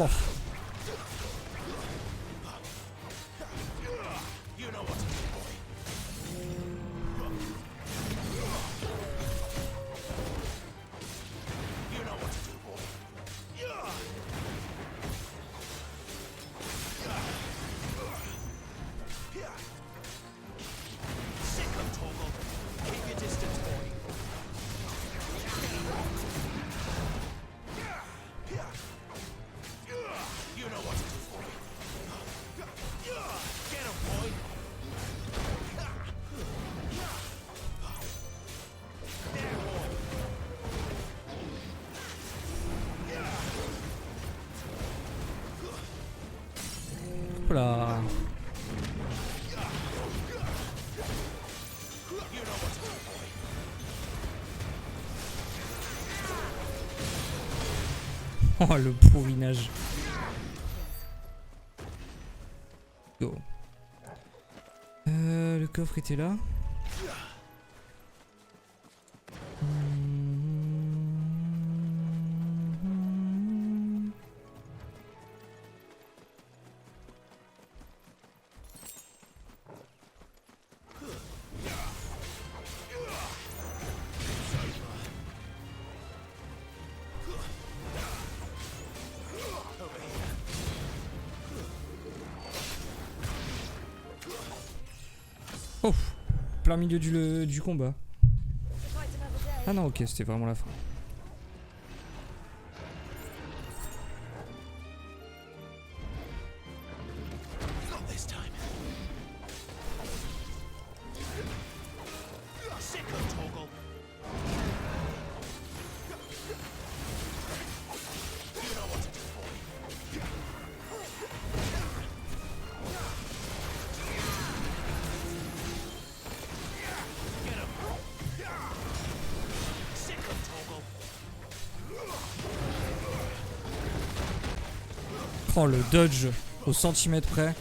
Oh. Oula. Oh le pourrinage. Go. Le coffre était là. Oh, plein milieu du combat. Ah non, ok, c'était vraiment la fin. Oh, le dodge au centimètre près.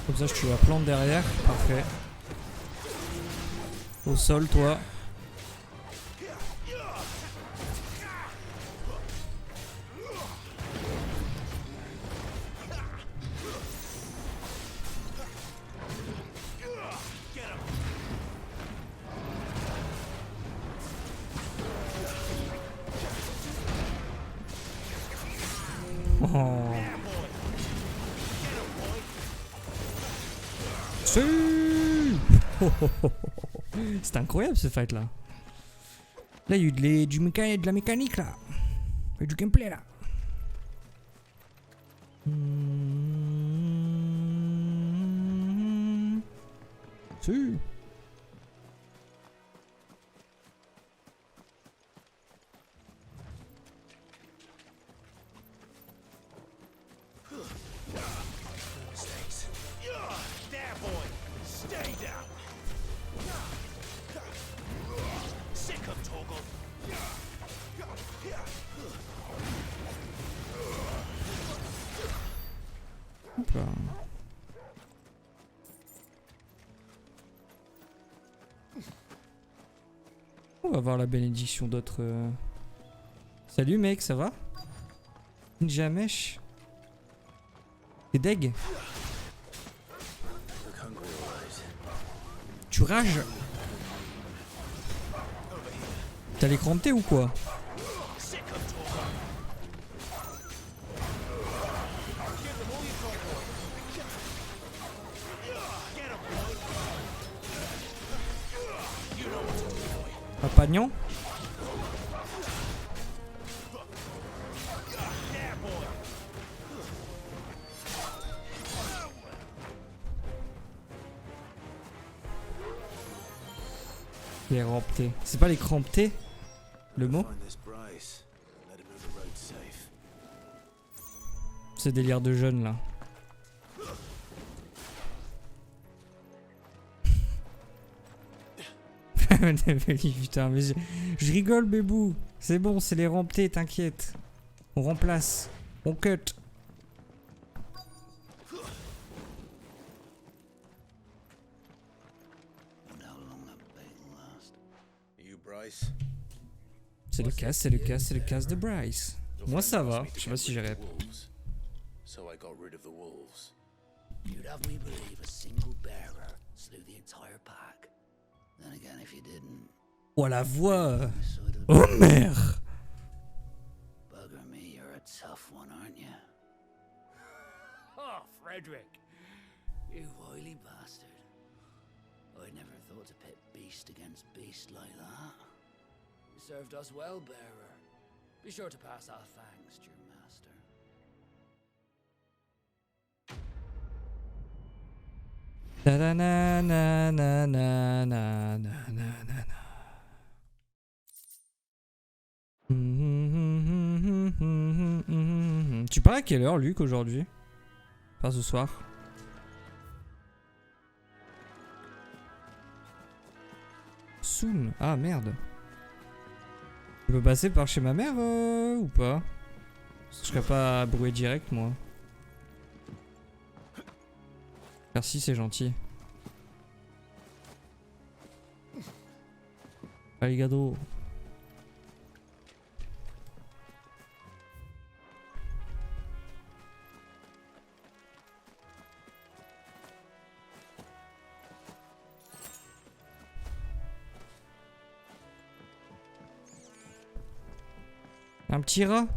Comme ça, je tue la plante derrière. Parfait. Au sol, toi. Oh. C'est incroyable ce fight là. Là il y a eu de la mécanique là. Il y a eu du gameplay là. Si. Hop là. On va voir la bénédiction d'autres. Salut mec, ça va? Ninja Mesh. T'es deg? Tu rages? T'as les crampés ou quoi? Papagnon? Les ramptés. C'est pas les cramptés le mot? C'est délire de jeunes là. Putain, mais je rigole, bébou. C'est bon, c'est les ramptés, t'inquiète. On remplace. On cut. C'est le casse, c'est le casse, c'est le casse de Bryce. Moi ça va, je sais pas si j'ai rep. You'd have me believe a single bearer slew the entire pack. Then again, if you didn't. Oh la voix. Oh merde. Bugger me, you're a tough one, aren't you? Oh, Frederick. You wily bastard. I'd never thought to pit beast against beast like that. You served us well, bearer. Be sure to pass our thanks to your master. Na na na na na na na na na. Tu pars à quelle heure, Luc, aujourd'hui? Enfin, ce soir. Soon. Ah, merde. Je peux passer par chez ma mère ou pas? Parce que je serais pas à brouiller direct, moi. Merci, c'est gentil. Arigato. Un petit rat.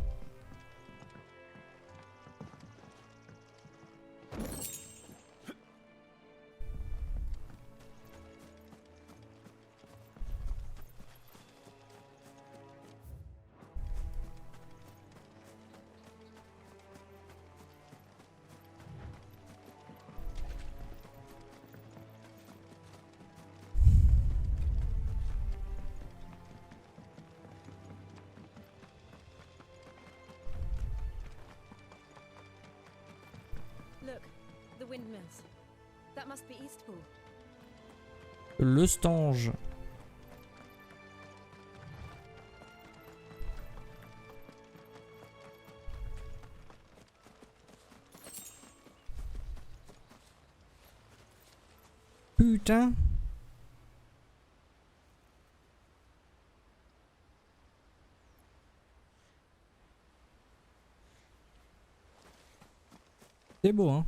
Look, the windmills. That must be Eastpool. Le stange. Putain. C'est beau, hein.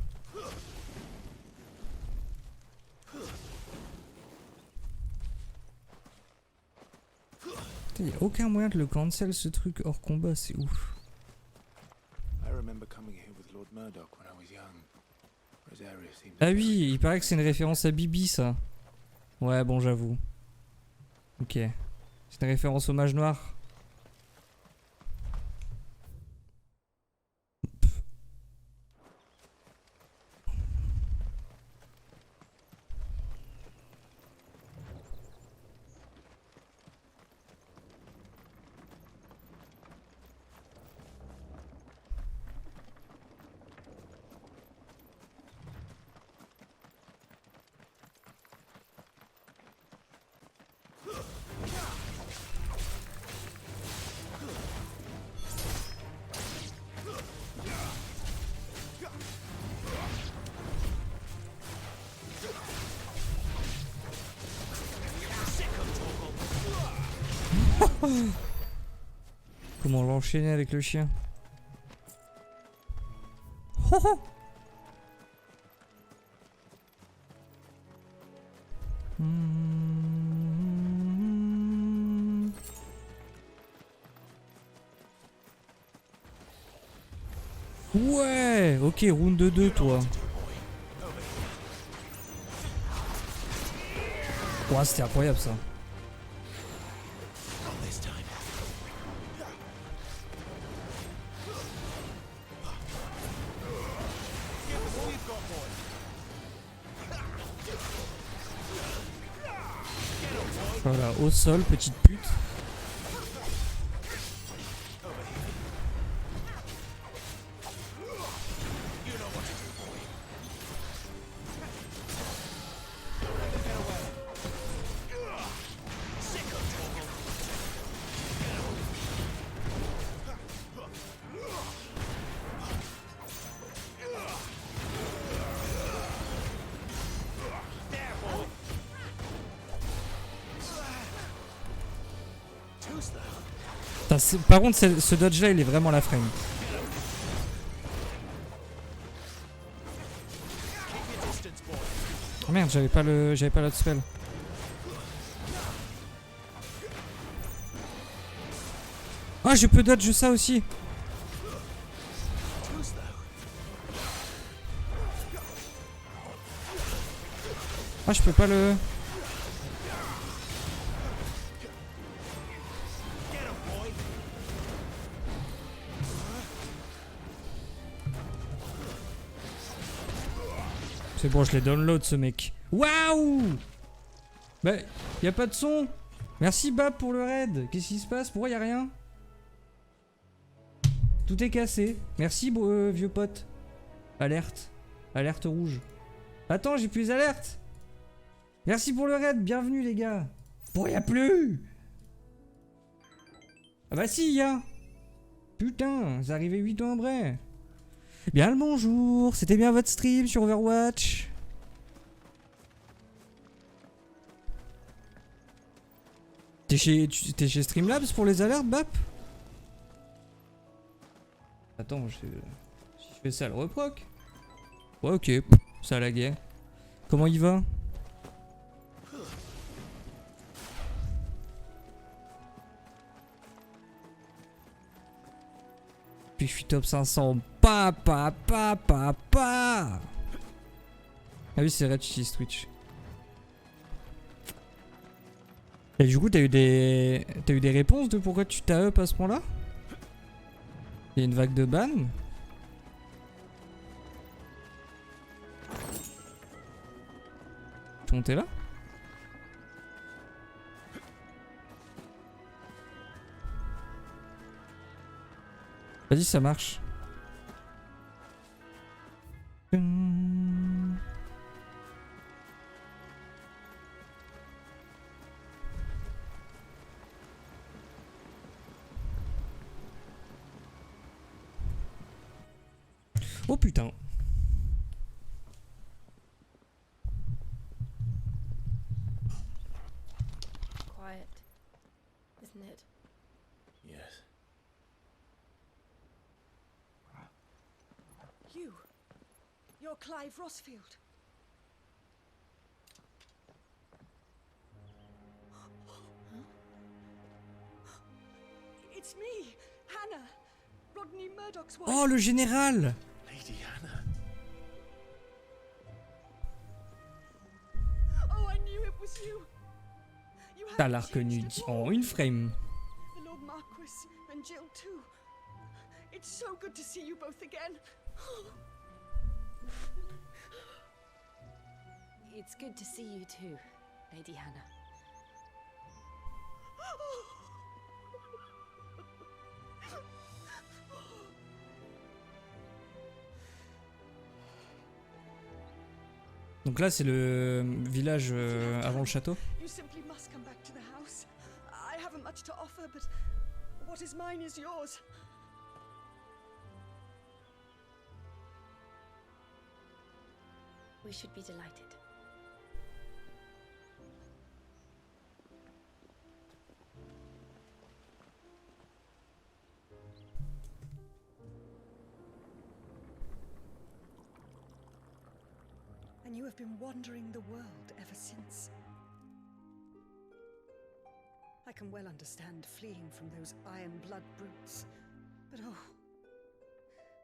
Il n'y a aucun moyen de le cancel ce truc hors combat, c'est ouf. Ah oui, il paraît que c'est une référence à Bibi ça. Ouais bon j'avoue. Ok. C'est une référence au mage noir. Comment l'enchaîner avec le chien? Oh oh. Ouais, ok, round de 2 toi. Ouais, c'était incroyable ça. Voilà, au sol, petite pute. Par contre, ce dodge là il est vraiment la frame. Oh merde, j'avais pas l'autre spell. Ah, je peux dodge ça aussi. Ah, je peux pas le... C'est bon, je les download ce mec. Waouh! Bah, y a pas de son. Merci Bab pour le raid. Qu'est-ce qui se passe? Pourquoi y a rien? Tout est cassé. Merci vieux pote. Alerte. Alerte rouge. Attends, j'ai plus les alertes. Merci pour le raid. Bienvenue les gars. Pourquoi y a plus? Ah bah si, y a. Putain, c'est arrivé 8 ans après. Bien le bonjour, c'était bien votre stream sur Overwatch. T'es chez Streamlabs pour les alertes, Bap? Attends, si je fais ça, le reproc. Ouais, ok, ça a lagué. Comment il va? Puis je suis top 500. Pa. Ah oui, c'est Red XVI Twitch. Et du coup, t'as eu des réponses de pourquoi tu t'as up à ce point-là? Il y a une vague de ban? Tu montais là? Vas-y, ça marche. Oh putain. Quiet, isn't it? Yes. You're Clive Rossfield. It's me, Hannah. Rodney Murdoch's wife. Oh, le général! Lady Hannah. Oh, I knew it was you. T'as l'as reconnu en une frame. The Lord Marquis and Jill too. It's so good to see you both again. It's good to see you too, Lady Hannah. Donc là, c'est le village avant le château. You simply must come back to the house. I haven't much to offer, but what is mine is yours. We should be delighted. And you have been wandering the world ever since. I can well understand fleeing from those iron blood brutes, but oh,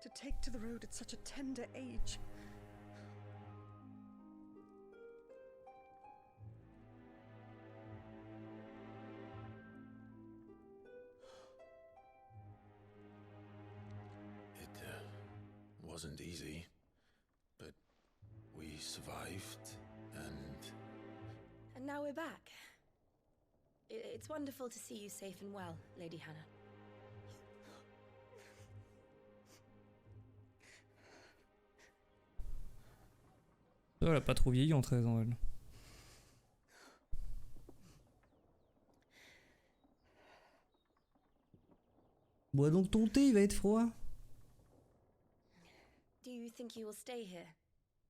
to take to the road at such a tender age. It wasn't easy, but we survived, and... And now we're back. It's wonderful to see you safe and well, Lady Hannah. Oh, elle a pas trop vieilli en 13 ans, elle. Bois donc ton thé, il va être froid. Do you think you will stay here,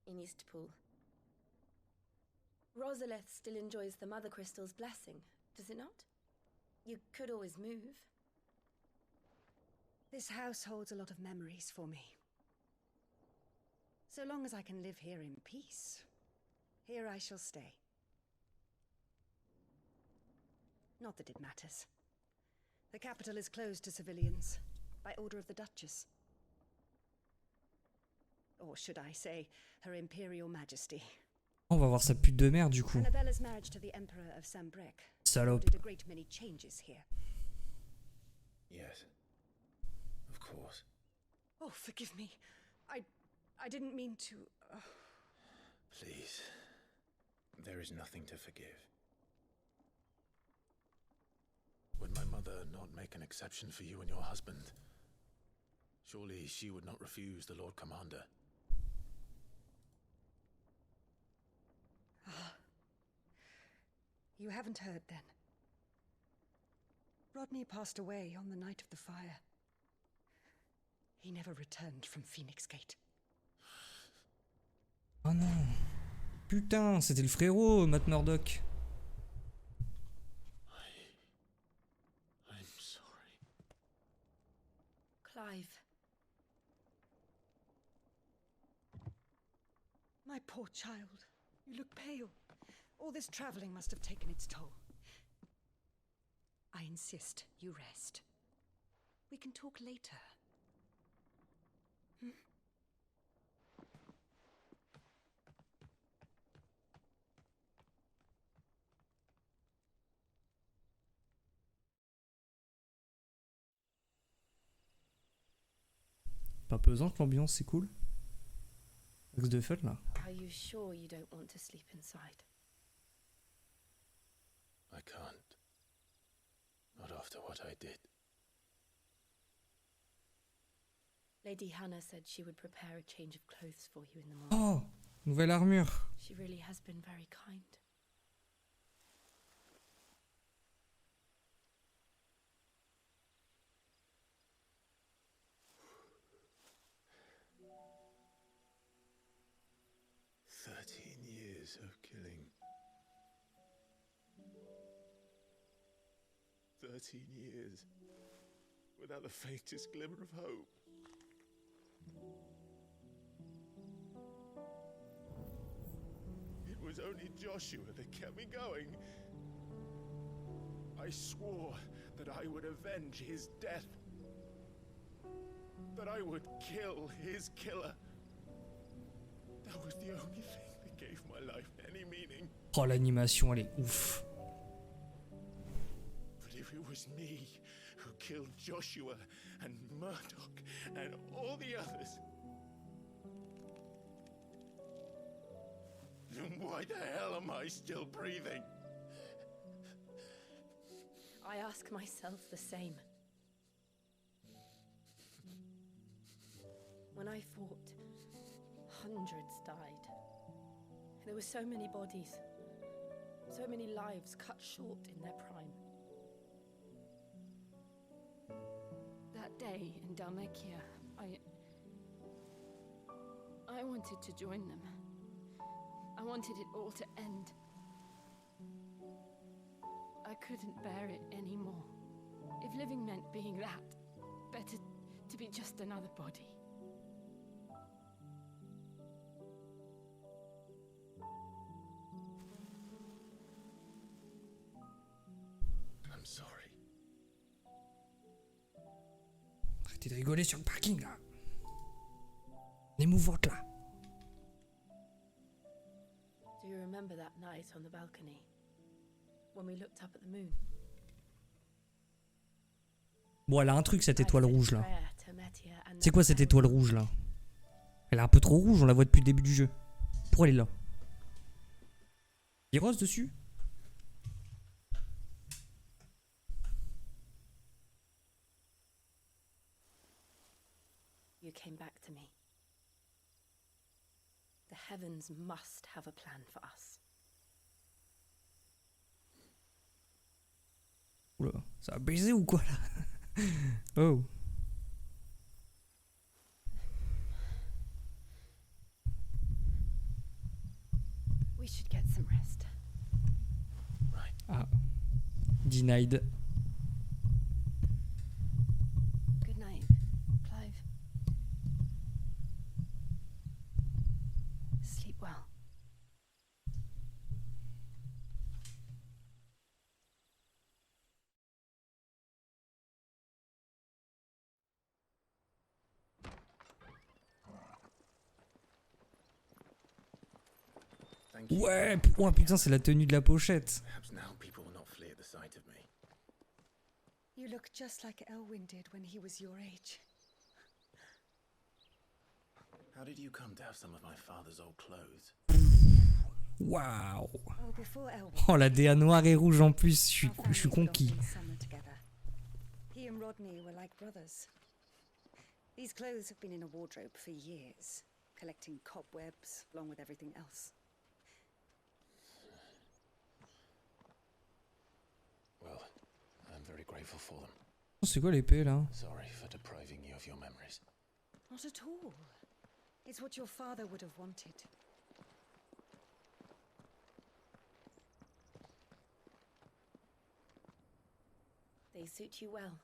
in Eastpool? Rosaleth still enjoys the Mother Crystal's blessing, does it not? You could always move. This house holds a lot of memories for me. So long as I can live here in peace, here I shall stay. Not that it matters. The capital is closed to civilians, by order of the Duchess. Or should I say, Her Imperial Majesty. On va voir sa pute de merde du coup. Annabella's marriage to the Emperor of Sambrec Salope. did a great many changes here. Yes. Of course. Oh, forgive me. I didn't mean to... Please. There is nothing to forgive. Would my mother not make an exception for you and your husband? Surely she would not refuse the Lord Commander. You haven't heard then. Rodney passed away on the night of the fire. He never returned from Phoenix Gate. Oh non. Putain, c'était le frérot, Matt Murdock. poor child. You look pale. All this traveling must have taken its toll. I insist you rest. We can talk later. Hmm? Pas pesant que l'ambiance, c'est cool. Axe de fête là. Are you sure you don't want to sleep inside? I can't. Not after what I did. Lady Hannah said she would prepare a change of clothes for you in the morning. Oh, nouvelle armure. She really has been very kind. Years of killing. 13 years without the faintest glimmer of hope. It was only Joshua that kept me going. I swore that I would avenge his death. That I would kill his killer. That was the only thing that gave my life any meaning. Oh, l'animation, elle est ouf. But if it was me who killed Joshua and Murdoch and all the others, then why the hell am I still breathing? I ask myself the same. When I fought, hundreds died. There were so many bodies, so many lives cut short in their prime. That day in Dalmekia, I wanted to join them. I wanted it all to end. I couldn't bear it anymore. If living meant being that, better to be just another body. I'm sorry. Arrêtez de rigoler sur le parking là. L'émouvante là. Do you remember that night on the balcony? When we looked up at the moon? Bon, elle a un truc cette étoile rouge là. C'est quoi cette étoile rouge là? Elle est un peu trop rouge, on la voit depuis le début du jeu. Pourquoi elle est là? Il y a rose dessus? You came back to me. The heavens must have a plan for us. Oula, ça va baiser ou quoi là? Oh. We should get some rest. Ah. Denied. Good night, Clive. Sleep well. Ouais, oh, putain, c'est la tenue de la pochette. Perhaps now people will not flee at the sight of me. You look just like Elwyn did when he was your age. How did you come to have some of my father's old clothes? Waouh. Oh, before Elwyn. Oh, la DA noire et rouge en plus, je suis conquis. He and Rodney were like brothers. These clothes have been in a wardrobe for years, collecting cobwebs along with everything else. Well, I'm very grateful for them. C'est quoi l'épée là? Sorry for depriving you of your memories. Not at all. It's what your father would have wanted. They suit you well.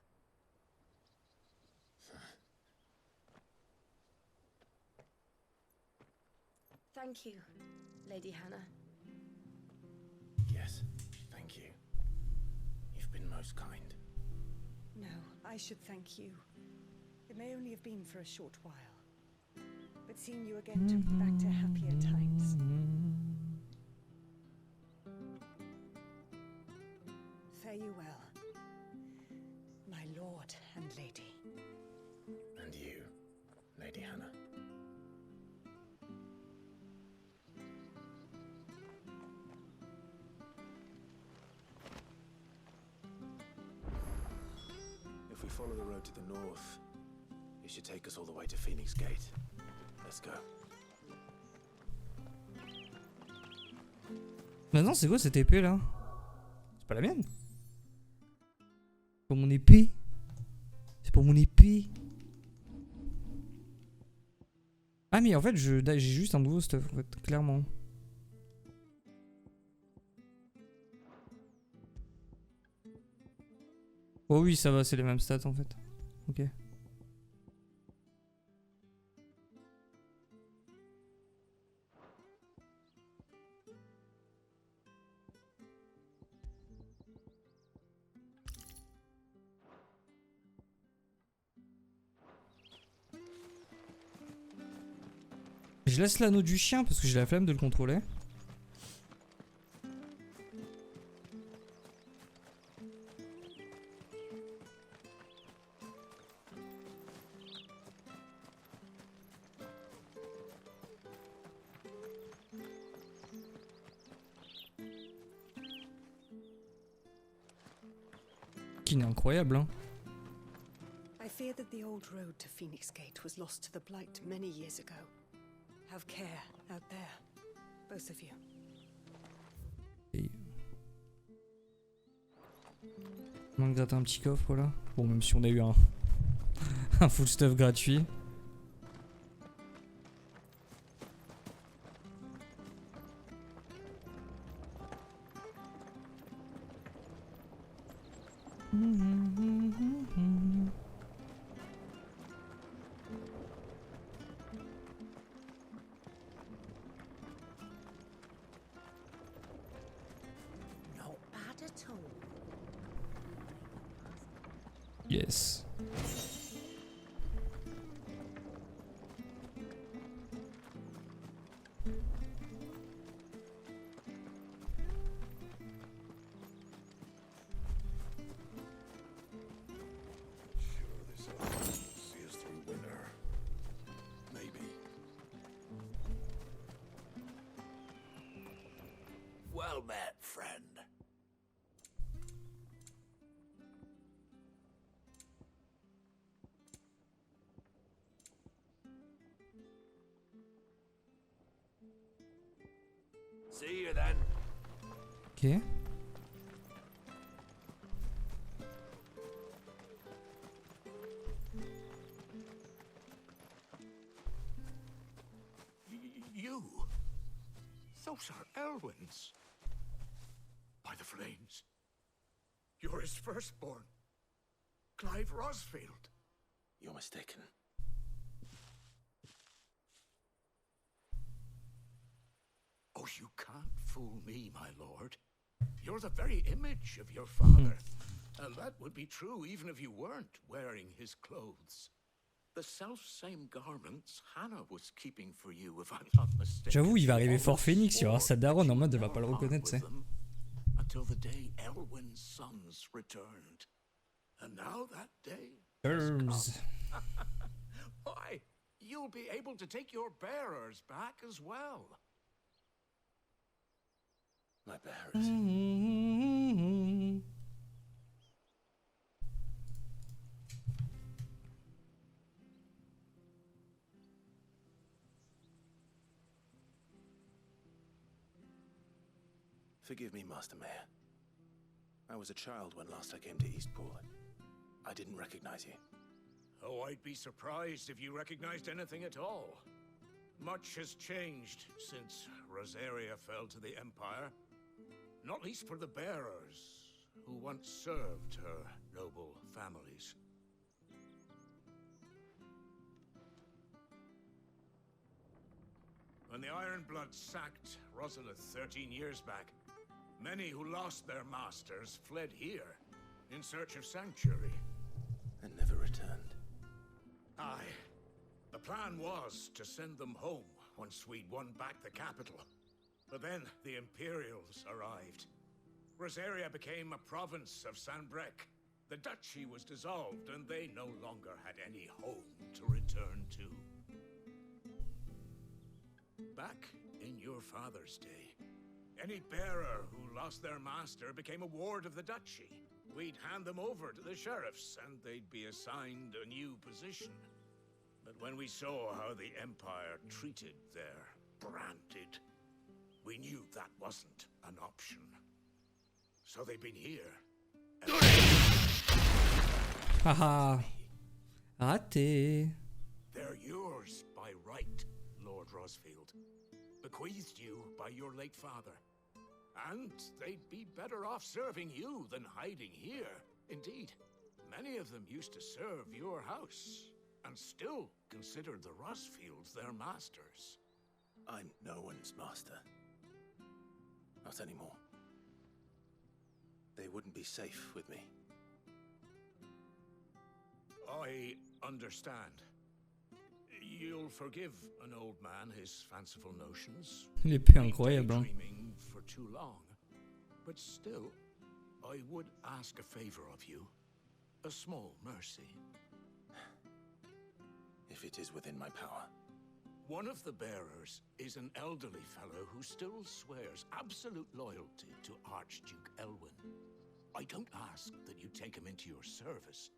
Thank you, Lady Hannah. Yes, thank you. You've been most kind. No, I should thank you. It may only have been for a short while, but seeing you again took me back to happier times. Fare you well, my lord and lady. And you, Lady Hannah. If we follow the road to the north, it should take us all the way to Phoenix Gate. Let's go. Maintenant, c'est quoi cette épée là? C'est pas la mienne? C'est pour mon épée? C'est pour mon épée? Ah, mais en fait, j'ai juste un nouveau stuff, en fait, clairement. Oh oui, ça va, c'est les mêmes stats en fait. Ok. Je laisse l'anneau du chien parce que j'ai la flemme de le contrôler. Qui est incroyable, hein. I fear that the old road to Phoenix Gate was lost to the Blight many years ago. Have care out there, both of you. On va gratter un petit coffre là. Bon, même si on a eu un full stuff gratuit. Not bad at all. Yes. See us through winter. Maybe. Well met, friend. See you then. Ok. You? Those are Elwyn's. By the flames. You're his firstborn. Clive Rosfield. You're mistaken. Oh, you can't fool me, my lord. You're the very image of your father. And that would be true even if you weren't wearing his clothes. The self-same garments Hannah was keeping for you, if I'm not mistaken. J'avoue, il va arriver fort Phoenix, il y aura sa daronne en mode elle va pas le reconnaître, tu sais. Until the day Elwyn's sons returned. And now that day Terms. Why, you'll be able to take your bearers back as well. My bearers. Forgive me, Master Mayor. I was a child when last I came to Eastpool. I didn't recognize you. Oh, I'd be surprised if you recognized anything at all. Much has changed since Rosaria fell to the Empire. Not least for the bearers, who once served her noble families. When the Ironbloods sacked Rosalith 13 years back, many who lost their masters fled here in search of sanctuary. And never returned. Aye. The plan was to send them home once we'd won back the capital. But then the Imperials arrived. Rosaria became a province of Sanbreque. The duchy was dissolved, and they no longer had any home to return to. Back in your father's day, any bearer who lost their master became a ward of the duchy. We'd hand them over to the sheriffs, and they'd be assigned a new position. But when we saw how the Empire treated their branded, we knew that wasn't an option. So they've been here. Haha. Raté. They're yours by right, Lord Rosfield. Bequeathed you by your late father. And they'd be better off serving you than hiding here. Indeed, many of them used to serve your house, and still consider the Rosfields their masters. I'm no one's master. Not anymore. They wouldn't be safe with me. I understand. You'll forgive an old man his fanciful notions. L'épée incroyable, hein. Dreaming for too long. But still, I would ask a favor of you. A small mercy. If it is within my power. One of the bearers is an elderly fellow who still swears absolute loyalty to Archduke Elwyn. I don't ask that you take him into your service,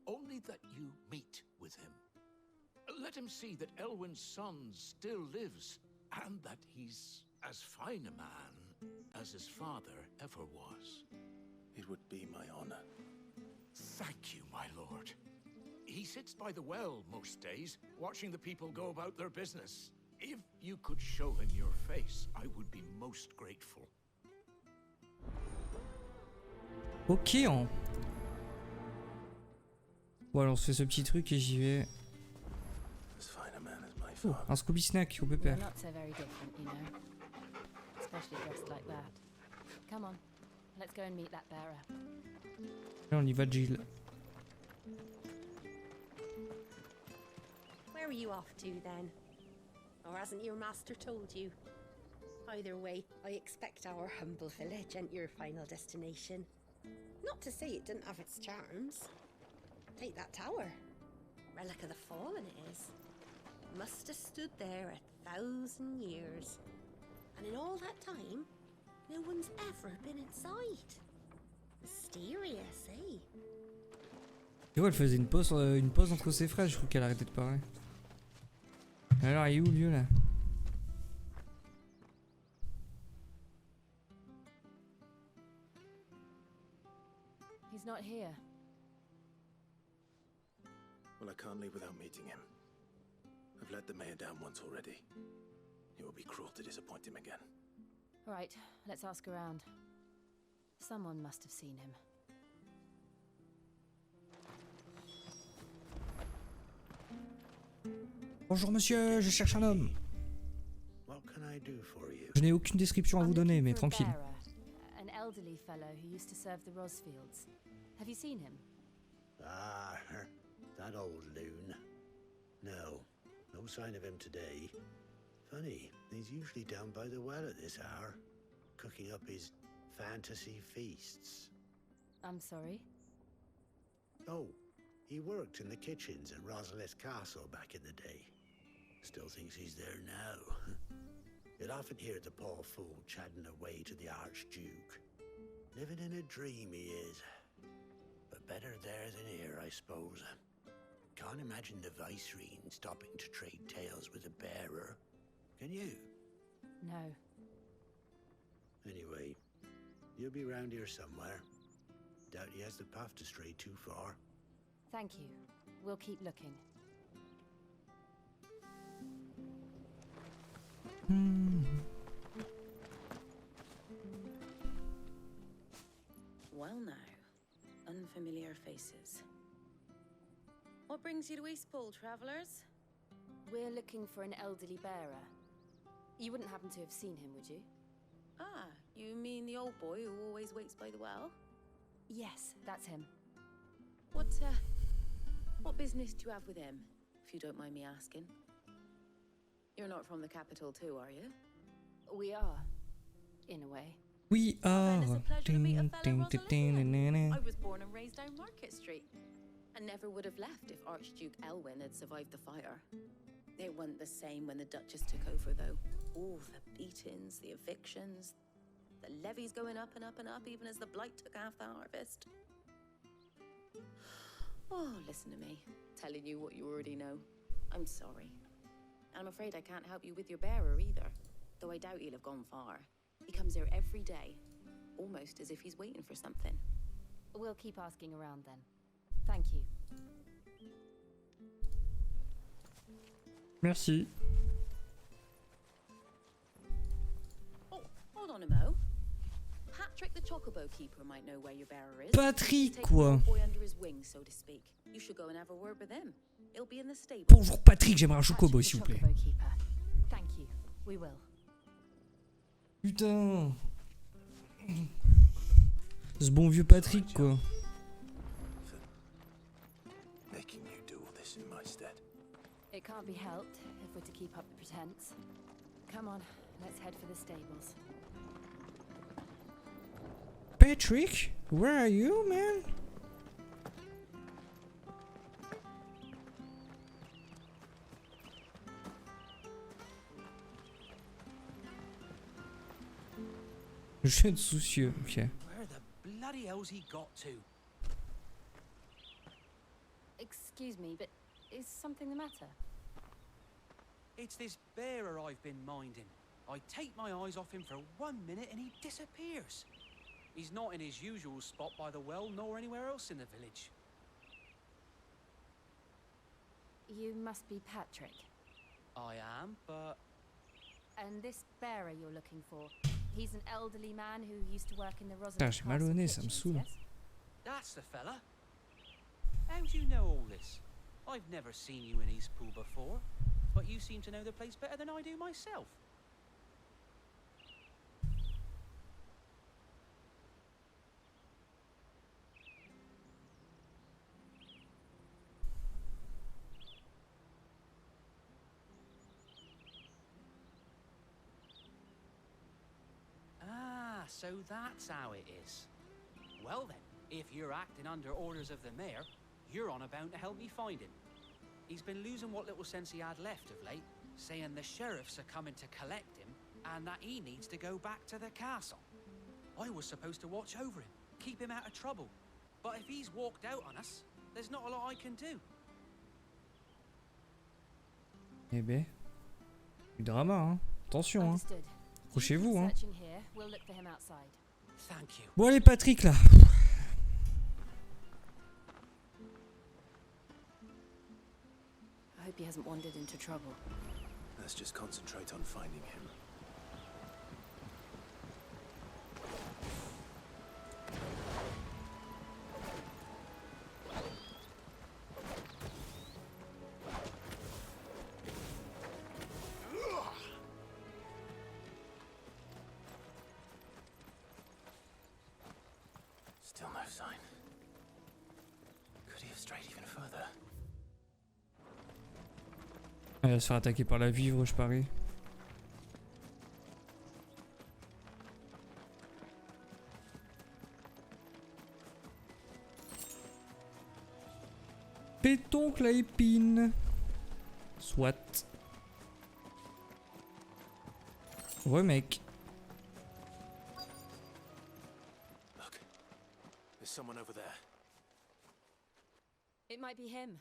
only that you meet with him. Let him see that Elwyn's son still lives, and that he's as fine a man as his father ever was. It would be my honor. Thank you, my lord. He sits by the well most days, watching the people go about their business. If you could show him your face, I would be most grateful. Ok, hein. Bon, alors on se fait ce petit truc et j'y vais. Oh, un Scooby Snack au pépère. You're not so very different, you know. Especially dressed like that. Come on, let's go and meet that bearer. Là, on y va, Jill. Where are you off to then? Or hasn't your master told you? Either way, I expect our humble village ain't your final destination. Not to say it didn't have its charms. Take that tower. Relic of the Fallen it is. Must have stood there 1,000 years. And in all that time, no one's ever been inside. Mysterious, eh? Et ouais, elle faisait une pause entre ses phrases, je crois qu'elle arrêtait de parler. Alors, il est où le vieux là? He's not here. Well, I can't leave without meeting him. I've let the mayor down once already. It would be cruel to disappoint him again. All right, let's ask around. Someone must have seen him. Bonjour monsieur, je cherche un homme. What can I do for you? Je n'ai aucune description à vous donner, mais tranquille. An elderly fellow who used to serve the Rosfields. Have you seen him? Ah, that old loon. No, no sign of him today. Funny, he's usually down by the well at this hour, cooking up his fantasy feasts. I'm sorry? Oh, he worked in the kitchens at Rosalith Castle back in the day. Still thinks he's there now. You'd often hear the poor fool chatting away to the Archduke. Living in a dream he is. But better there than here, I suppose. Can't imagine the Viceroy stopping to trade tales with a bearer. Can you? No. Anyway, you'll be round here somewhere. Doubt he has the path to stray too far. Thank you. We'll keep looking. Well now, unfamiliar faces. What brings you to Eastpool, travellers? We're looking for an elderly bearer. You wouldn't happen to have seen him, would you? Ah, you mean the old boy who always waits by the well? Yes, that's him. What business do you have with him, if you don't mind me asking? You're not from the capital too, are you? We are, in a way. We are. I was born and raised down Market Street, and never would have left if Archduke Elwyn had survived the fire. It wasn't the same when the Duchess took over, though. All the beatings, the evictions, the levies going up and up and up, even as the blight took half the harvest. Oh, listen to me, telling you what you already know. I'm sorry. And I'm afraid I can't help you with your bearer either, though I doubt he'll have gone far. He comes here every day, almost as if he's waiting for something. We'll keep asking around then. Thank you. Merci. Oh, hold on a mo. Patrick the Chocobo Keeper might know where your bearer is. Patrick, quoi. Boy under his wing, so to speak. You should go and have a word with him. He'll be in the stable. Bonjour Patrick, j'aimerais un chocobo s'il vous plaît. Thank you. We will. Putain. Ce bon vieux Patrick, quoi. Making you do all this in my stead. It can't be helped if we're to keep up the pretense. Come on, let's head for the stables. Patrick, where are you, man? Jeune soucieux, ok. Where the bloody hell's he got to? Excuse me, but is something the matter? It's this bearer I've been minding. I take my eyes off him for 1 minute and he disappears. He's not in his usual spot by the well, nor anywhere else in the village. You must be Patrick. I am, but... And this bearer you're looking for, he's an elderly man who used to work in the Putain, Rosalind j'ai mal au nez, ça me saoule. yes? That's the fella. How do you know all this? I've never seen you in Eastpool before, but you seem to know the place better than I do myself. Ah, so that's how it is. Well then, if you're acting under orders of the mayor, you're on about to help me find him. He's been losing what little sense he had left of late, saying the sheriffs are coming to collect him and that he needs to go back to the castle. I was supposed to watch over him, keep him out of trouble. But if he's walked out on us, there's not a lot I can do. Eh ben, du drama, hein. Attention, hein. Understood. Accrochez-vous, hein. Searching here, we'll look for him outside. Thank you. Bon allez Patrick là. I hope he hasn't wandered into trouble. Let's just concentrate on finding him. Still no sign. Could he have strayed even further? Elle va se faire attaquer par la vivre, je parie. Pétoncle à épine. Soit. Ouais mec. Look, there's someone over there. It might be him.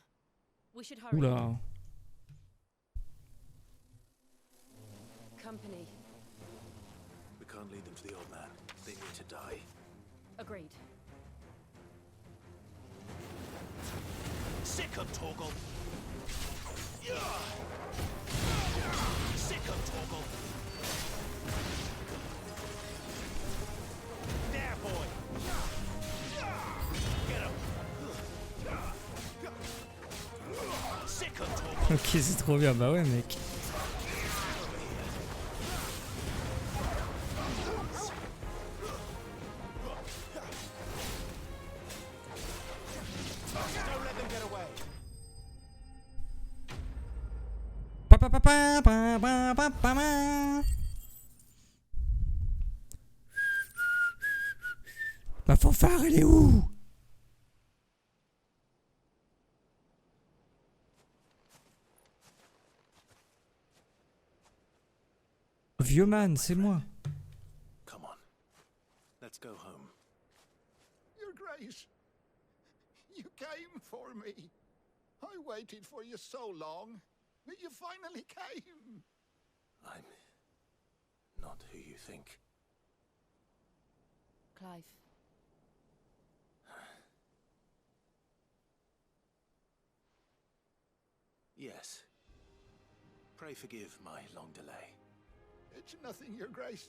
We should hurry. Oula. Company. We can't lead them to the old man. They need to die. Agreed. Sick of Torgal! Sick of Torgal! There, boy! Get him! Sick of Torgal! Ok, c'est trop bien, bah ouais mec. pa, pa, pa, pa, pa, pa. Ma fanfare, elle est où? Vieux man, c'est moi. Come on. Let's go home. Your Grace, you came for me. I waited for you so long, but you finally came. I'm not who you think. Clive. Yes. Pray forgive my long delay. It's nothing, Your Grace.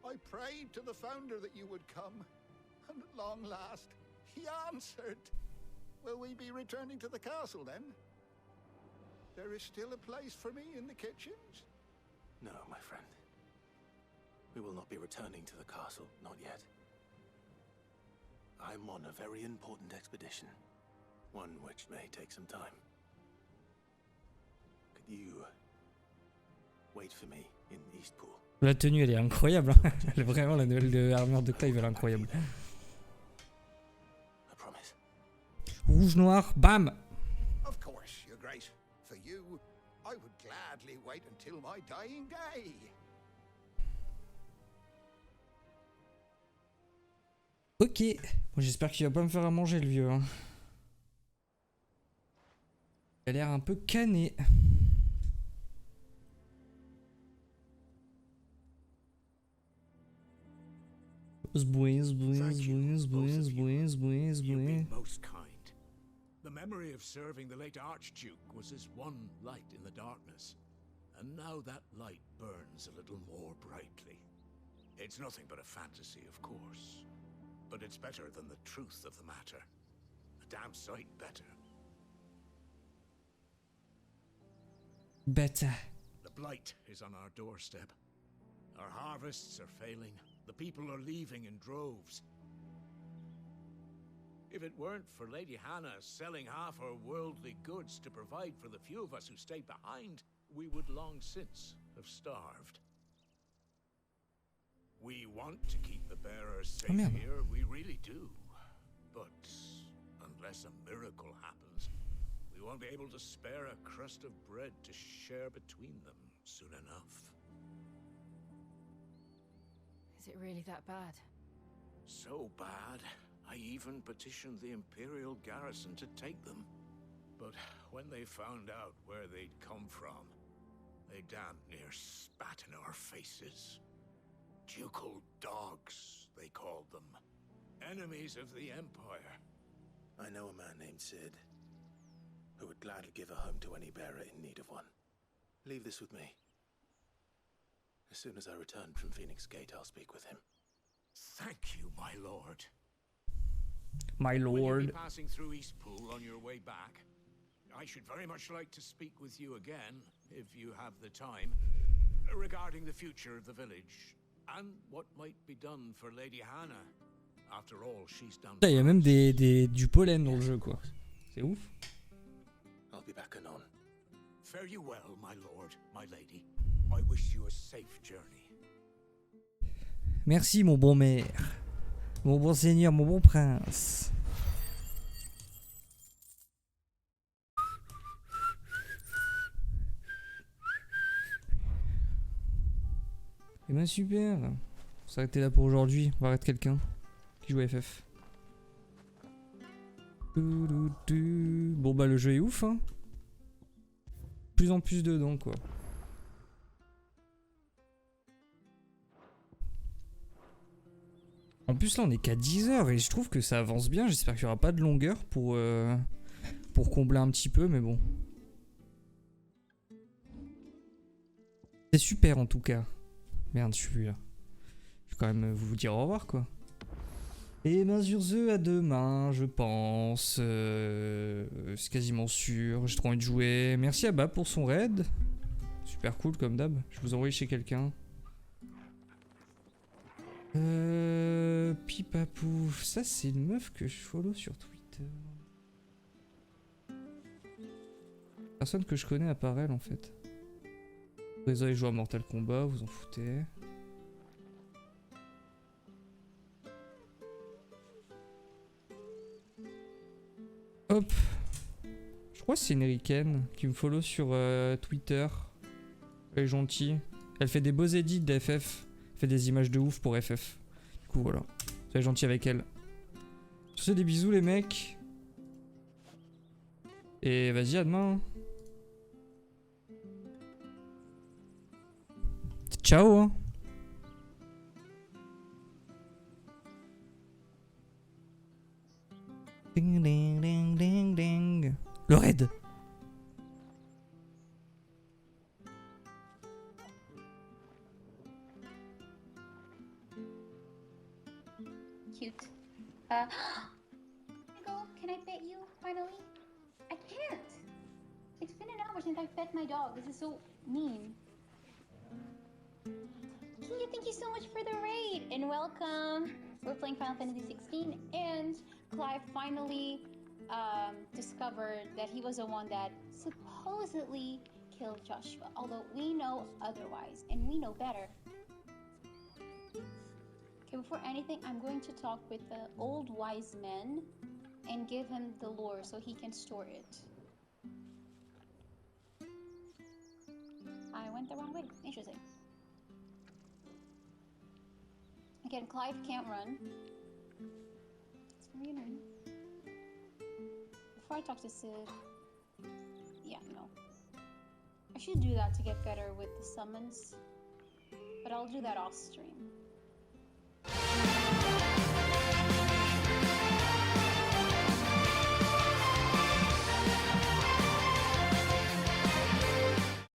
I prayed to the Founder that you would come, and at long last, he answered. Will we be returning to the castle then? There is still a place for me in the kitchens? No, my friend. We will not be returning to the castle, not yet. I'm on a very important expedition, one which may take some time. Could you wait for me in Eastpool? La tenue, elle est incroyable. Hein. Elle est vraiment la nouvelle de armure de Clive, elle est incroyable. Rouge, noir, bam. Of course, Your Grace. For you, I would gladly wait until my dying day. Ok. Bon, j'espère qu'il va pas me faire à manger, le vieux. Hein. Il a l'air un peu cané. Zbouin, zbouin, zbouin, zbouin, zbouin, zbouin, zbouin. Most kind. The memory of serving the late Archduke was as one light in the darkness, and now that light burns a little more brightly. It's nothing but a fantasy, of course, but it's better than the truth of the matter. A damn sight better. Better. The blight is on our doorstep. Our harvests are failing. The people are leaving in droves. If it weren't for Lady Hannah selling half her worldly goods to provide for the few of us who stayed behind, we would long since have starved. We want to keep the bearers safe here, we really do. But unless a miracle happens, we won't be able to spare a crust of bread to share between them soon enough. Is it really that bad? So bad, I even petitioned the Imperial garrison to take them. But when they found out where they'd come from, they damn near spat in our faces. Ducal dogs, they called them. Enemies of the Empire. I know a man named Sid, who would gladly give a home to any bearer in need of one. Leave this with me. As soon as I return from Phoenix Gate, I'll speak with him. Thank you, my lord. My Will you lord. be passing through Eastpool on your way back? I should very much like to speak with you again, if you have the time, regarding the future of the village, and what might be done for Lady Hannah. After all, she's done. Il y a même du pollen dans le jeu, quoi. C'est ouf. I'll be back anon. Fare you well, my lord, my lady. I wish you a safe journey. Merci, mon bon maire. Mon bon seigneur, mon bon prince. Eh ben super. On s'arrêter là pour aujourd'hui. On va arrêter quelqu'un qui joue à FF. Bon bah le jeu est ouf, hein. Plus en plus dedans, quoi. En plus là on est qu'à 10 heures et je trouve que ça avance bien. J'espère qu'il n'y aura pas de longueur pour combler un petit peu, mais bon. C'est super en tout cas. Merde, je suis là. Je vais quand même vous dire au revoir, quoi. Et ben sur ce, à demain, je pense. C'est quasiment sûr. J'ai trop envie de jouer. Merci à Bab pour son raid. Super cool comme d'hab. Je vous envoie chez quelqu'un. Pipapouf. Ça, c'est une meuf que je follow sur Twitter. Personne que je connais à part elle, en fait. Désolé, jouer à Mortal Kombat, vous en foutez. Hop. Je crois que c'est une Ricaine qui me follow sur Twitter. Elle est gentille. Elle fait des beaux edits d'FF. Elle fait des images de ouf pour FF. Du coup, voilà. Soyez gentil avec elle. Sur ce, des bisous, les mecs. Et vas-y, à demain. Ciao. Hein. Ding, ding, ding, ding, ding. Le raid. Cute. Nicole, can I pet you, finally? I can't! It's been an hour since I fed my dog. This is so mean. Kia, thank you so much for the raid, and welcome! We're playing Final Fantasy XVI, and Clive finally discovered that he was the one that supposedly killed Joshua, although we know otherwise, and we know better. Okay, before anything, I'm going to talk with the old wise men and give him the lore so he can store it. I went the wrong way. Interesting. Again, Clive can't run. It's very annoying. Before I talk to Sid... Yeah, no. I should do that to get better with the summons. But I'll do that off stream.